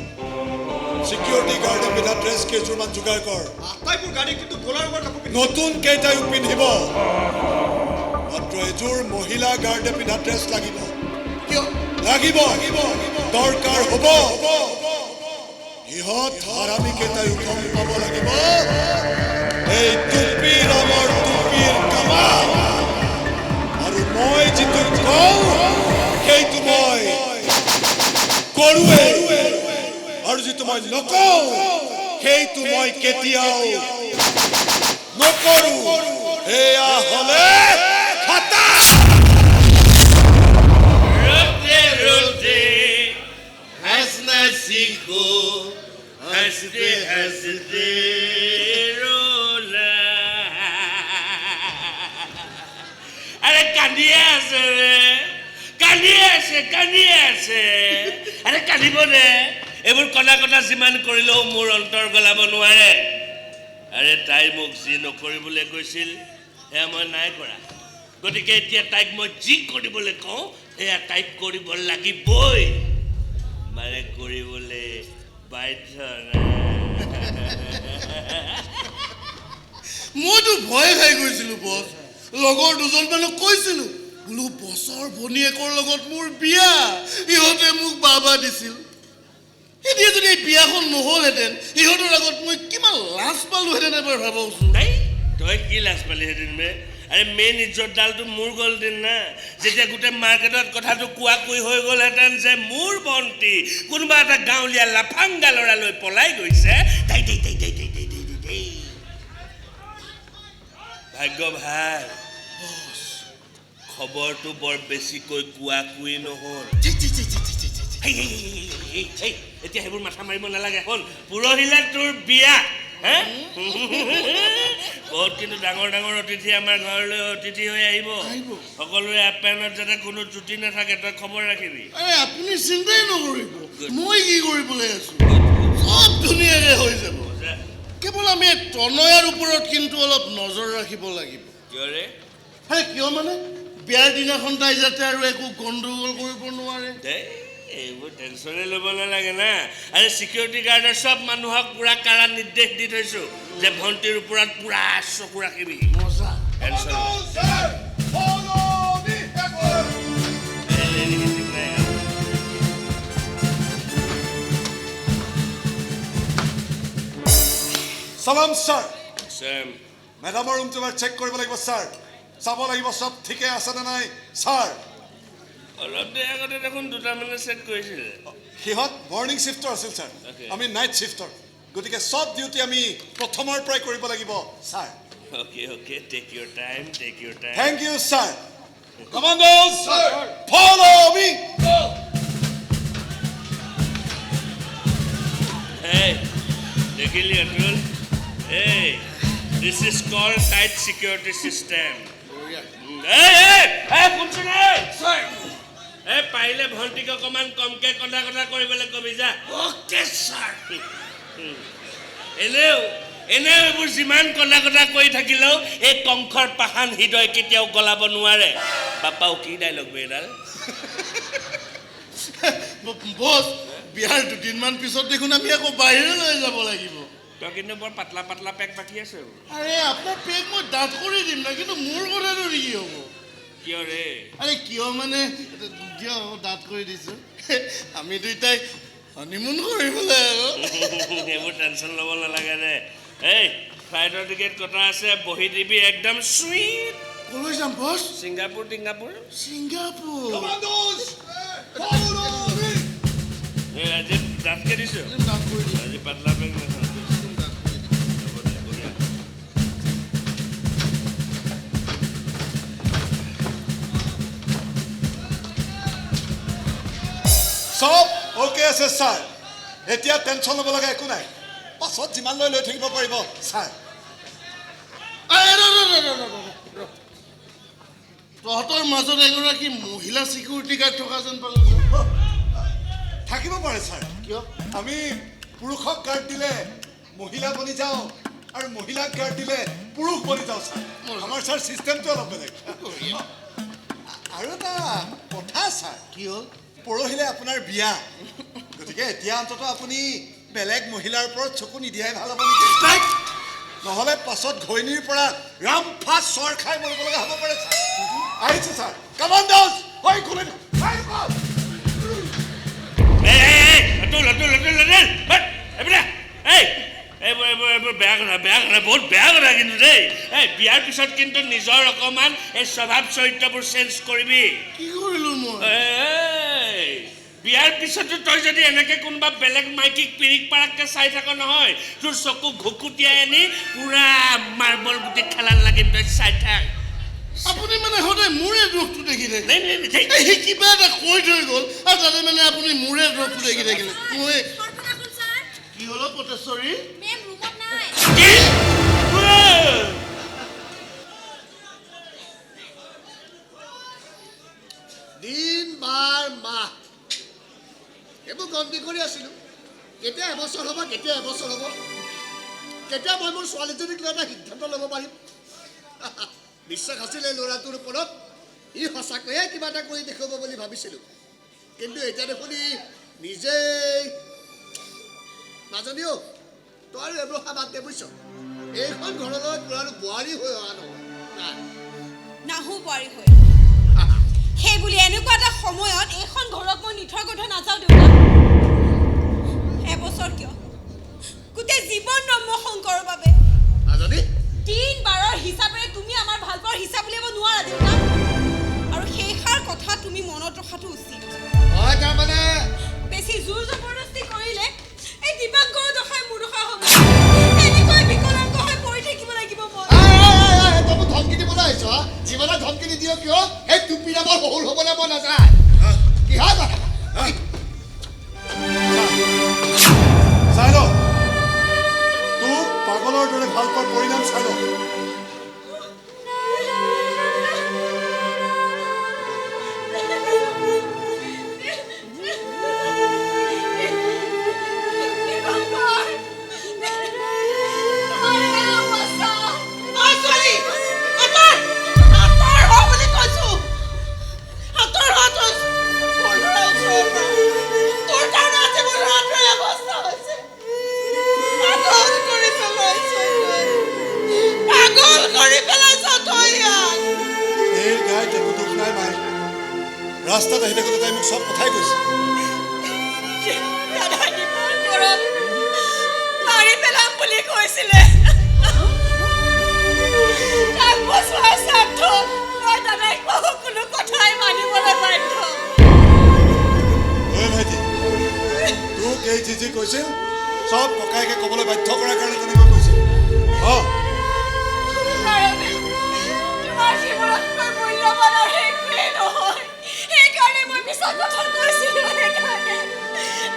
চিকিউৰিটি গাৰ্ডে পিন্ধা ড্ৰেছ কেইযোৰমান যোগাৰ কৰ আটাইবোৰ গাড়ী কিন্তু কলাৰ ওপৰত কাপোৰ পিন্ধি নতুন কেইটাইও পিন্ধিব মাত্ৰ এযোৰ মহিলা গাৰ্ডে পিন্ধা ড্ৰেছ লাগিব কিয় লাগিব দৰকাৰ হ'ব ইহঁত হাৰামী কেইটাইও গম পাব লাগিব এই টুপি ৰঙৰ টুপিৰ কামাল আৰু মই যিটো কওঁ সেইটো মই কৰোৱে আৰু যিটো মই নকওঁ সেইটো মই কেতিয়াও নকৰো এয়া হলে খাতা रोते हंसना सीखो हंसते हंसते रोना अरे कांदिए আছে রে কান্দিয়ে আছে আরে কান্দিব দে এইবোৰ কলা কথা যিমান কৰিলেও মোৰ অন্তৰ গলাব নোৱাৰে আৰে তাই মোক যি নকৰিবলৈ কৈছিল সেয়া মই নাই কৰা গতিকে এতিয়া তাইক মই যি কৰিবলৈ কওঁ সেয়া তাইক কৰিব লাগিবই মানে কৰিবলৈ বাধ্য মইতো ভয় খাই গৈছিলোঁ বছ লগৰ দুজন মানুহ কৈছিলোঁ বোলো বছৰ ভনীয়েকৰ লগত মোৰ বিয়া ইহঁতে মোক বাবা দিছিল এতিয়া যদি এই বিয়াখন নহ'লহেঁতেন ইহঁতৰ আগত মই কিমান লাজ পালোহেঁতেন এবাৰ ভাবকচোন নাই তই কি লাজ পালিহেঁতেন বে আৰে মেইন ইজ্জতডালটো মোৰ গ'লহেঁতেন না যেতিয়া গোটেই মাৰ্কেটত কথাটো কোৱাকৈ হৈ গ'লহেঁতেন যে মোৰ ভণ্টি কোনোবা এটা গাঁৱলীয়া লাফাংগা ল'ৰালৈ পলাই গৈছে ভাগ্য ভাল খবৰটো বৰ বেছিকৈ কোৱাকৈ নহ'ল এতিয়া সেইবোৰ মাথা মাৰিব নালাগে হ'ল পৰহিলে তোৰ বিয়া বহুত কিন্তু ডাঙৰ ডাঙৰ অতিথি আমাৰ ঘৰলৈ অতিথি হৈ আহিব সকলোৰে আপ্যায়নত যাতে কোনো ত্ৰুটি নাথাকে তই খবৰ ৰাখিবি আপুনি চিন্তাই নকৰিব মই কি কৰিবলৈ আছো চব ধুনীয়াকৈ হৈ যাব কেৱল আমি তনয়াৰ ওপৰত কিন্তু অলপ নজৰ ৰাখিব লাগিব কিয় ৰে কিয় মানে বিয়াৰ দিনাখন তাই যাতে আৰু একো গণ্ডগোল কৰিব নোৱাৰে এইবোৰ টেনশ্যনে ল'ব নালাগে না আৰু চিকিউৰিটি গাৰ্ডৰ চব মানুহক পুৰা কাৰা নিৰ্দেশ দি থৈছো যে ভণ্টিৰ ওপৰত পুৰা চকু ৰাখিবি মজা সালাম ছাৰ চেম মেডামৰ ৰুমটো এবাৰ চেক কৰিব লাগিব ছাৰ চাব লাগিব চব ঠিকে আছে নে নাই ছাৰ অলপ দেৰি আগতে দেখোন দুটা মানে চেক কৰিছিল সিহঁত মৰ্ণিং শ্বিফ্টৰ আছিল ছাৰ আমি নাইট শ্বিফ্টৰ গতিকে চব ডিউটি আমি প্ৰথমৰ পৰাই কৰিব লাগিব ছাৰ অ'কে টেক ইউৰ টাইম থেংক ইউ ছাৰ কমাণ্ডোজ ফলো মি Hey, দেখিলি Atul Hey, this is called tight security system. Hey, শুনছোন পাৰিলে ভণ্টিক অকণমান কমকৈ কথা কৰিবলৈ কবি যা অ'কে ছাৰ এনেও এইবোৰ যিমান কথা কৈ থাকিলেও এই কংসৰ পাষাণ হৃদয় কেতিয়াও গলাব নোৱাৰে পাপাও কি ডাইলগ বে এডাল বছ বিয়াৰ দুদিনমান পিছত দেখোন আমি আকৌ বাহিৰলৈ যাব লাগিব তই কিন্তু বৰ পাতলা পেক বাকি আছে আৰে আপোনাৰ পেক মই ডাঠ কৰি দিম না কিন্তু মোৰ কথাটো কি হ'ব কিয় ৰে আৰে কিয় মানে কিয় ডাঠ কৰি দিছো আমি দুইটাই হনিমুন কৰিবলৈ আৰু সেইবোৰ টেনশ্যন ল'ব নালাগে দে এই ফ্লাইটৰ টিকেট কটা আছে বহি দিবি একদম চুইট ক'লৈ যাম বছ ছিংগাপুৰ আজি ডাঠকে দিছোঁ আজি পাতলা পেক নাখাওঁ চব অ'কে আছে ছাৰ এতিয়া টেনশ্যন ল'ব লগা একো নাই পাছত যিমান লৈ থাকিব পাৰিব ছাৰ তহঁতৰ মাজত এগৰাকী মহিলা চিকিউৰিটি গাৰ্ড থকা যেন পালোঁ থাকিব পাৰে ছাৰ কিয় আমি পুৰুষক গাৰ্ড দিলে মহিলা বনি যাওঁ আৰু মহিলাক গাৰ্ড দিলে পুৰুষ বনি যাওঁ ছাৰ আমাৰ ছাৰ ছিষ্টেমটো অলপ বেলেগ আৰু এটা কথা ছাৰ, কি হ'ল? পৰহিলে আপোনাৰ বিয়া, গতিকে এতিয়া অন্তত আপুনি বেলেগ মহিলাৰ ওপৰত চকু নিদিয়াই ভাল হ'ব নেকি? নহ'লে পাছত ঘৈণীৰ পৰা ৰামফা চৰ খাই মৰিব লগা হ'ব পাৰে ছাৰ। আহিছোঁ ছাৰ, কামন দাস হৈ খুলি বহুত বেয়া কথা কিন্তু দেই। বিয়াৰ পিছত কিন্তু নিজৰ অকণমান এই স্বভাৱ চৰিত্ৰবোৰ চেঞ্জ কৰিবি। কি কৰিলো মই? বিয়াৰ পিছতো তই যদি এনেকে কোনোবা বেলেগ মাইকীক পিৰিক পাৰাককে চাই থাক নহয়, তোৰ চকু ঘুকুটিয়াই আনি পুৰা মাৰ্বল গুটি খেলাৰ লাগি তই চাই থাক। আপুনি মানে সদায় মোৰে দোষটো দেখি থাকে। নাই কিবা এটা কৈ থৈ গ'ল আৰু তাতে মানে আপুনি মোৰে দোষটো দেখি থাকিলে। মই কি হ'ল পটেশ্বৰী? দিন বাৰ মাহ এইবোৰ গন্তি কৰি আছিলোঁ। কেতিয়া এবছৰ হ'ব, কেতিয়া এবছৰ হ'ব, কেতিয়া মই মোৰ ছোৱালীজনীক লৈ এটা সিদ্ধান্ত ল'ব পাৰিম। বিশ্বাস আছিলে ল'ৰাটোৰ ওপৰত, ই সঁচাকৈয়ে কিবা এটা কৰি দেখুৱাব বুলি ভাবিছিলোঁ। কিন্তু এতিয়া দেখোন ই নিজেই নাজানিও। তই আৰু এইবোৰ বাদ দে বুজিছ। এইখন ঘৰলৈ তোৰ আৰু বোৱাৰী হৈ অহা নহয়। নাহো বোৱাৰী হৈ। সেই বুলি এনেকুৱা এটা সময়ত এইখন ঘৰত মই নিথৰ কথা নাযাওঁ দেউতা। এবছৰ কিয়, গোটেই জীৱন ব্ৰহ্ম শংকৰৰ বাবে। দিন বাৰৰ হিচাপেৰে তুমি আমাৰ ভাল পোৱাৰ হিচাপ উলিয়াব নোৱাৰা দেউতা। আৰু সেইষাৰ কথা তুমি মনত ৰখাটো উচিত। তাৰমানে বেছি জোৰ জবৰদস্তি কৰিলে এই দীপাংকৰৰ দশাই মোৰ দশা হ'ব। এনেকৈ বিকলাংগ হৈ পৰি থাকিব লাগিব মই। তই মোক ধমকি দিবলৈ আহিছ? জীৱনত ধমকি নিদিয় কিয়? এই টুপিৰা বৰ বহুল হ'বলৈ মন নাযায়। কি হয় কথা? চাই ল, তোক পাগলৰ দৰে ভাল পোৱাৰ পৰিণাম চাই ল। ৰাস্তাত আহি থাকোঁতে তাই মোক চব কথাই কৈছে। মাৰি পেলাম বুলি কৈছিলে। সকলো কথাই মানিবলৈ বাধ্য। ভাইটি, তোক এই যি কৈছিল চব ককায়েকে ক'বলৈ বাধ্য কৰাৰ কাৰণে তেনেকৈ কৈছিল। সেইকাৰণে মই পিছত কথা কৈছিলো।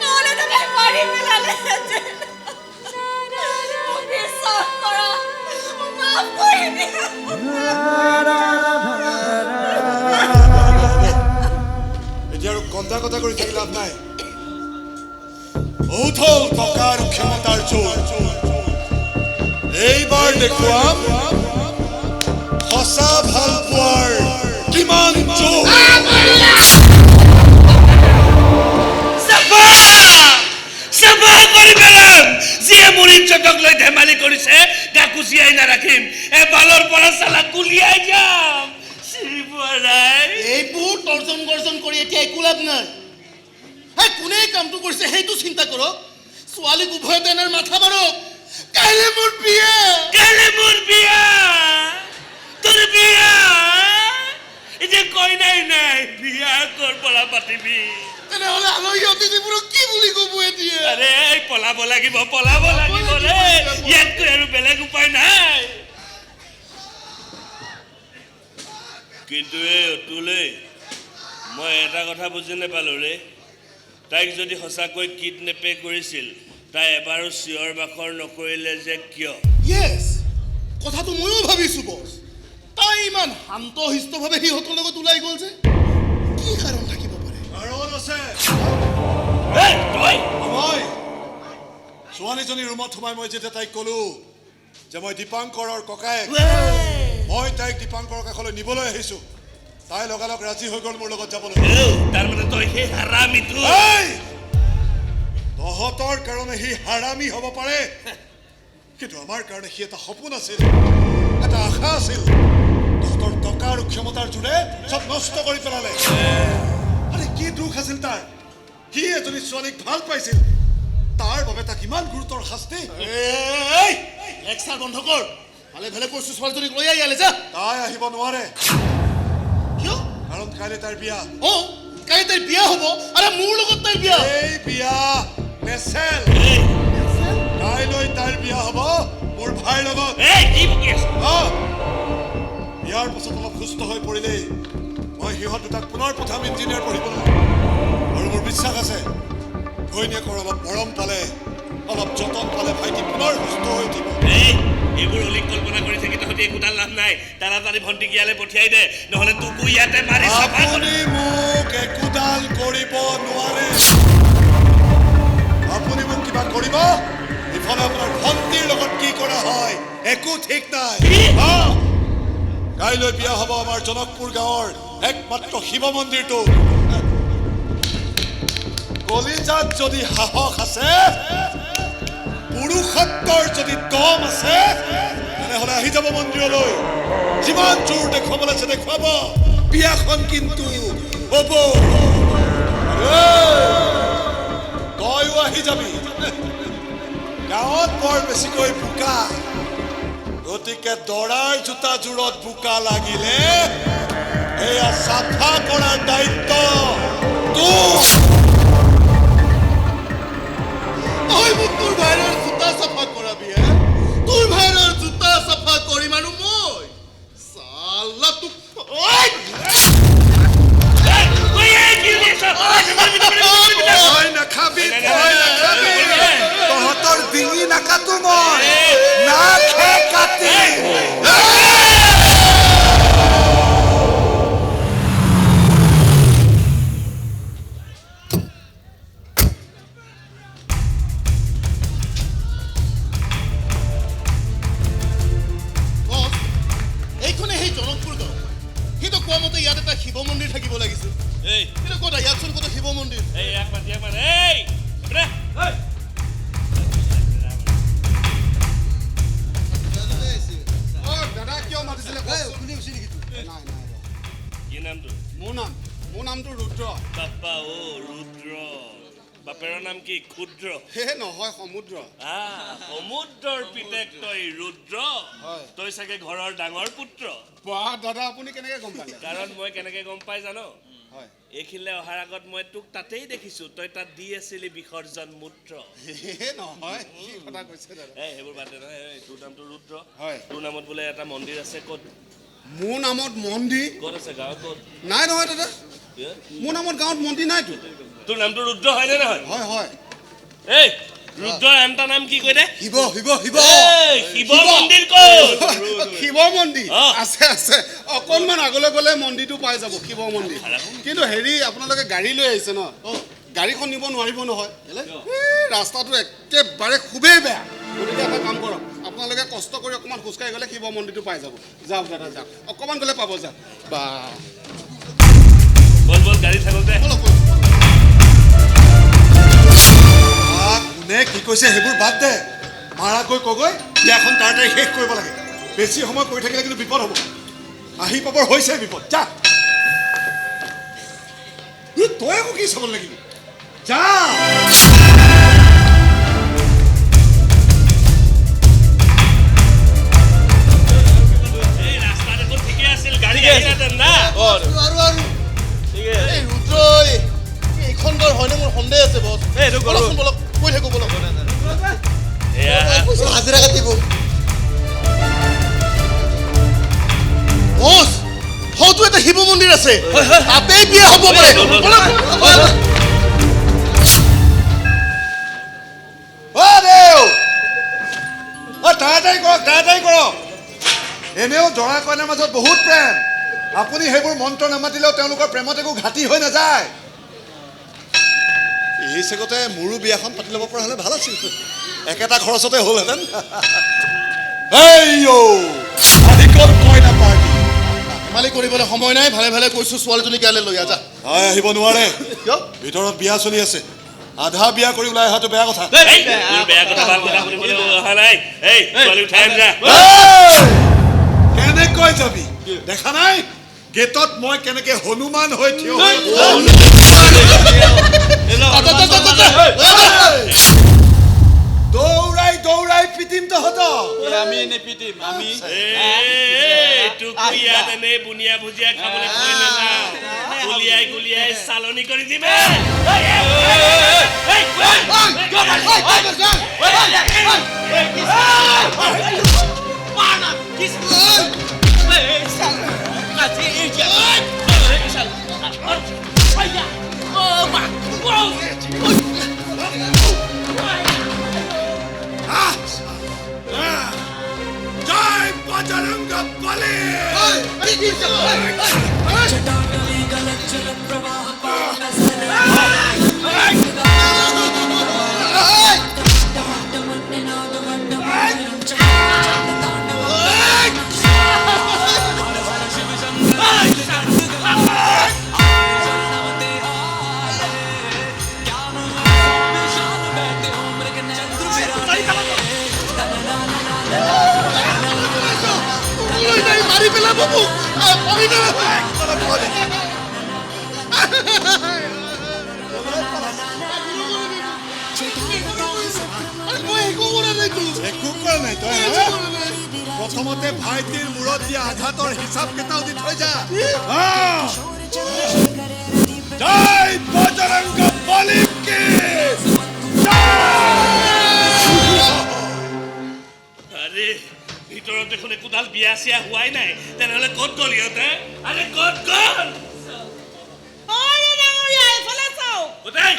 নহ'লে তাই মাৰি পেলালে। বিশ্বাস কৰা, মাফ কৰি দিয়া। এতিয়া আৰু কন্দা কথা কৰি থাকি লাভ নাই। উঠল টকাৰ ক্ষমতাৰ জোৰ, এইবাৰ দেখুৱাম সঁচা ভাল পোৱাৰ কিমান জোৰ। যিয়ে মোৰ ইজ্জতক লৈ ধেমালি কৰিছে গাকুচিয়াই নাৰাখিম। এবালৰ পৰা চালা গুলিয়াই যাম। এইবোৰ তৰ্জন গৰ্জন কৰি এতিয়া একো লাভ নাই। কোনে কামটো কৰিছে সেইটো চিন্তা কৰক। ছোৱালীক উভয় তেনৰ মাথা মাৰক। কাইলে মোৰ বিয়া। তোৰ বিয়া এতিয়া কই নাই বিয়া কৰ পৰা পাতিবি? তেনেহ'লে আলহী অতিথিবোৰক কি বুলি ক'ব এতিয়া? আৰে পলাব লাগিব ৰে। ইয়াতকৈ আৰু বেলেগ উপায় নাই। কিন্তু এই অতুলে, মই এটা কথা বুজি নাপালোঁ ৰে। তাইক যদি সঁচাকৈ কিডনেপে কৰিছিল, তাই এবাৰো চিঞৰ বাখৰ নকৰিলে যে কিয়? য়েছ, কথাটো ময়ো ভাবিছোঁ বছ। তাই ইমান শান্ত শিষ্টভাৱে সিহঁতৰ লগত ওলাই গ'ল যে কি কাৰণ থাকিব পাৰে? কাৰণ আছে। ছোৱালীজনীৰ ৰুমত সোমাই মই যেতিয়া তাইক ক'লো যে মই দীপাংকৰৰ ককায়েক, মই তাইক দীপাংকৰৰ কাষলৈ নিবলৈ আহিছোঁ, তাই লগালগ ৰাজি হৈ গ'ল মোৰ লগত যাবলৈ তাৰমানে তই সেই হাৰামিটো তহঁতৰ কাৰণে সি হাৰামি হ'ব পাৰে কিন্তু আমাৰ কাৰণে সি এটা সপোন আছিল এটা আশা আছিল তহঁতৰ টকা আৰু ক্ষমতাৰ জোৰে চব নষ্ট কৰি পেলালে আৰে কি দুখ আছিল তাৰ সি এজনী ছোৱালীক ভাল পাইছিল তাৰ বাবে তাক ইমান গুৰুতৰ শাস্তি লেকচাৰ বন্ধ কৰ ভালে ভালে কৈছো ছোৱালীজনীক লৈ আহি যা তাই আহিব নোৱাৰে কিয় কাৰণ কাইলৈ তাইৰ বিয়া কাইলৈ তাইৰ বিয়া হ'ব আৰে মোৰ লগত তাইৰ বিয়া এই বিয়া নেচেল কাইলৈ তাইৰ বিয়া হ'ব মোৰ ভাইৰ লগত বিয়াৰ পাছত অলপ সুস্থ হৈ পৰিলেই মই সিহঁত দুটাক পুনৰ পঠাম ইঞ্জিনিয়াৰ পঢ়িবলৈ আৰু মোৰ বিশ্বাস আছে ঘৈণীয়েকৰ অলপ মৰম পালে অলপ যতন পালে ভাইটি পুনৰ সুস্থ হৈ উঠিব এইবোৰ অলিক কল্পনা কৰি থাকি তহঁতি একোটা লাভ নাই তাড়াতাড়ি ভণ্টিক ইয়ালৈ পঠিয়াই দে নহ'লে তোকো ইয়াতে মাৰি আপুনি মোক একোডাল কৰিব নোৱাৰে আপুনি মোক কিবা কৰিব ইফালে আপোনাৰ ভণ্টিৰ লগত কি কৰা হয় একো ঠিক নাই কাইলৈ বিয়া হ'ব আমাৰ জনকপুৰ গাঁৱৰ একমাত্ৰ শিৱ মন্দিৰটো কলিজাত যদি সাহস আছে পুৰুষত্বৰ যদি দম আছে তেনেহ'লে আহি যাব মন্দিৰলৈ যিমান জোৰ দেখুৱাবলৈ আছে দেখুৱাব বিয়াখন কিন্তু হ'ব তয়ো আহি যাবি গাঁৱত বৰ বেছিকৈ বোকা গতিকে দৰাৰ জোতাযোৰত বোকা লাগিলে এয়া চাফা কৰাৰ দায়িত্ব তোৰ ভাইৰৰ জোতা চাফা কৰাবি তোৰ ভাইৰৰ জোতা চাফা কৰিম আৰু মই চালা তোক নাখাবি তহঁতৰ ডিঙি নাকাটো মই নাখে কাটি এইখনে সেই জনকপুৰ গাঁও সিটো কোৱা মতে ইয়াত এটা শিৱ মন্দিৰ থাকিব লাগিছিল কিন্তু ক'ত ইয়াতচোন ক'ত শিৱ মন্দিৰ দাদা কিয় মাতিছিলে মোৰ নামটো ৰুদ্ৰ বাপ্পা ৰুদ্ৰ বাপেৰৰ নাম কি ক্ষুদ্ৰ হে নহয় সমুদ্ৰ সমুদ্ৰৰ পিতেক তই ৰুদ্ৰ তই চাগে ঘৰৰ ডাঙৰ পুত্ৰ বাহ দাদা আপুনি কেনেকে গম পালে কাৰণ মই কেনেকে গম পাই জানো এইখিনিলে অহাৰ আগত মই তোক তাতেই দেখিছো তই তাত দি আছিলি বিসৰ্জন মূত্ৰ নহয় কি কথা কৈছে দাদা সেইবোৰ বাদ দে নহয় তোৰ নামটো ৰুদ্ৰ তোৰ নামত বোলে এটা মন্দিৰ আছে ক'ত মোৰ নামত মন্দিৰ ক'ত আছে গাঁৱত ক'ত নাই নহয় দাদা মোৰ নামত গাঁৱত মন্দিৰ নাইতো তোৰ নামটো ৰুদ্ৰ হয়নে নহয় হয় এই ৰুদ্ৰৰ আনটা নাম কি কৈ দে শিৱ শিৱ মন্দিৰ ক'ত শিৱ মন্দিৰ আছে অকণমান আগলৈ গ'লে মন্দিৰটো পাই যাব শিৱ মন্দিৰ কিন্তু হেৰি আপোনালোকে গাড়ী লৈ আহিছে ন গাড়ীখন নিব নোৱাৰিব নহয় ৰাস্তাটো একেবাৰে খুবেই বেয়া গতিকে এটা কাম কৰক আপোনালোকে কষ্ট কৰি অকণমান খোজকাঢ়ি গ'লে শিৱ মন্দিৰটো পাই যাব যাওক দাদা যাওক অকণমান গ'লে পাব যাওক বা বল গাড়ী থাকোতে কোনে কি কৈছে সেইবোৰ বাদ দে মাৰাকৈ কগৈ বিয়াখন তাড়াতাড়ি শেষ কৰিব লাগে বেছি সময় কৰি থাকিলে কিন্তু বিপদ হ'ব আহি পাবৰ হৈছে বিপদ যা তই আকৌ কি চাব লাগিব যা ৰাস্তা দেখোন ঠিকে আছিল গাড়ী আহিলেহেঁতেন না এইখন ঘৰ হয়নে মোৰ সন্দেহ আছে বছ বলকচোন বলক কৈ থাকো বলক হাজিৰা কাটিব বছ হয়তো এটা শিৱ মন্দিৰ আছে তাতেই বিয়া হ'ব পাৰে তাড়াতাড়ি কৰক এনেও দৰা কইনাৰ মাজত বহুত প্ৰেম আপুনি সেইবোৰ মন্ত্ৰ নামাতিলেও তেওঁলোকৰ প্ৰেমত একো ঘাটি হৈ নাযায় এই চেগতে মোৰো বিয়াখন পাতি ল'ব পৰা হ'লে ভাল আছিল একেটা খৰচতে হ'লহেঁতেন কইনা পাৰ্টি ধেমালি কৰিবলৈ সময় নাই ভালে ভালে কৈছোঁ ছোৱালীজনীক ইয়ালৈ লৈ আজা আহিব নোৱাৰে কিয় ভিতৰত বিয়া চলি আছে আধা বিয়া কৰি ওলাই অহাটো বেয়া কথা বেয়া কথা ভাল কথা শুনিবলৈ অহা নাই এই ছোৱালী উঠাই আন যা কেনেকৈ যাবি দেখা নাই গেটত মই কেনেকে হনুমান হৈ থিয় দৌৰাই দৌৰাই পিটিম তহঁতক আমি নেপিটিম আমি টুকুৰিয়াত এনে বুনিয়া ভুজিয়া খাবলৈ কৈ নাযাওঁ গুলিয়াই গুলিয়াই চালনি কৰি দিমে জয় বজৰঙ্গ বলি মাৰি পেলাব মোক মাৰি পেলাব একো কৰা নাই তই প্ৰথমতে ভাইটিৰ মূৰত দিয়া আঘাতৰ হিচাপ কেইটাও দি থৈ যা জয় বজৰংগ বলি কি আৰে ভিতৰত দেখোন একোডাল বিয়া চিয়া হোৱাই নাই তেনেহ'লে ক'ত গ'ল ইহঁতে আৰে ক'ত গ'ল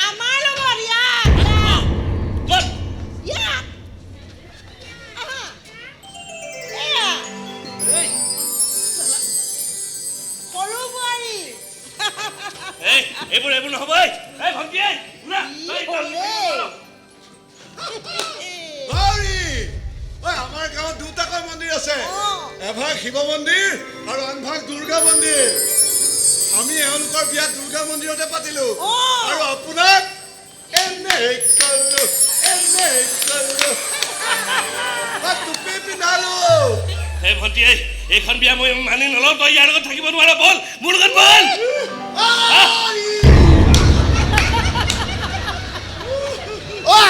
আমাৰ লগত ক'ত সৰু বোৱাৰী এই এইবোৰ নহ'ব এই ভণ্টি আমাৰ গাঁৱত দুটাকৈ মন্দিৰ আছে এভাগ শিৱ মন্দিৰ আৰু আনভাগ দুৰ্গা মন্দিৰ আমি এওঁলোকৰ বিয়া দুৰ্গা মন্দিৰতে পাতিলো আৰু আপোনাক টুপি পিন্ধালো হে ভণ্টি এইখন বিয়া মই মানি নলওঁ তই ইয়াৰ লগত থাকিব নোৱাৰ বল মোৰ লগত বল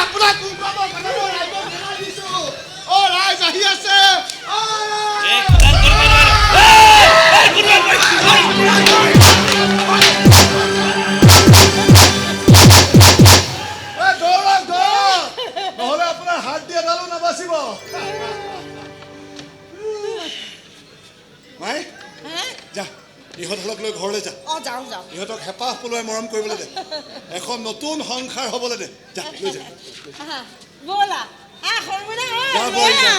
আপোনাক ৰাইজ আহি আছে নহ'লে আপোনাৰ হাত দি এডালো নাবাচিব মাই যা ইহঁতক লৈ ঘৰলৈ যা যাওঁ যাওঁ ইহঁতক হেঁপাহ পলুৱাই মৰম কৰিবলৈ দে এখন নতুন সংসাৰ হ'বলৈ দে যা লৈ যা ব'লা যা বল যা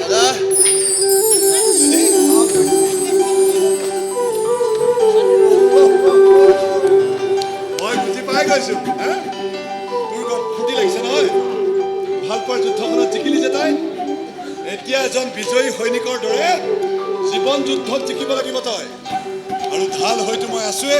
দাদা মই বুজি পাই গৈছো তোৰ ফূৰ্তি লাগিছে নহয় ভাল পোৱাৰ যুদ্ধখনত জিকিলি যে তাই এতিয়া এজন বিজয়ী সৈনিকৰ দৰে জীৱন যুদ্ধত জিকিব লাগিব তই আৰু ঢাল হয়তো মই আছোৱে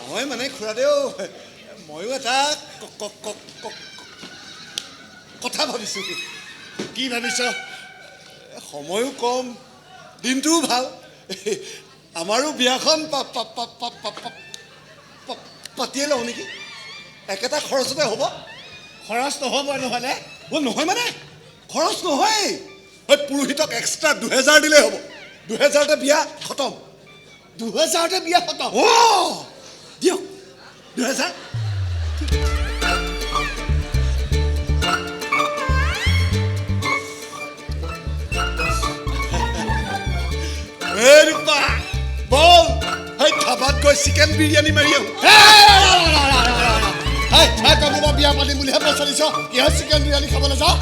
নহয় মানে খুৰাদেউ ময়ো এটা কথা ভাবিছোঁ কি ভাবিছ সময়ো কম দিনটোও ভাল আমাৰো বিয়াখন পাতিয়ে লওঁ নেকি? একেটা খৰচতে হ'ব। খৰচ নহ'ব নহ'লে নহয় মানে খৰচ নহয়। এই পুৰোহিতক এক্সট্ৰা 2000 দিলেই হ'ব। 2000তে বিয়া খতম। 2000তে বিয়া খতম। দিয়ক 2000। এই ৰূপা বল, সেই ধাবাত গৈ চিকেন বিৰিয়ানী মাৰি আহোঁ। তই মোৰ বিয়া পাতিম বুলিহে পইচা দিছ, কিহৰ চিকেন বিৰিয়ানী খাবলৈ যাওঁ?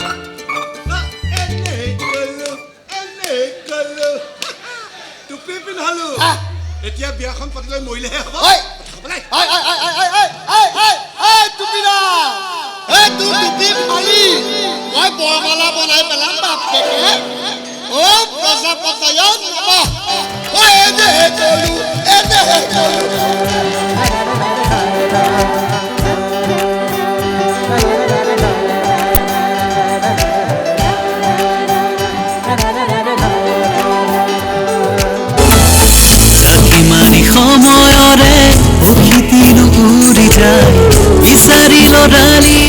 টুপি পিন্ধালো, এতিয়া বিয়াখন পাতিলৈ মৰিলেহে হ'ব। তোৰ টুপি ফালি মই বৰমালা বনাই পেলাম বাপেকে। প্ৰজাপতয় নমঃ। এনেহে কলো, এনেহে কলো। মাৰি সময়ৰে প্ৰকৃতি নুঘূৰি যায় বিচাৰি লৰালি